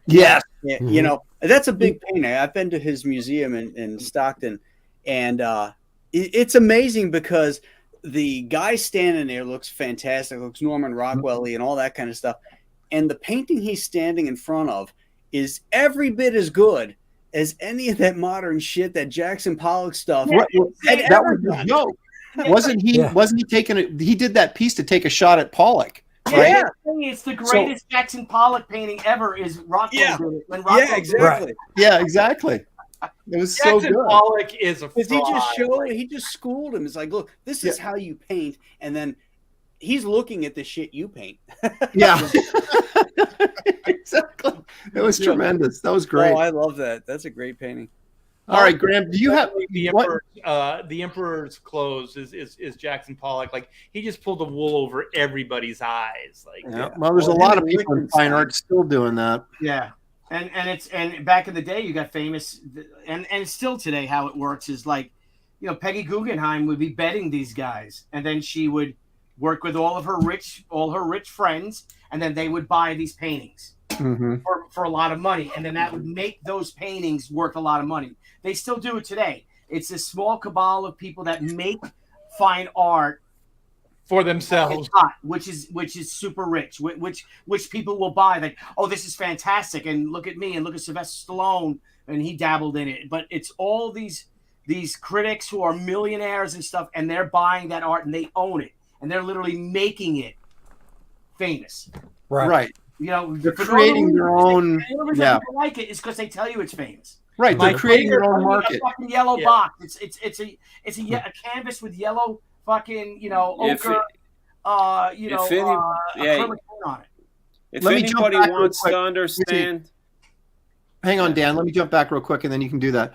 yes, Yeah, that's a big painting. I've been to his museum in Stockton, and it's amazing because the guy standing there looks fantastic, looks Norman Rockwell-y and all that kind of stuff. And the painting he's standing in front of is every bit as good as any of that modern shit, that Jackson Pollock stuff. that was the joke. Wasn't he? Yeah. Wasn't he taking he did that piece to take a shot at Pollock? Right? Yeah, it's the greatest Jackson Pollock painting ever. Is Rockwell did it when Rockwell Yeah, exactly. Yeah, exactly. It was Jackson so good. Pollock is a Because fraud. he just schooled him. It's like, look, this is how you paint, and then he's looking at the shit you paint. Yeah, exactly. It was tremendous. That was great. Oh, I love that. That's a great painting. All right, Graham, do you have the Emperor's clothes is Jackson Pollock? Like, he just pulled the wool over everybody's eyes. Like, Well, there's a lot of people in fine art still doing that. Yeah, and back in the day, you got famous, and still today, how it works is like, Peggy Guggenheim would be betting these guys, and then she would work with all her rich friends, and then they would buy these paintings for a lot of money, and then that would make those paintings worth a lot of money. They still do it today. It's a small cabal of people that make fine art for themselves, which is super rich, which people will buy. Like, oh, this is fantastic, and look at me, and look at Sylvester Stallone, and he dabbled in it. But it's all these critics who are millionaires and stuff, and they're buying that art and they own it, and they're literally making it famous. Right. They're creating their own. The only reason people like it is because they tell you it's famous. Right, they're creating their own market. A fucking yellow box. It's a canvas with yellow fucking ochre. Acrylic paint on it. If anybody wants to understand, hang on, Dan. Let me jump back real quick, and then you can do that.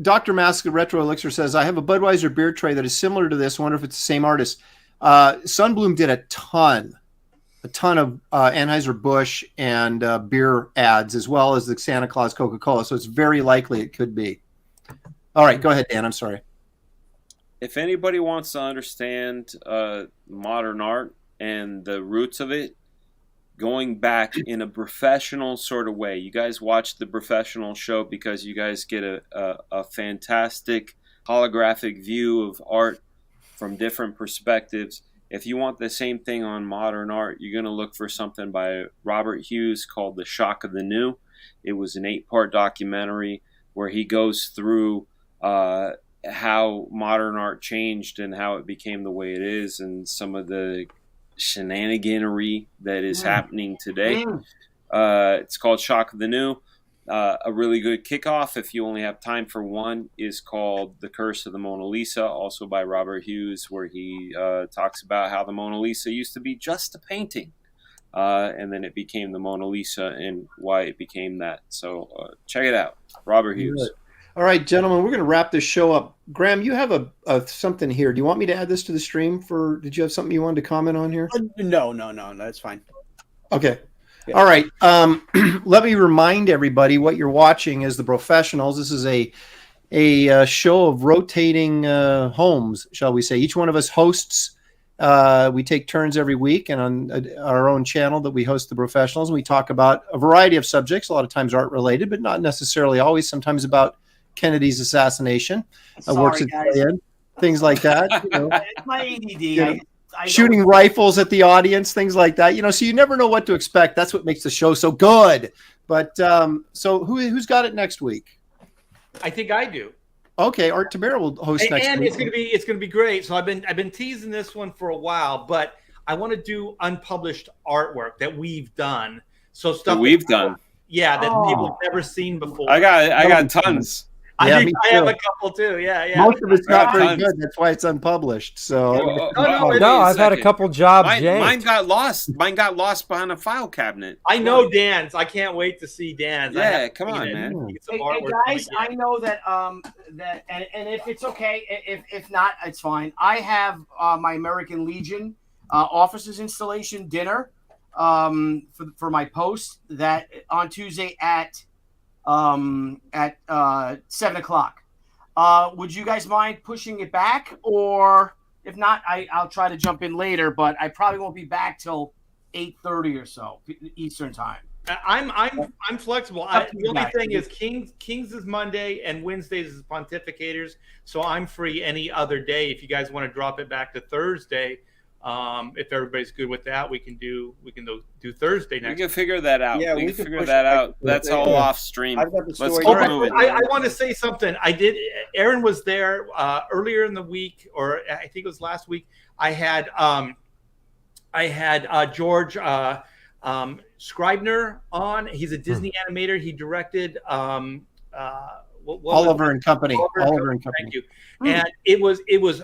Dr. Mask Retro Elixir says, I have a Budweiser beer tray that is similar to this. I wonder if it's the same artist. Sundblom did a ton of Anheuser-Busch and beer ads, as well as the Santa Claus Coca-Cola. So it's very likely it could be. All right, go ahead, Dan. I'm sorry. If anybody wants to understand modern art and the roots of it, going back in a professional sort of way, you guys watch the Professional show because you guys get a fantastic holographic view of art from different perspectives. If you want the same thing on modern art, you're going to look for something by Robert Hughes called The Shock of the New. It was an 8-part documentary where he goes through how modern art changed and how it became the way it is, and some of the shenaniganery that is happening today. It's called Shock of the New. A really good kickoff, if you only have time for one, is called The Curse of the Mona Lisa, also by Robert Hughes, where he talks about how the Mona Lisa used to be just a painting. and then it became the Mona Lisa and why it became that. So check it out, Robert Hughes. All right, gentlemen, we're going to wrap this show up. Graham, you have a something here. Do you want me to add this to the stream? Did you have something you wanted to comment on here? No, that's fine. Okay. Yeah. All right. Let me remind everybody what you're watching is The Professionals. This is a show of rotating homes, shall we say. Each one of us hosts. We take turns every week, and on our own channel that we host The Professionals, and we talk about a variety of subjects, a lot of times art related, but not necessarily always, sometimes about Kennedy's assassination, Sorry, guys. Things like that. You know. It's my ADD. You know, shooting rifles at the audience, things like that. You know, so you never know what to expect. That's what makes the show so good. But so who's got it next week? I think I do. Okay, Art Tamara will host next And week. it's gonna be great. So I've been teasing this one for a while, but I want to do unpublished artwork that we've done. So stuff That we've done. Yeah, that people have never seen before. I got tons. Yeah, I me have too. a couple too. Yeah. Most of it's not very Tons. good. That's why it's unpublished. So No, I've had a couple jobs Mine yanked. got lost. Mine got lost behind a file cabinet. I know Dan's. I can't wait to see Dan's. I Yeah, have to come see on, it. man. Get some Hey, artwork guys, from it. I know that and if it's okay, if not, it's fine. I have my American Legion officers installation dinner for my post that on Tuesday at 7:00. Would you guys mind pushing it back, or if not, I'll try to jump in later, but I probably won't be back till 8:30 or so Eastern time. I'm flexible. The only thing is Kings is Monday and Wednesdays is Pontificators, so I'm free any other day. If you guys want to drop it back to Thursday, if everybody's good with that, we can do Thursday next. We can figure that out. Yeah, we we can can figure push that it back out. to That's Thursday. all Yeah. off stream. I've got the Let's story keep right moving. I want to say something. Aaron was there earlier in the week, or I think it was last week. I had George Scribner on. He's a Disney animator. He directed Oliver and Company. Oliver and Company. Thank you. And it was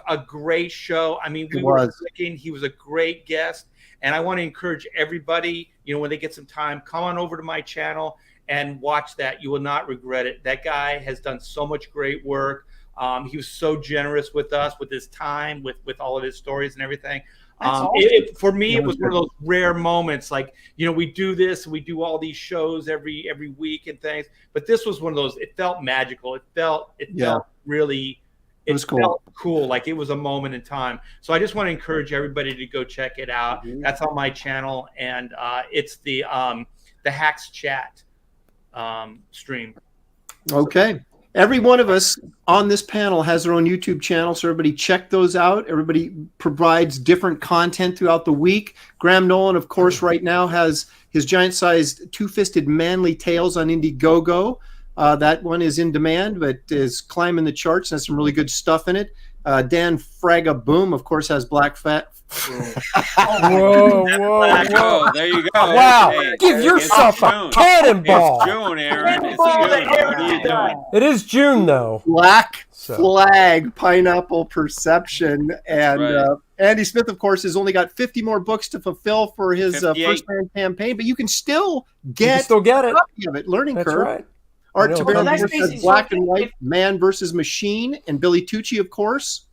a great show. I mean, we were clicking. He was a great guest, and I want to encourage everybody, when they get some time, come on over to my channel and watch that. You will not regret it. That guy has done so much great work. He was so generous with us, with his time, with all of his stories and everything. For me, it was one of those rare moments. Like, we do this, we do all these shows every week and things, but this was one of those. It felt magical. It felt really. It was cool. Felt cool, like it was a moment in time. So I just want to encourage everybody to go check it out. That's on my channel, and it's the Hacks Chat stream. Okay. Every one of us on this panel has their own YouTube channel, so everybody check those out. Everybody provides different content throughout the week. Graham Nolan, of course, right now has his giant-sized two-fisted manly tales on Indiegogo. That one is in demand, but is climbing the charts. Has some really good stuff in it. Dan Fraga Boom, of course, has Black Fat. Whoa! Oh, there you go. Wow! Hey, Give yourself a cannonball. It's June, Aaron. It's June. What are you doing? It is June, though. Black Flag Pineapple Perception. And Andy Smith, of course, has only got 50 more books to fulfill for his first-man campaign, but you can still get it. A copy of it. Learning That's Curve. right. Art Tabarrok, Well, of course, has Black and White, Man versus Machine, and Billy Tucci, of course,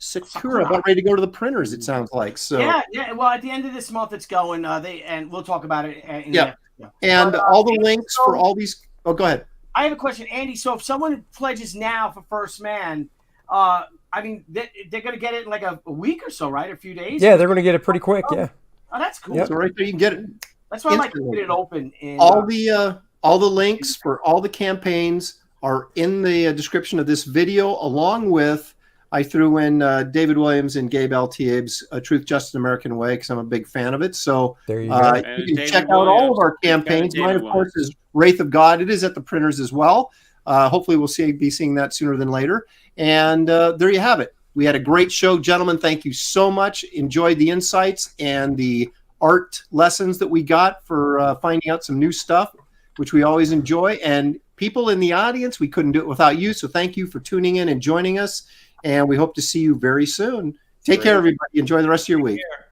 Sakura, about ready to go to the printers, it sounds like. So Yeah. Well, at the end of this month, it's going. And we'll talk about it. And all the links for all these. Oh, go ahead. I have a question, Andy. So if someone pledges now for First Man, I mean, they're going to get it in like a week or so, right? A few days. Yeah, they're going to get it pretty quick. Yeah. Oh, that's cool. Yep. So right there, you can get it. That's why I like to get it open. In, all the links for all the campaigns are in the description of this video, along with I threw in David Williams and Gabe Altiebe's Truth, Justice, American Way, because I'm a big fan of it. So there you go. You can check out all of our campaigns. Mine, of course, is Wraith of God. It is at the printers as well. Hopefully, we'll be seeing that sooner than later. And there you have it. We had a great show, gentlemen. Thank you so much. Enjoyed the insights and the art lessons that we got for finding out some new stuff, which we always enjoy. And people in the audience, we couldn't do it without you. So thank you for tuning in and joining us. And we hope to see you very soon. Take care, everybody. Enjoy the rest of your week.